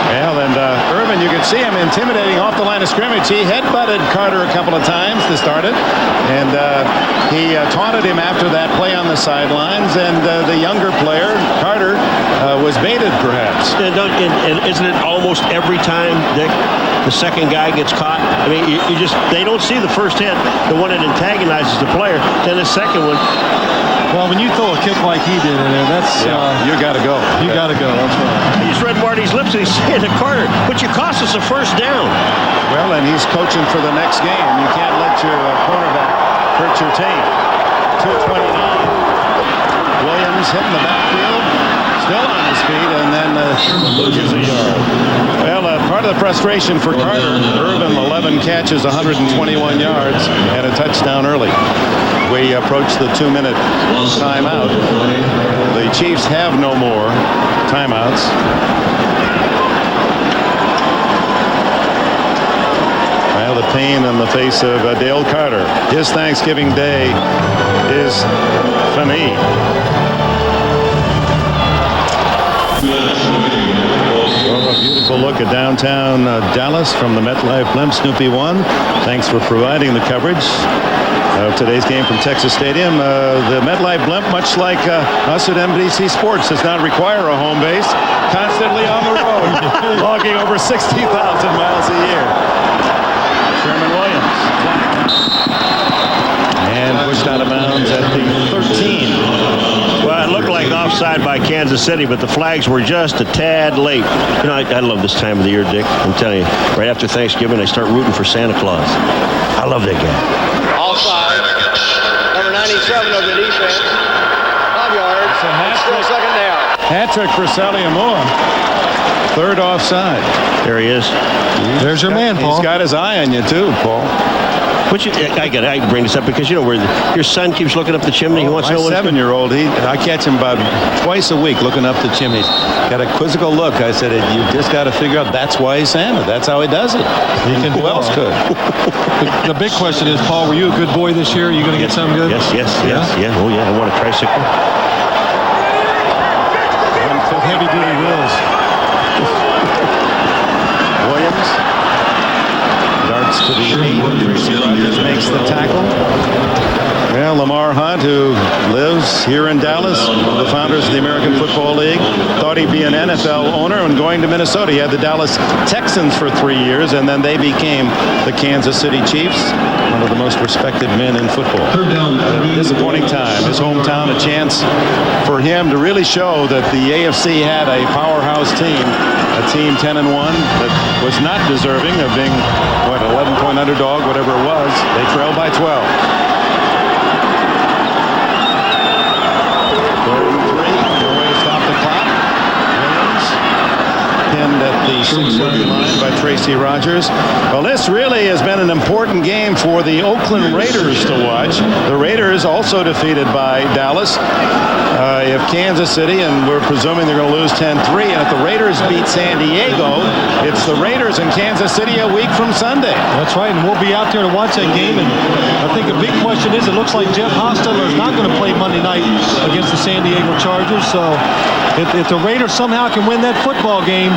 Well, and Irvin, you could see him intimidating off the line of scrimmage. He headbutted Carter a couple of times to start it, and he taunted him after that play on the sidelines, and the younger player, Carter, was baited perhaps. And isn't it almost every time, Dick, the second guy gets caught? I mean, they don't see the first hit, the one that antagonizes the player, then the second one. Well, when you throw a kick like he did in there, that's... you got to go. You got to go, that's right. He just read Marty's lips and he's saying to Carter, but you cost us a first down. Well, and he's coaching for the next game. You can't let your quarterback hurt your team. 2:29. Williams hitting the backfield, still on his feet, and then loses a yard. Well, part of the frustration for Carter, Irvin, 11 catches, 121 yards, and a touchdown early. We approach the 2-minute timeout. The Chiefs have no more timeouts. Well, the pain in the face of Dale Carter. His Thanksgiving Day is fini. Well, a beautiful look at downtown Dallas from the MetLife Blimp. Snoopy 1, thanks for providing the coverage of today's game from Texas Stadium. The MetLife Blimp, much like us at NBC Sports, does not require a home base. Constantly on the road, logging over 60,000 miles a year. Sherman Williams. And pushed out of bounds at the 13. Well, it looked like offside by Kansas City, but the flags were just a tad late. You know, I love this time of the year, Dick. I'm telling you, right after Thanksgiving, I start rooting for Santa Claus. I love that guy. Offside. Number 97 of the defense. 5 yards. Still second down. Hat-trick for Sally Amoa. Third offside. There he is. There's your man, Paul. He's got his eye on you, too, Paul. But I bring this up because, you know, where your son keeps looking up the chimney. He wants to know what... My 7-year-old, I catch him about twice a week looking up the chimneys. Got a quizzical look. I said, you just got to figure out that's why he's Santa. That's how he does it. Who else could? The big question is, Paul, were you a good boy this year? Are you going to get something good? Yes. Oh, yeah. I want a tricycle. With heavy-duty wheels. Williams darts to the 8. Rogers makes the tackle. Well, Lamar Hunt, who lives here in Dallas, one of the founders of the American Football League, thought he'd be an NFL owner, and going to Minnesota. He had the Dallas Texans for 3 years, and then they became the Kansas City Chiefs, one of the most respected men in football. A disappointing time. His hometown, a chance for him to really show that the AFC had a powerhouse team, a team 10-1 that was not deserving of being, 11-point underdog, whatever it was. They trailed by 12. No way to stop the clock. Williams pinned at the 6-yard line by Tracy Rogers. Well, this really has been an important game for the Oakland Raiders to watch. The Raiders also defeated by Dallas. If Kansas City, and we're presuming they're going to lose 10-3, and if the Raiders beat San Diego, it's the Raiders in Kansas City a week from Sunday. That's right, and we'll be out there to watch that game. And I think a big question is, it looks like Jeff Hostetler is not going to play Monday night against the San Diego Chargers. So if the Raiders somehow can win that football game,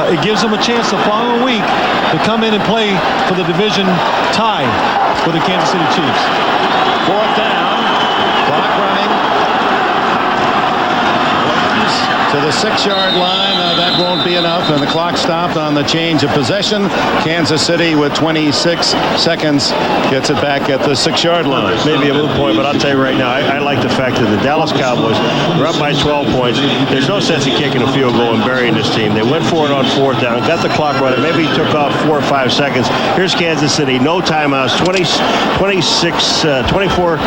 it gives them a chance the following week to come in and play for the division tie with the Kansas City Chiefs. 4th down, clock running. To the 6-yard line, that won't be enough, and the clock stopped on the change of possession. Kansas City with 26 seconds gets it back at the 6-yard line. Maybe a moot point, but I'll tell you right now, I like the fact that the Dallas Cowboys are up by 12 points. There's no sense in kicking a field goal and burying this team. They went for it on 4th down, got the clock running. Maybe he took off 4 or 5 seconds. Here's Kansas City, no timeouts, 24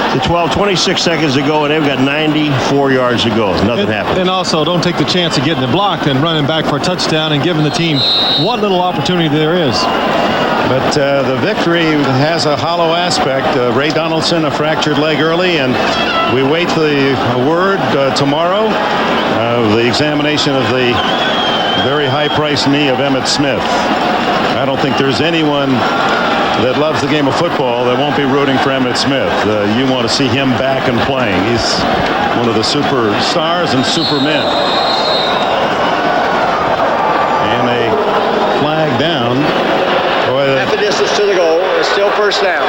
to 12, 26 seconds to go, and they've got 94 yards to go. Nothing happened. And also, don't take the chance of getting it blocked and running back for a touchdown and giving the team what little opportunity there is. But the victory has a hollow aspect. Ray Donaldson, a fractured leg early, and we wait the word tomorrow, the examination of the very high-priced knee of Emmitt Smith. I don't think there's anyone that loves the game of football that won't be rooting for Emmitt Smith. You want to see him back and playing. He's one of the superstars and supermen. And a flag down. Half the distance to the goal. It's still 1st down.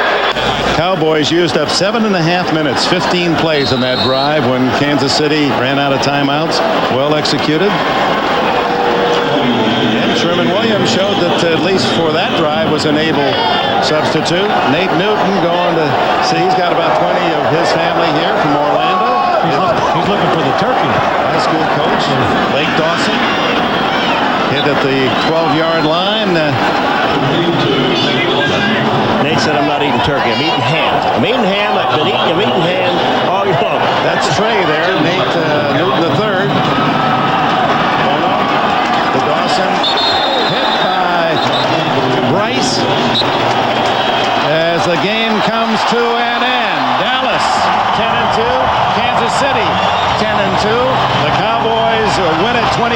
Cowboys used up 7.5 minutes, 15 plays in that drive when Kansas City ran out of timeouts. Well executed. And Sherman Williams showed that at least for that drive was an able substitute. Nate Newton going to see, he's got about 20 of his family here from Orlando. He's looking for the turkey. High school coach, Lake Dawson. Hit at the 12-yard line. Nate said, I'm not eating turkey. I'm eating ham. I'm eating ham. I'm eating ham all year long. That's Trey there. Nate Newton III. The Dawson hit by Bryce as the game comes to an end. Dallas 10-2, Kansas City 10-2. The Cowboys win it 24-12.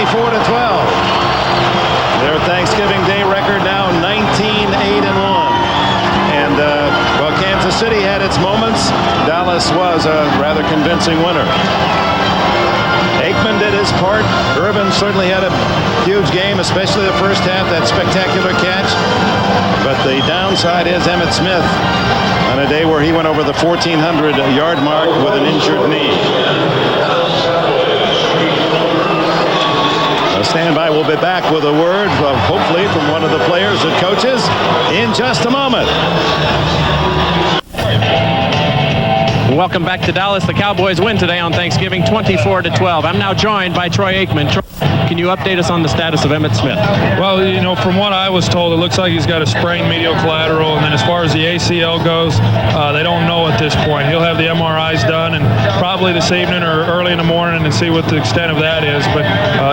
Their Thanksgiving Day record now 19-8-1. And while Kansas City had its moments, Dallas was a rather convincing winner. Aikman did his part. Irvin certainly had a huge game, especially the first half, that spectacular catch. But the downside is Emmitt Smith on a day where he went over the 1,400-yard mark with an injured knee. Stand by. We'll be back with a word, hopefully, from one of the players and coaches in just a moment. Welcome back to Dallas. The Cowboys win today on Thanksgiving, 24-12. I'm now joined by Troy Aikman. Troy, can you update us on the status of Emmitt Smith? Well, you know, from what I was told, it looks like he's got a sprained medial collateral, and then as far as the ACL goes, they don't know at this point. He'll have the MRIs done, and probably this evening or early in the morning, and see what the extent of that is. But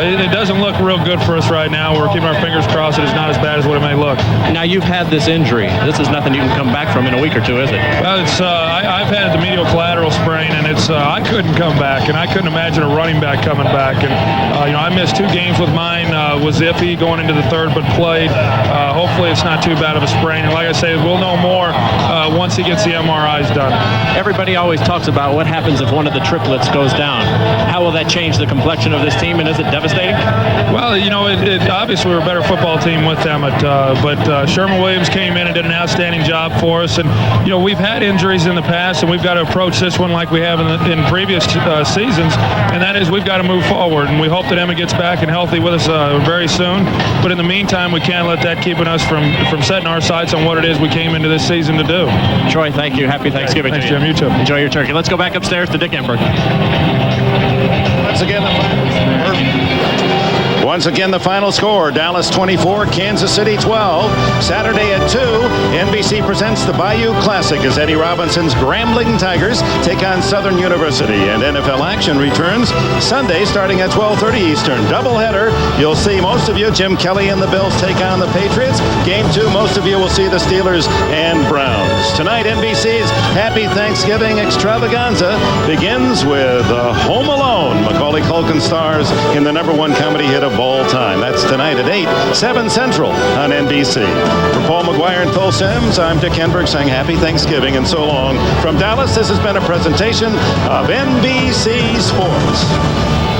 it doesn't look real good for us right now. We're keeping our fingers crossed that it's not as bad as what it may look. Now, you've had this injury. This is nothing you can come back from in a week or two, is it? Well, it's I've had the medial collateral sprain, and it's I couldn't come back, and I couldn't imagine a running back coming back. And you know, I missed 2 games with mine. Was iffy going into the 3rd, but played. Hopefully, it's not too bad of a sprain. And like I say, we'll know more once he gets the MRIs done. Everybody always talks about what happens if one of the triplets goes down. How will that change the complexion of this team, and is it devastating? Well, you know, it obviously we're a better football team with them, but Sherman Williams came in and did an outstanding job for us. And you know, we've had injuries in the past, and we've got to approach this one like we have in previous seasons, and that is we've got to move forward. And we hope that Emma gets back and healthy with us very soon. But in the meantime, we can't let that keep us from setting our sights on what it is we came into this season to do. Troy, thank you. Happy Thanksgiving. Thanks, to you. Jim. You too. Enjoy your turkey. Let's go back upstairs to Dick Enberg. Once again, Once again, the final score, Dallas 24, Kansas City 12. Saturday at 2, NBC presents the Bayou Classic as Eddie Robinson's Grambling Tigers take on Southern University. And NFL action returns Sunday starting at 12:30 Eastern. Doubleheader. You'll see most of you, Jim Kelly and the Bills take on the Patriots. Game 2, most of you will see the Steelers and Browns. Tonight, NBC's Happy Thanksgiving Extravaganza begins with Home Alone. Macaulay Culkin stars in the #1 comedy hit of all time. That's tonight at 8, 7 Central on NBC. For Paul McGuire and Phil Sims, I'm Dick Henberg saying Happy Thanksgiving and so long. From Dallas, this has been a presentation of NBC Sports.